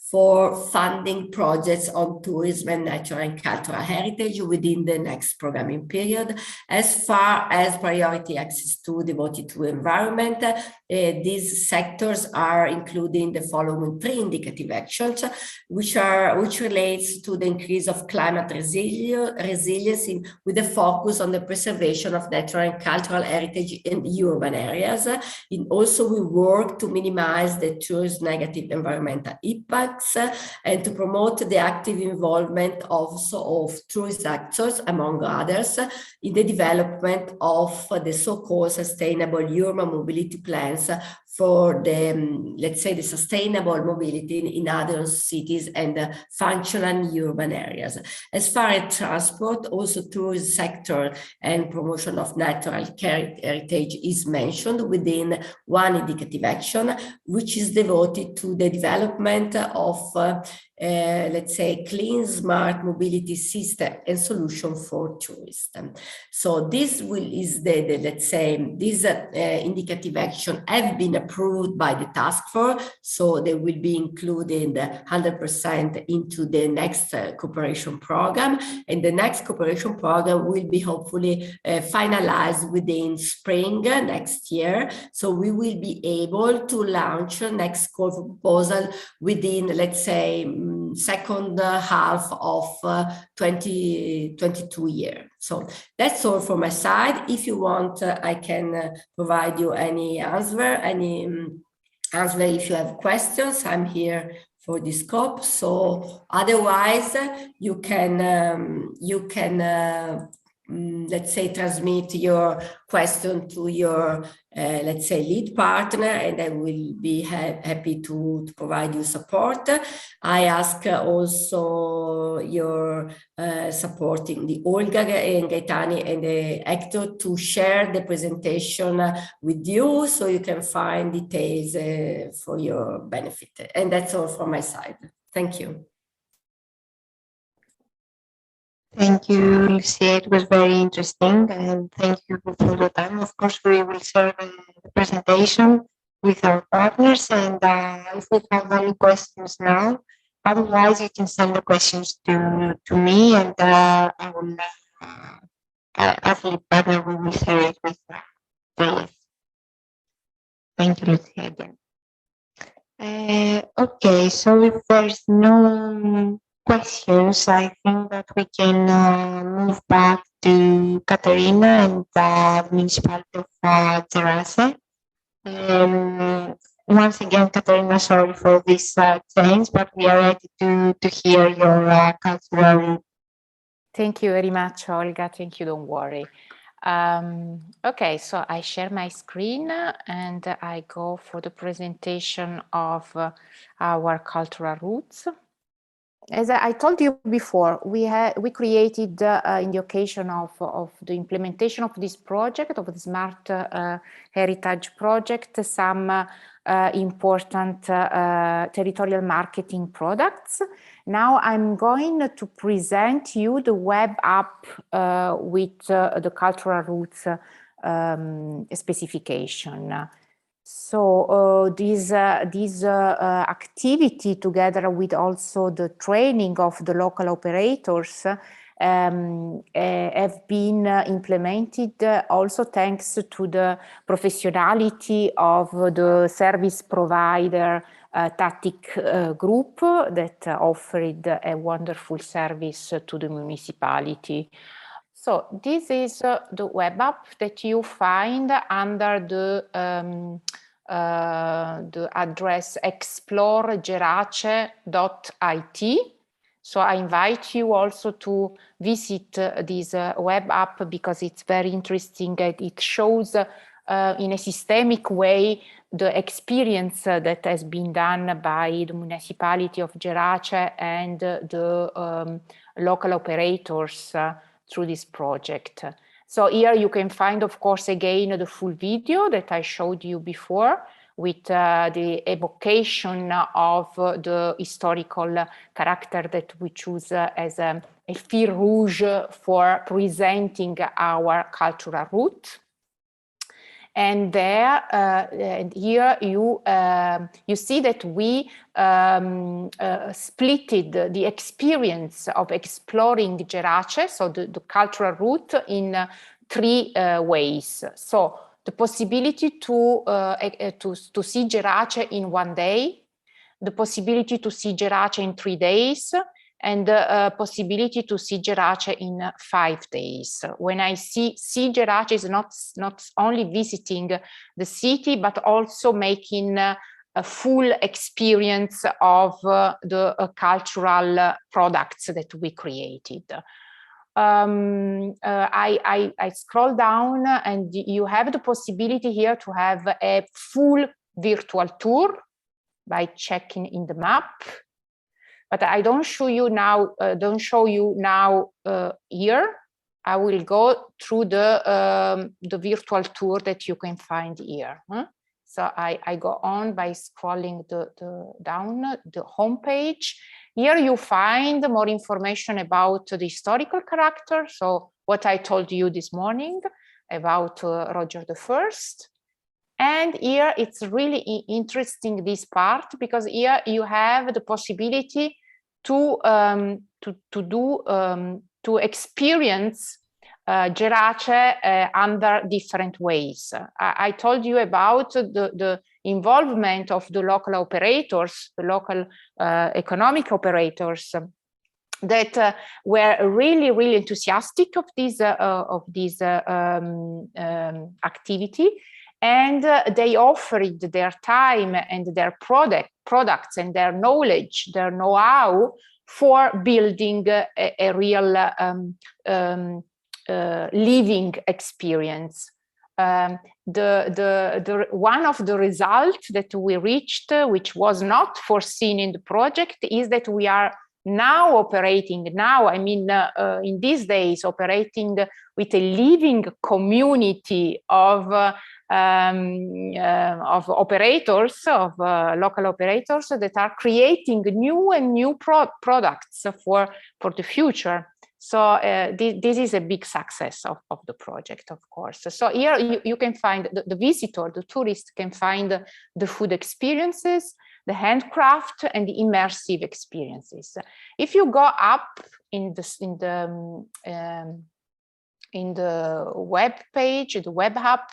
for funding projects on tourism and natural and cultural heritage within the next programming period. As far as priority axis 2 devoted to environment, these sectors are including the following 3 indicative actions, which relates to the increase of climate resilience with a focus on the preservation of natural and cultural heritage in urban areas. And also we work to minimize the tourist negative environmental impact, and to promote the active involvement also of tourist actors, among others, in the development of the so-called sustainable urban mobility plans for the, let's say, the sustainable mobility in other cities and functional urban areas. As far as transport, also tourism sector and promotion of natural heritage is mentioned within 1 indicative action, which is devoted to the development of let's say, clean, smart mobility system and solution for tourists. So this is let's say, these indicative action have been approved by the task force, so they will be included 100% into the next cooperation program, and the next cooperation program will be hopefully finalized within spring next year. So we will be able to launch next call for proposal within, let's say, second half of 2022 year. So that's all from my side. If you want, I can provide you any answer if you have questions. I'm here for this scope. So otherwise, you can let's say, transmit your question to your, let's say, lead partner, and I will be happy to provide you support. I ask also your supporting the Olga and Gaetani and the Hector to share the presentation with you, so you can find details for your benefit. And that's all from my side. Thank you. Thank you, Lucia. It was very interesting, and thank you for your time. Of course, we will share the presentation with our partners, and if we have any questions now, otherwise you can send the questions to me, and I will, as a partner, we will share it with you. Thank you, Lucia, again. Okay, so if there's no questions, I think that we can move back to Caterina and the municipality of Gerace. Once again, Caterina, sorry for this change, but we are ready to hear your cultural. Thank you very much, Olga. Thank you, don't worry. Okay, so I share my screen and I go for the presentation of our cultural roots. As I told you before, we created in the occasion of the implementation of this project, of the Smart Heritage Project, some important territorial marketing products. Now I'm going to present you the web app with the cultural roots specification. So this activity, together with also the training of the local operators, have been implemented also thanks to the professionality of the service provider TATIC group that offered a wonderful service to the municipality. So this is the web app that you find under the address exploregerace.it. So I invite you also to visit this web app because it's very interesting. It shows in a systemic way the experience that has been done by the municipality of Gerace and the local operators through this project. So here you can find, of course, again, the full video that I showed you before with the evocation of the historical character that we choose as a fil rouge for presenting our cultural root. And there, and here you see that we splitted the experience of exploring Gerace, so the cultural route, in three ways. So the possibility to see Gerace in 1 day, the possibility to see Gerace in 3 days, and the possibility to see Gerace in 5 days. When I see Gerace is not only visiting the city, but also making a full experience of the cultural products that we created. I scroll down and you have the possibility here to have a full virtual tour by checking in the map. But I don't show you now. Here. I will go through the virtual tour that you can find here. So I go on by scrolling down the home page. Here you find more information about the historical character. So what I told you this morning about Roger I. And here it's really interesting, this part, because here you have the possibility to experience Gerace under different ways. I told you about the involvement of the local operators, the local economic operators that were really enthusiastic of this activity. And they offered their time and their products and their knowledge, their know-how for building a real living experience. One of the results that we reached, which was not foreseen in the project, is that we are now operating, in these days, operating with a living community of operators, of local operators that are creating new products for the future. So this is a big success of the project, of course. So here you can find the visitor, the tourist can find the food experiences, the handcraft, and the immersive experiences. If you go up in the web page, the web app,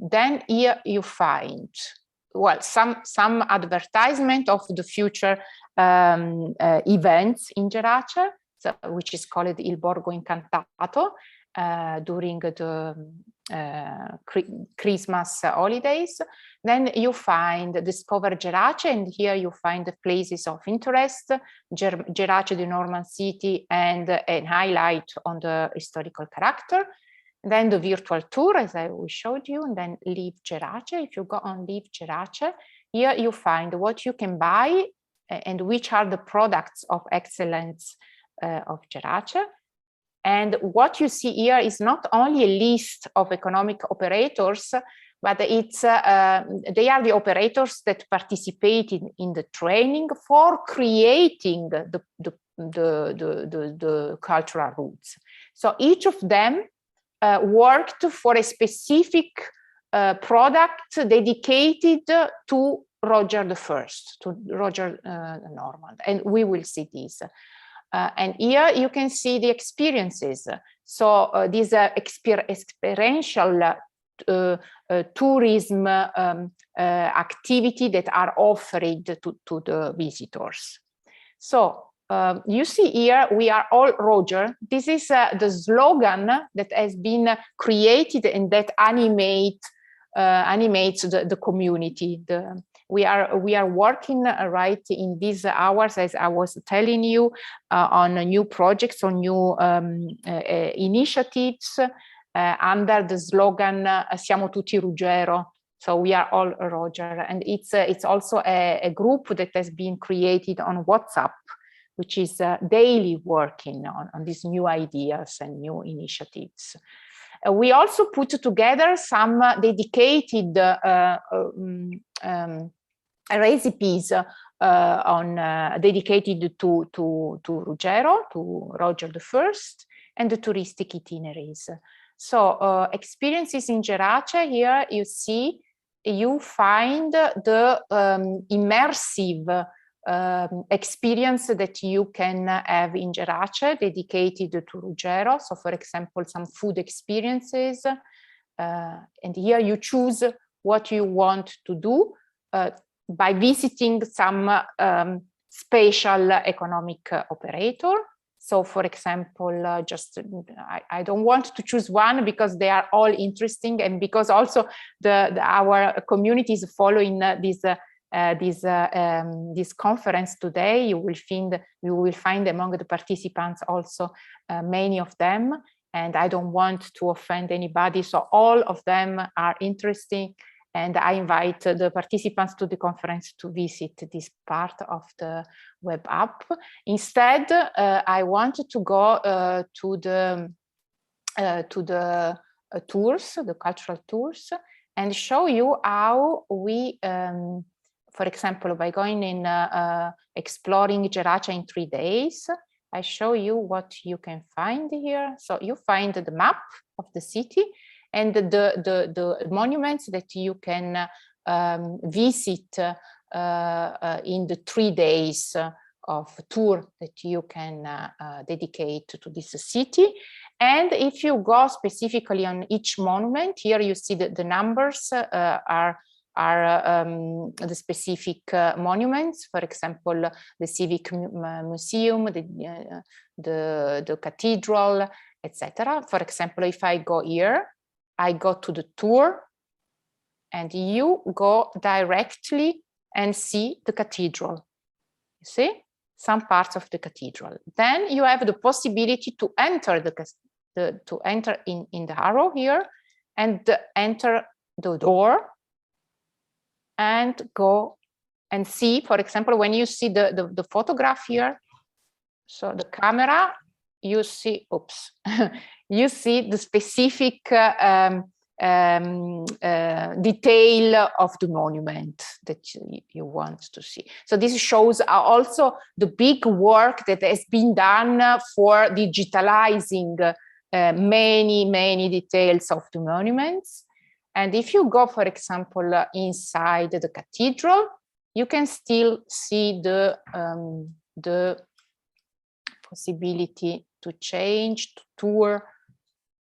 then here you find, well, some advertisement of the future events in Gerace, which is called Il Borgo Incantato, during Christmas holidays. Then you find Discover Gerace, and here you find the places of interest, Gerace, the Norman city, and a highlight on the historical character. Then the virtual tour, as we showed you, and then Leave Gerace. If you go on Leave Gerace, here you find what you can buy and which are the products of excellence of Gerace. And what you see here is not only a list of economic operators, but it's they are the operators that participated in the training for creating the cultural routes. So each of them worked for a specific product dedicated to Roger I, to Roger Norman, and we will see this. And here you can see the experiences. So these are experiential tourism activity that are offered to the visitors. So you see here, we are all Roger. This is the slogan that has been created and that animates the community. We are working right in these hours, as I was telling you, on new projects, on new initiatives under the slogan "Siamo tutti Ruggero." So we are all Roger, and it's also a group that has been created on WhatsApp, which is daily working on these new ideas and new initiatives. We also put together some dedicated recipes dedicated to Ruggero, to Roger I, and the touristic itineraries. So experiences in Gerace, here you see, you find the immersive experience that you can have in Gerace dedicated to Ruggero. So for example, some food experiences, and here you choose what you want to do by visiting some special economic operator. So for example, I don't want to choose one because they are all interesting, and because also our community is following this conference today. You will find among the participants also many of them, and I don't want to offend anybody, so all of them are interesting, and I invite the participants to the conference to visit this part of the web app. Instead, I wanted to go to the tours, the cultural tours, and show you how we for example, by going in exploring Gerace in 3 days, I show you what you can find here. So you find the map of the city and the monuments that you can visit in the 3 days of tour that you can dedicate to this city. And if you go specifically on each monument, here you see that the numbers are the specific monuments, for example, the Civic Museum, the cathedral, etc. For example, if I go here, I go to the tour, and you go directly and see the cathedral. You see some parts of the cathedral. Then you have the possibility to enter in the arrow here and enter the door and go and see, for example, when you see the photograph here, so the camera, you see, oops, you see the specific detail of the monument that you want to see. So this shows also the big work that has been done for digitalizing many details of the monuments. And if you go, for example, inside the cathedral, you can still see the possibility to change, to tour,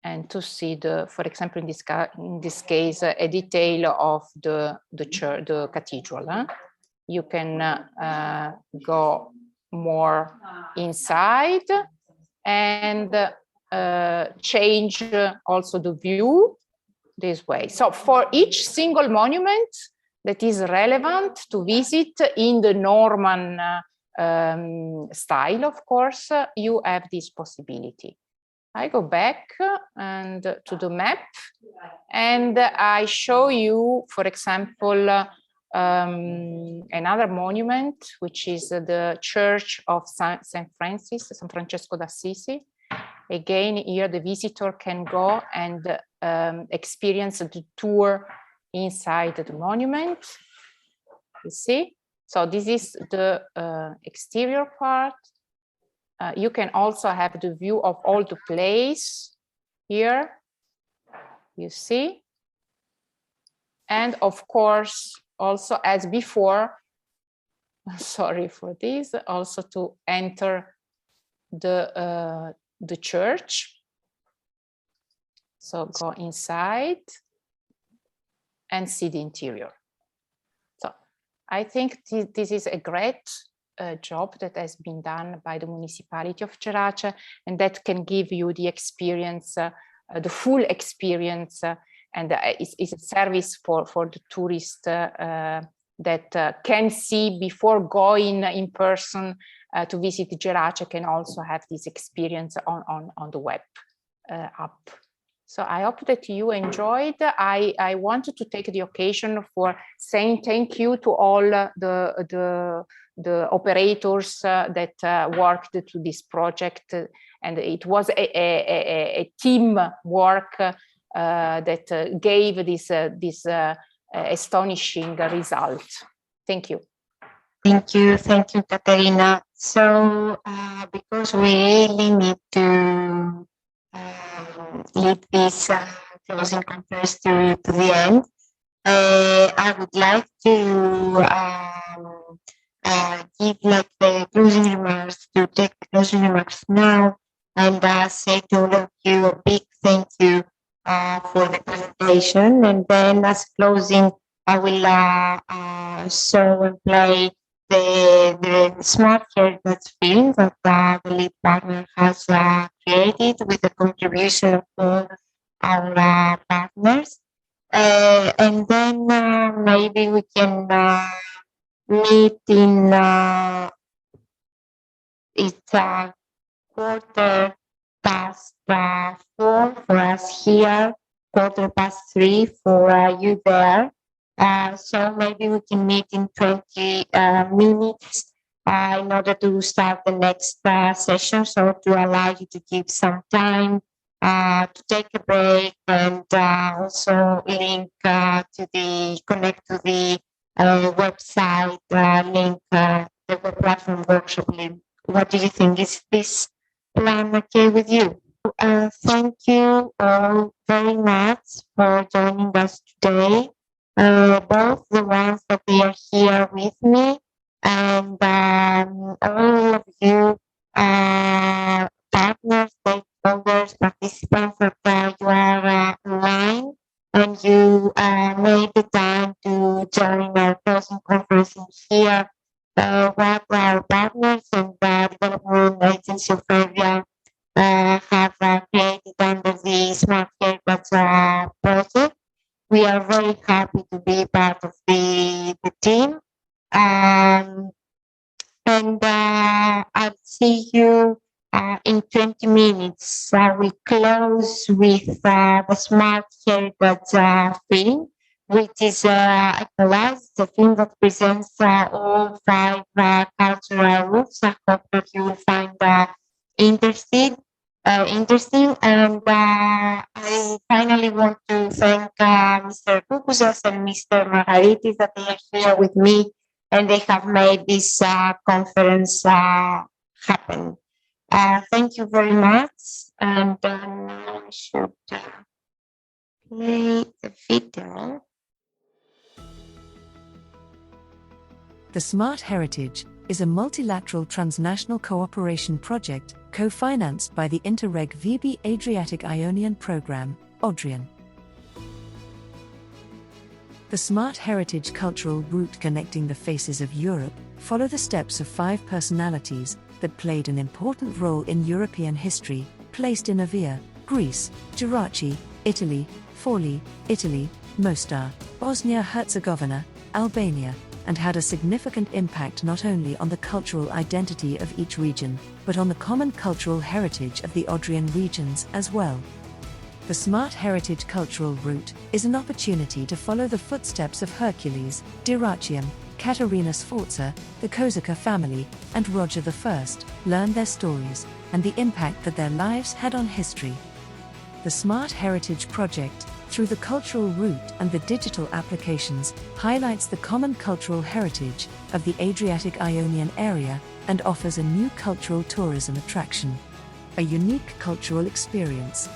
and to see for example, in this case, a detail of the church, the cathedral. You can go more inside and change also the view. this way. So for each single monument that is relevant to visit in the Norman style, of course, you have this possibility. I go back and to the map, and I show you, for example, another monument, which is the Church of San Francesco d'Assisi. Again, here the visitor can go and experience the tour inside the monument. You see? So this is the exterior part. You can also have the view of all the place here, you see. And of course, also as before, sorry for this, also to enter the church. So go inside and see the interior. So I think this is a great job that has been done by the municipality of Gerace, and that can give you the experience, the full experience, and it's a service for the tourist that can see before going in person to visit Gerace, can also have this experience on the web app. So I hope that you enjoyed. I wanted to take the occasion for saying thank you to all the operators that worked to this project, and it was a team work that gave this astonishing result. Thank you. Thank you, Caterina. So, because we really need to lead this closing conference to the end, I would like to give like the closing remarks, to take the closing remarks now, and say to all of you a big thank you for the presentation. And then as closing, I will show and play the Smart Heritage film that the lead partner has created with the contribution of all our partners. And then maybe we can meet in it's 4:15 for us here, 3:15 for you there. So maybe we can meet in 20 minutes in order to start the next session. So to allow you to give some time to take a break, and also link connect to the website link, the web platform workshop link. What do you think? Is this plan okay with you? Thank you all very much for joining us today. Both the ones that they are here with me, and all of you partners, stakeholders, participants that you are online, and you made the time to join our closing conference here. What our partners and the Development Agency of Evia have created under the Smart Heritage project. We are very happy to be part of the team. And I'll see you in 20 minutes. We close with the Smart Heritage film, which is a collage, the film that presents all 5 cultural roots. I hope that you will find interesting. And I finally want to thank Mr. Koukouzas and Mr. Margaritis that they are here with me, and they have made this conference happen. Thank you very much. And now I should play the video. The Smart Heritage is a multilateral transnational cooperation project co-financed by the Interreg VB Adriatic Ionian Programme, ADRION. The Smart Heritage cultural route connecting the faces of Europe follow the steps of 5 personalities that played an important role in European history, placed in Evia, Greece, Gerace, Italy, Forlì, Italy, Mostar, Bosnia and Herzegovina, Albania, and had a significant impact not only on the cultural identity of each region, but on the common cultural heritage of the ADRION regions as well. The Smart Heritage Cultural Route is an opportunity to follow the footsteps of Hercules, Dyrrhachium, Caterina Sforza, the Kozaca family, and Roger I, learn their stories and the impact that their lives had on history. The Smart Heritage Project, through the cultural route and the digital applications, highlights the common cultural heritage of the Adriatic Ionian area and offers a new cultural tourism attraction, a unique cultural experience.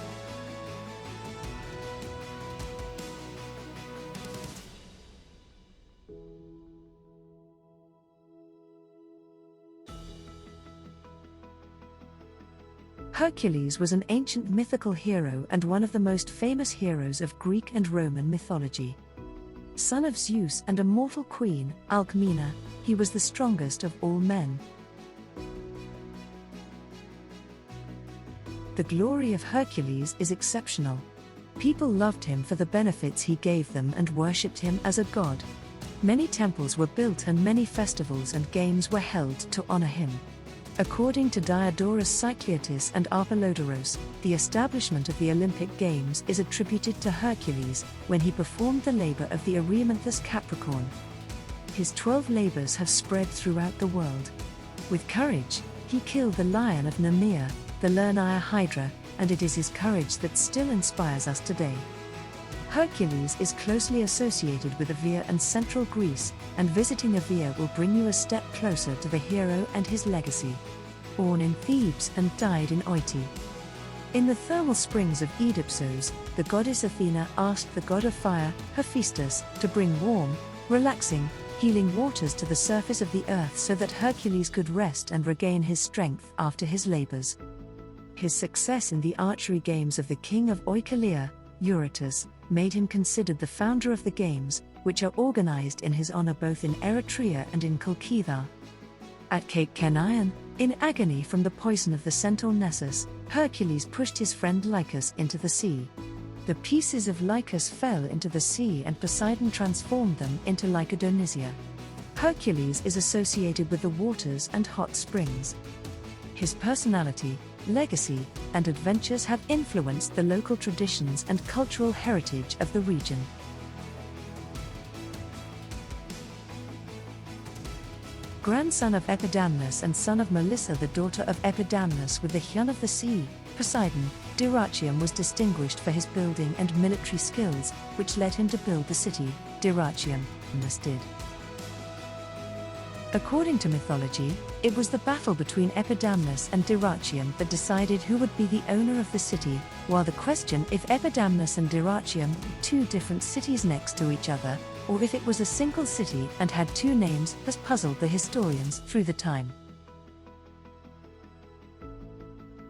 Hercules was an ancient mythical hero and one of the most famous heroes of Greek and Roman mythology. Son of Zeus and a mortal queen, Alcmena, he was the strongest of all men. The glory of Hercules is exceptional. People loved him for the benefits he gave them and worshipped him as a god. Many temples were built and many festivals and games were held to honor him. According to Diodorus Siculus and Arpelodorus, the establishment of the Olympic Games is attributed to Hercules when he performed the labor of the Erymanthus Capricorn. His 12 labors have spread throughout the world. With courage, he killed the lion of Nemea, the Lernaia Hydra, and it is his courage that still inspires us today. Hercules is closely associated with Evia and central Greece, and visiting Evia will bring you a step closer to the hero and his legacy. Born in Thebes and died in Oiti. In the thermal springs of Oedipus, the goddess Athena asked the god of fire, Hephaestus, to bring warm, relaxing, healing waters to the surface of the earth so that Hercules could rest and regain his strength after his labors. His success in the archery games of the king of Oichalia, Eurytus, made him considered the founder of the games, which are organized in his honor both in Eretria and in Chalkida. At Cape Kenaion, in agony from the poison of the centaur Nessus, Hercules pushed his friend Lycus into the sea. The pieces of Lycus fell into the sea and Poseidon transformed them into Lycodonisia. Hercules is associated with the waters and hot springs. His personality, legacy, and adventures have influenced the local traditions and cultural heritage of the region. Grandson of Epidamnus and son of Melissa, the daughter of Epidamnus with the Hyun of the sea, Poseidon, Dyrrhachium was distinguished for his building and military skills, which led him to build the city, Dyrrhachium, did. According to mythology, it was the battle between Epidamnus and Dyrrhachium that decided who would be the owner of the city, while the question if Epidamnus and Dyrrhachium were two different cities next to each other, or if it was a single city and had two names, has puzzled the historians through the time.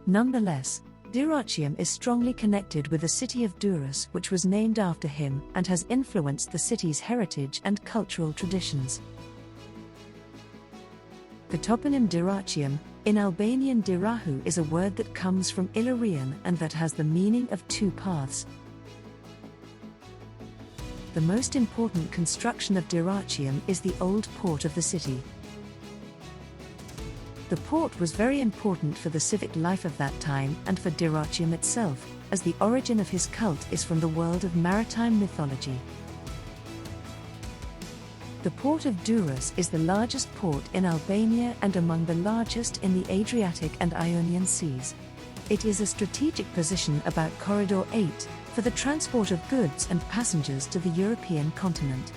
Nonetheless, Dyrrhachium is strongly connected with the city of Durrës, which was named after him and has influenced the city's heritage and cultural traditions. The toponym Dyrrhachium, in Albanian Dirahu, is a word that comes from Illyrian and that has the meaning of two paths. The most important construction of Dyrrhachium is the old port of the city. The port was very important for the civic life of that time and for Dyrrhachium itself, as the origin of his cult is from the world of maritime mythology. The port of Durrës is the largest port in Albania and among the largest in the Adriatic and Ionian seas. It is a strategic position about Corridor 8 for the transport of goods and passengers to the European continent.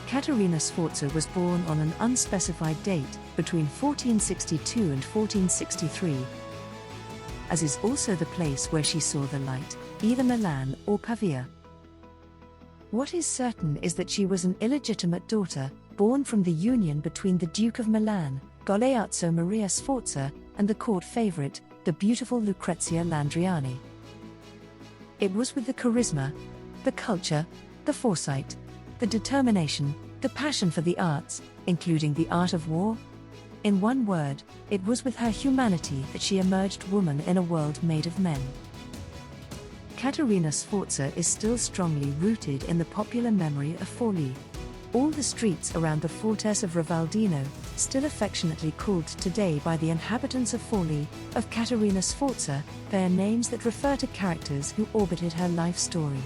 Caterina Sforza was born on an unspecified date between 1462 and 1463. As is also the place where she saw the light, either Milan or Pavia. What is certain is that she was an illegitimate daughter, born from the union between the Duke of Milan, Galeazzo Maria Sforza, and the court favorite, the beautiful Lucrezia Landriani. It was with the charisma, the culture, the foresight, the determination, the passion for the arts, including the art of war, In one word, it was with her humanity that she emerged woman in a world made of men. Caterina Sforza is still strongly rooted in the popular memory of Forlì. All the streets around the fortress of Rivaldino, still affectionately called today by the inhabitants of Forlì, of Caterina Sforza, bear names that refer to characters who orbited her life story.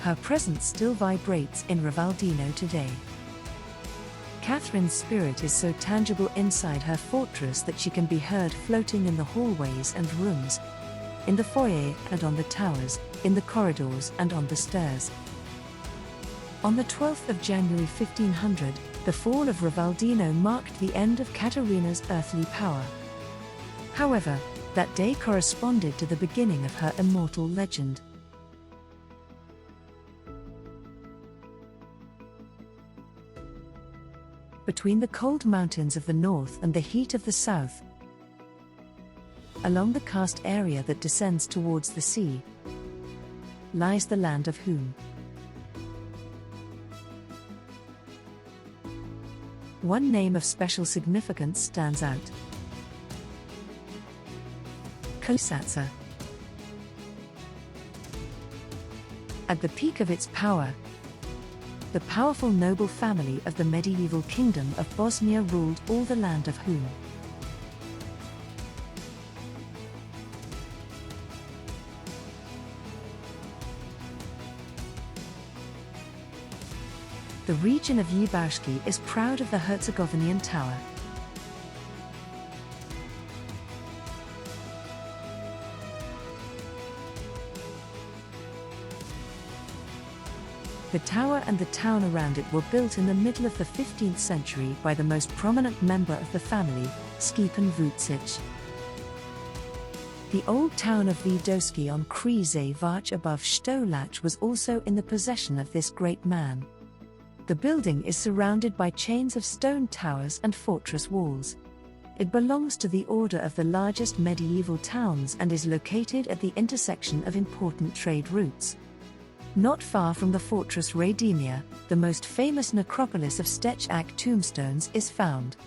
Her presence still vibrates in Rivaldino today. Catherine's spirit is so tangible inside her fortress that she can be heard floating in the hallways and rooms, in the foyer and on the towers, in the corridors and on the stairs. On the 12th of January 1500, the fall of Rivaldino marked the end of Caterina's earthly power. However, that day corresponded to the beginning of her immortal legend. Between the cold mountains of the north and the heat of the south, along the karst area that descends towards the sea, lies the land of Hum. One name of special significance stands out: Kosatsa. At the peak of its power, the powerful noble family of the medieval kingdom of Bosnia ruled all the land of Hum. The region of Jibauski is proud of the Herzegovinian tower. The tower and the town around it were built in the middle of the 15th century by the most prominent member of the family, Stjepan Vucic. The old town of Vidoski on Križe Varch above Stolac was also in the possession of this great man. The building is surrounded by chains of stone towers and fortress walls. It belongs to the order of the largest medieval towns and is located at the intersection of important trade routes. Not far from the fortress Radimia, the most famous necropolis of Stečak tombstones is found.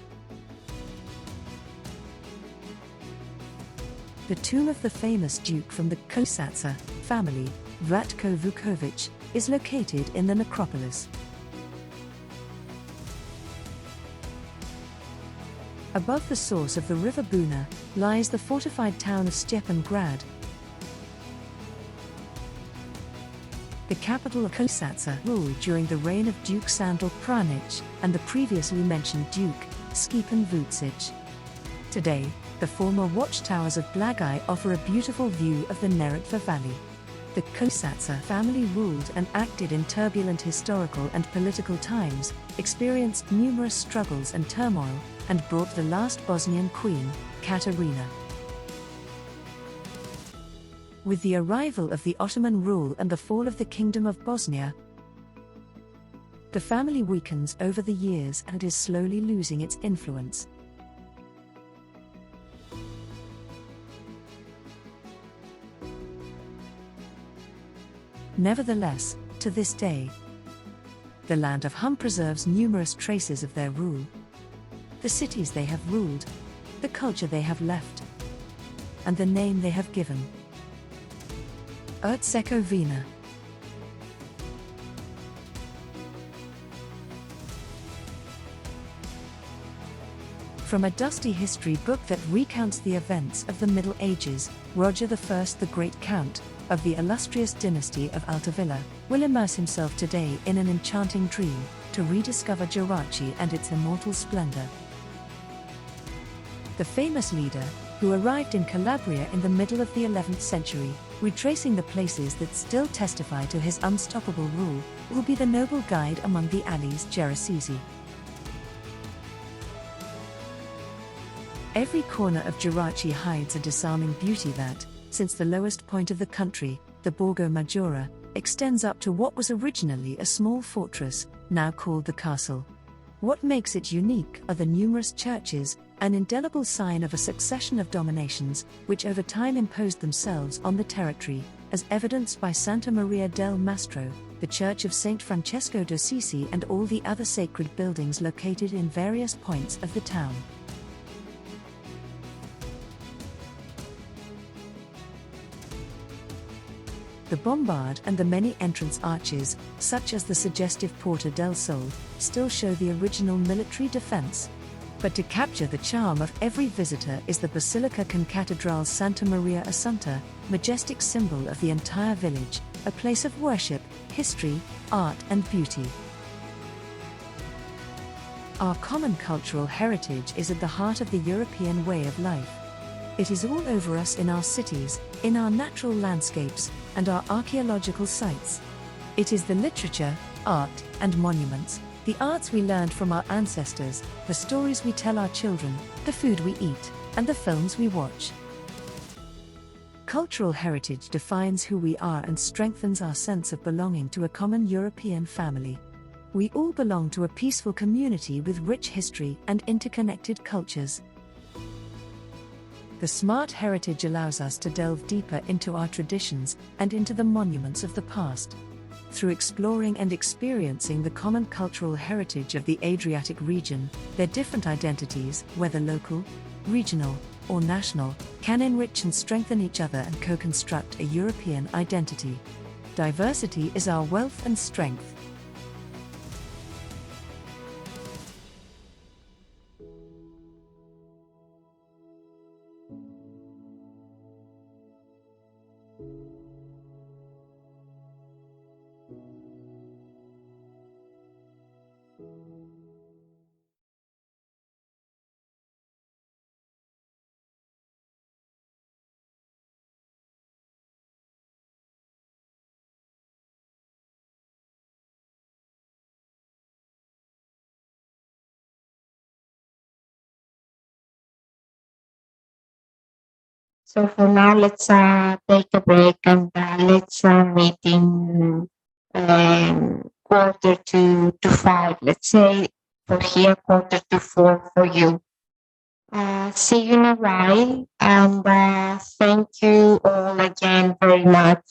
The tomb of the famous duke from the Kosatsa family, Vlatko Vukovic, is located in the necropolis. Above the source of the river Buna lies the fortified town of Stjepangrad. The capital of Kosatsa ruled during the reign of Duke Sandal Pranic and the previously mentioned Duke, Stjepan Vucic. Today, the former watchtowers of Blagaj offer a beautiful view of the Neretva Valley. The Kosatsa family ruled and acted in turbulent historical and political times, experienced numerous struggles and turmoil, and brought the last Bosnian queen, Katarina. With the arrival of the Ottoman rule and the fall of the Kingdom of Bosnia, the family weakens over the years and is slowly losing its influence. Nevertheless, to this day, the land of Hum preserves numerous traces of their rule. The cities they have ruled, the culture they have left, and the name they have given: Herzegovina. From a dusty history book that recounts the events of the Middle Ages, Roger I, the Great Count, of the illustrious dynasty of Altavilla, will immerse himself today in an enchanting dream, to rediscover Gerace and its immortal splendor. The famous leader, who arrived in Calabria in the middle of the 11th century, retracing the places that still testify to his unstoppable rule, will be the noble guide among the alleys Geracesi. Every corner of Gerace hides a disarming beauty that, since the lowest point of the country, the Borgo Maggiore, extends up to what was originally a small fortress, now called the castle. What makes it unique are the numerous churches, an indelible sign of a succession of dominations, which over time imposed themselves on the territory, as evidenced by Santa Maria del Mastro, the Church of St. Francesco d'Assisi, and all the other sacred buildings located in various points of the town. The bombard and the many entrance arches, such as the suggestive Porta del Sol, still show the original military defense. But to capture the charm of every visitor is the Basilica con Cattedrale Santa Maria Assunta, majestic symbol of the entire village, a place of worship, history, art and beauty. Our common cultural heritage is at the heart of the European way of life. It is all over us in our cities, in our natural landscapes, and our archaeological sites. It is the literature, art, and monuments, the arts we learned from our ancestors, the stories we tell our children, the food we eat, and the films we watch. Cultural heritage defines who we are and strengthens our sense of belonging to a common European family. We all belong to a peaceful community with rich history and interconnected cultures. The smart heritage allows us to delve deeper into our traditions and into the monuments of the past. Through exploring and experiencing the common cultural heritage of the Adriatic region, their different identities, whether local, regional, or national, can enrich and strengthen each other and co-construct a European identity. Diversity is our wealth and strength. So for now, let's take a break and let's meet in quarter to 5. Let's say for here, quarter to 4 for you. See you in a while, and thank you all again very much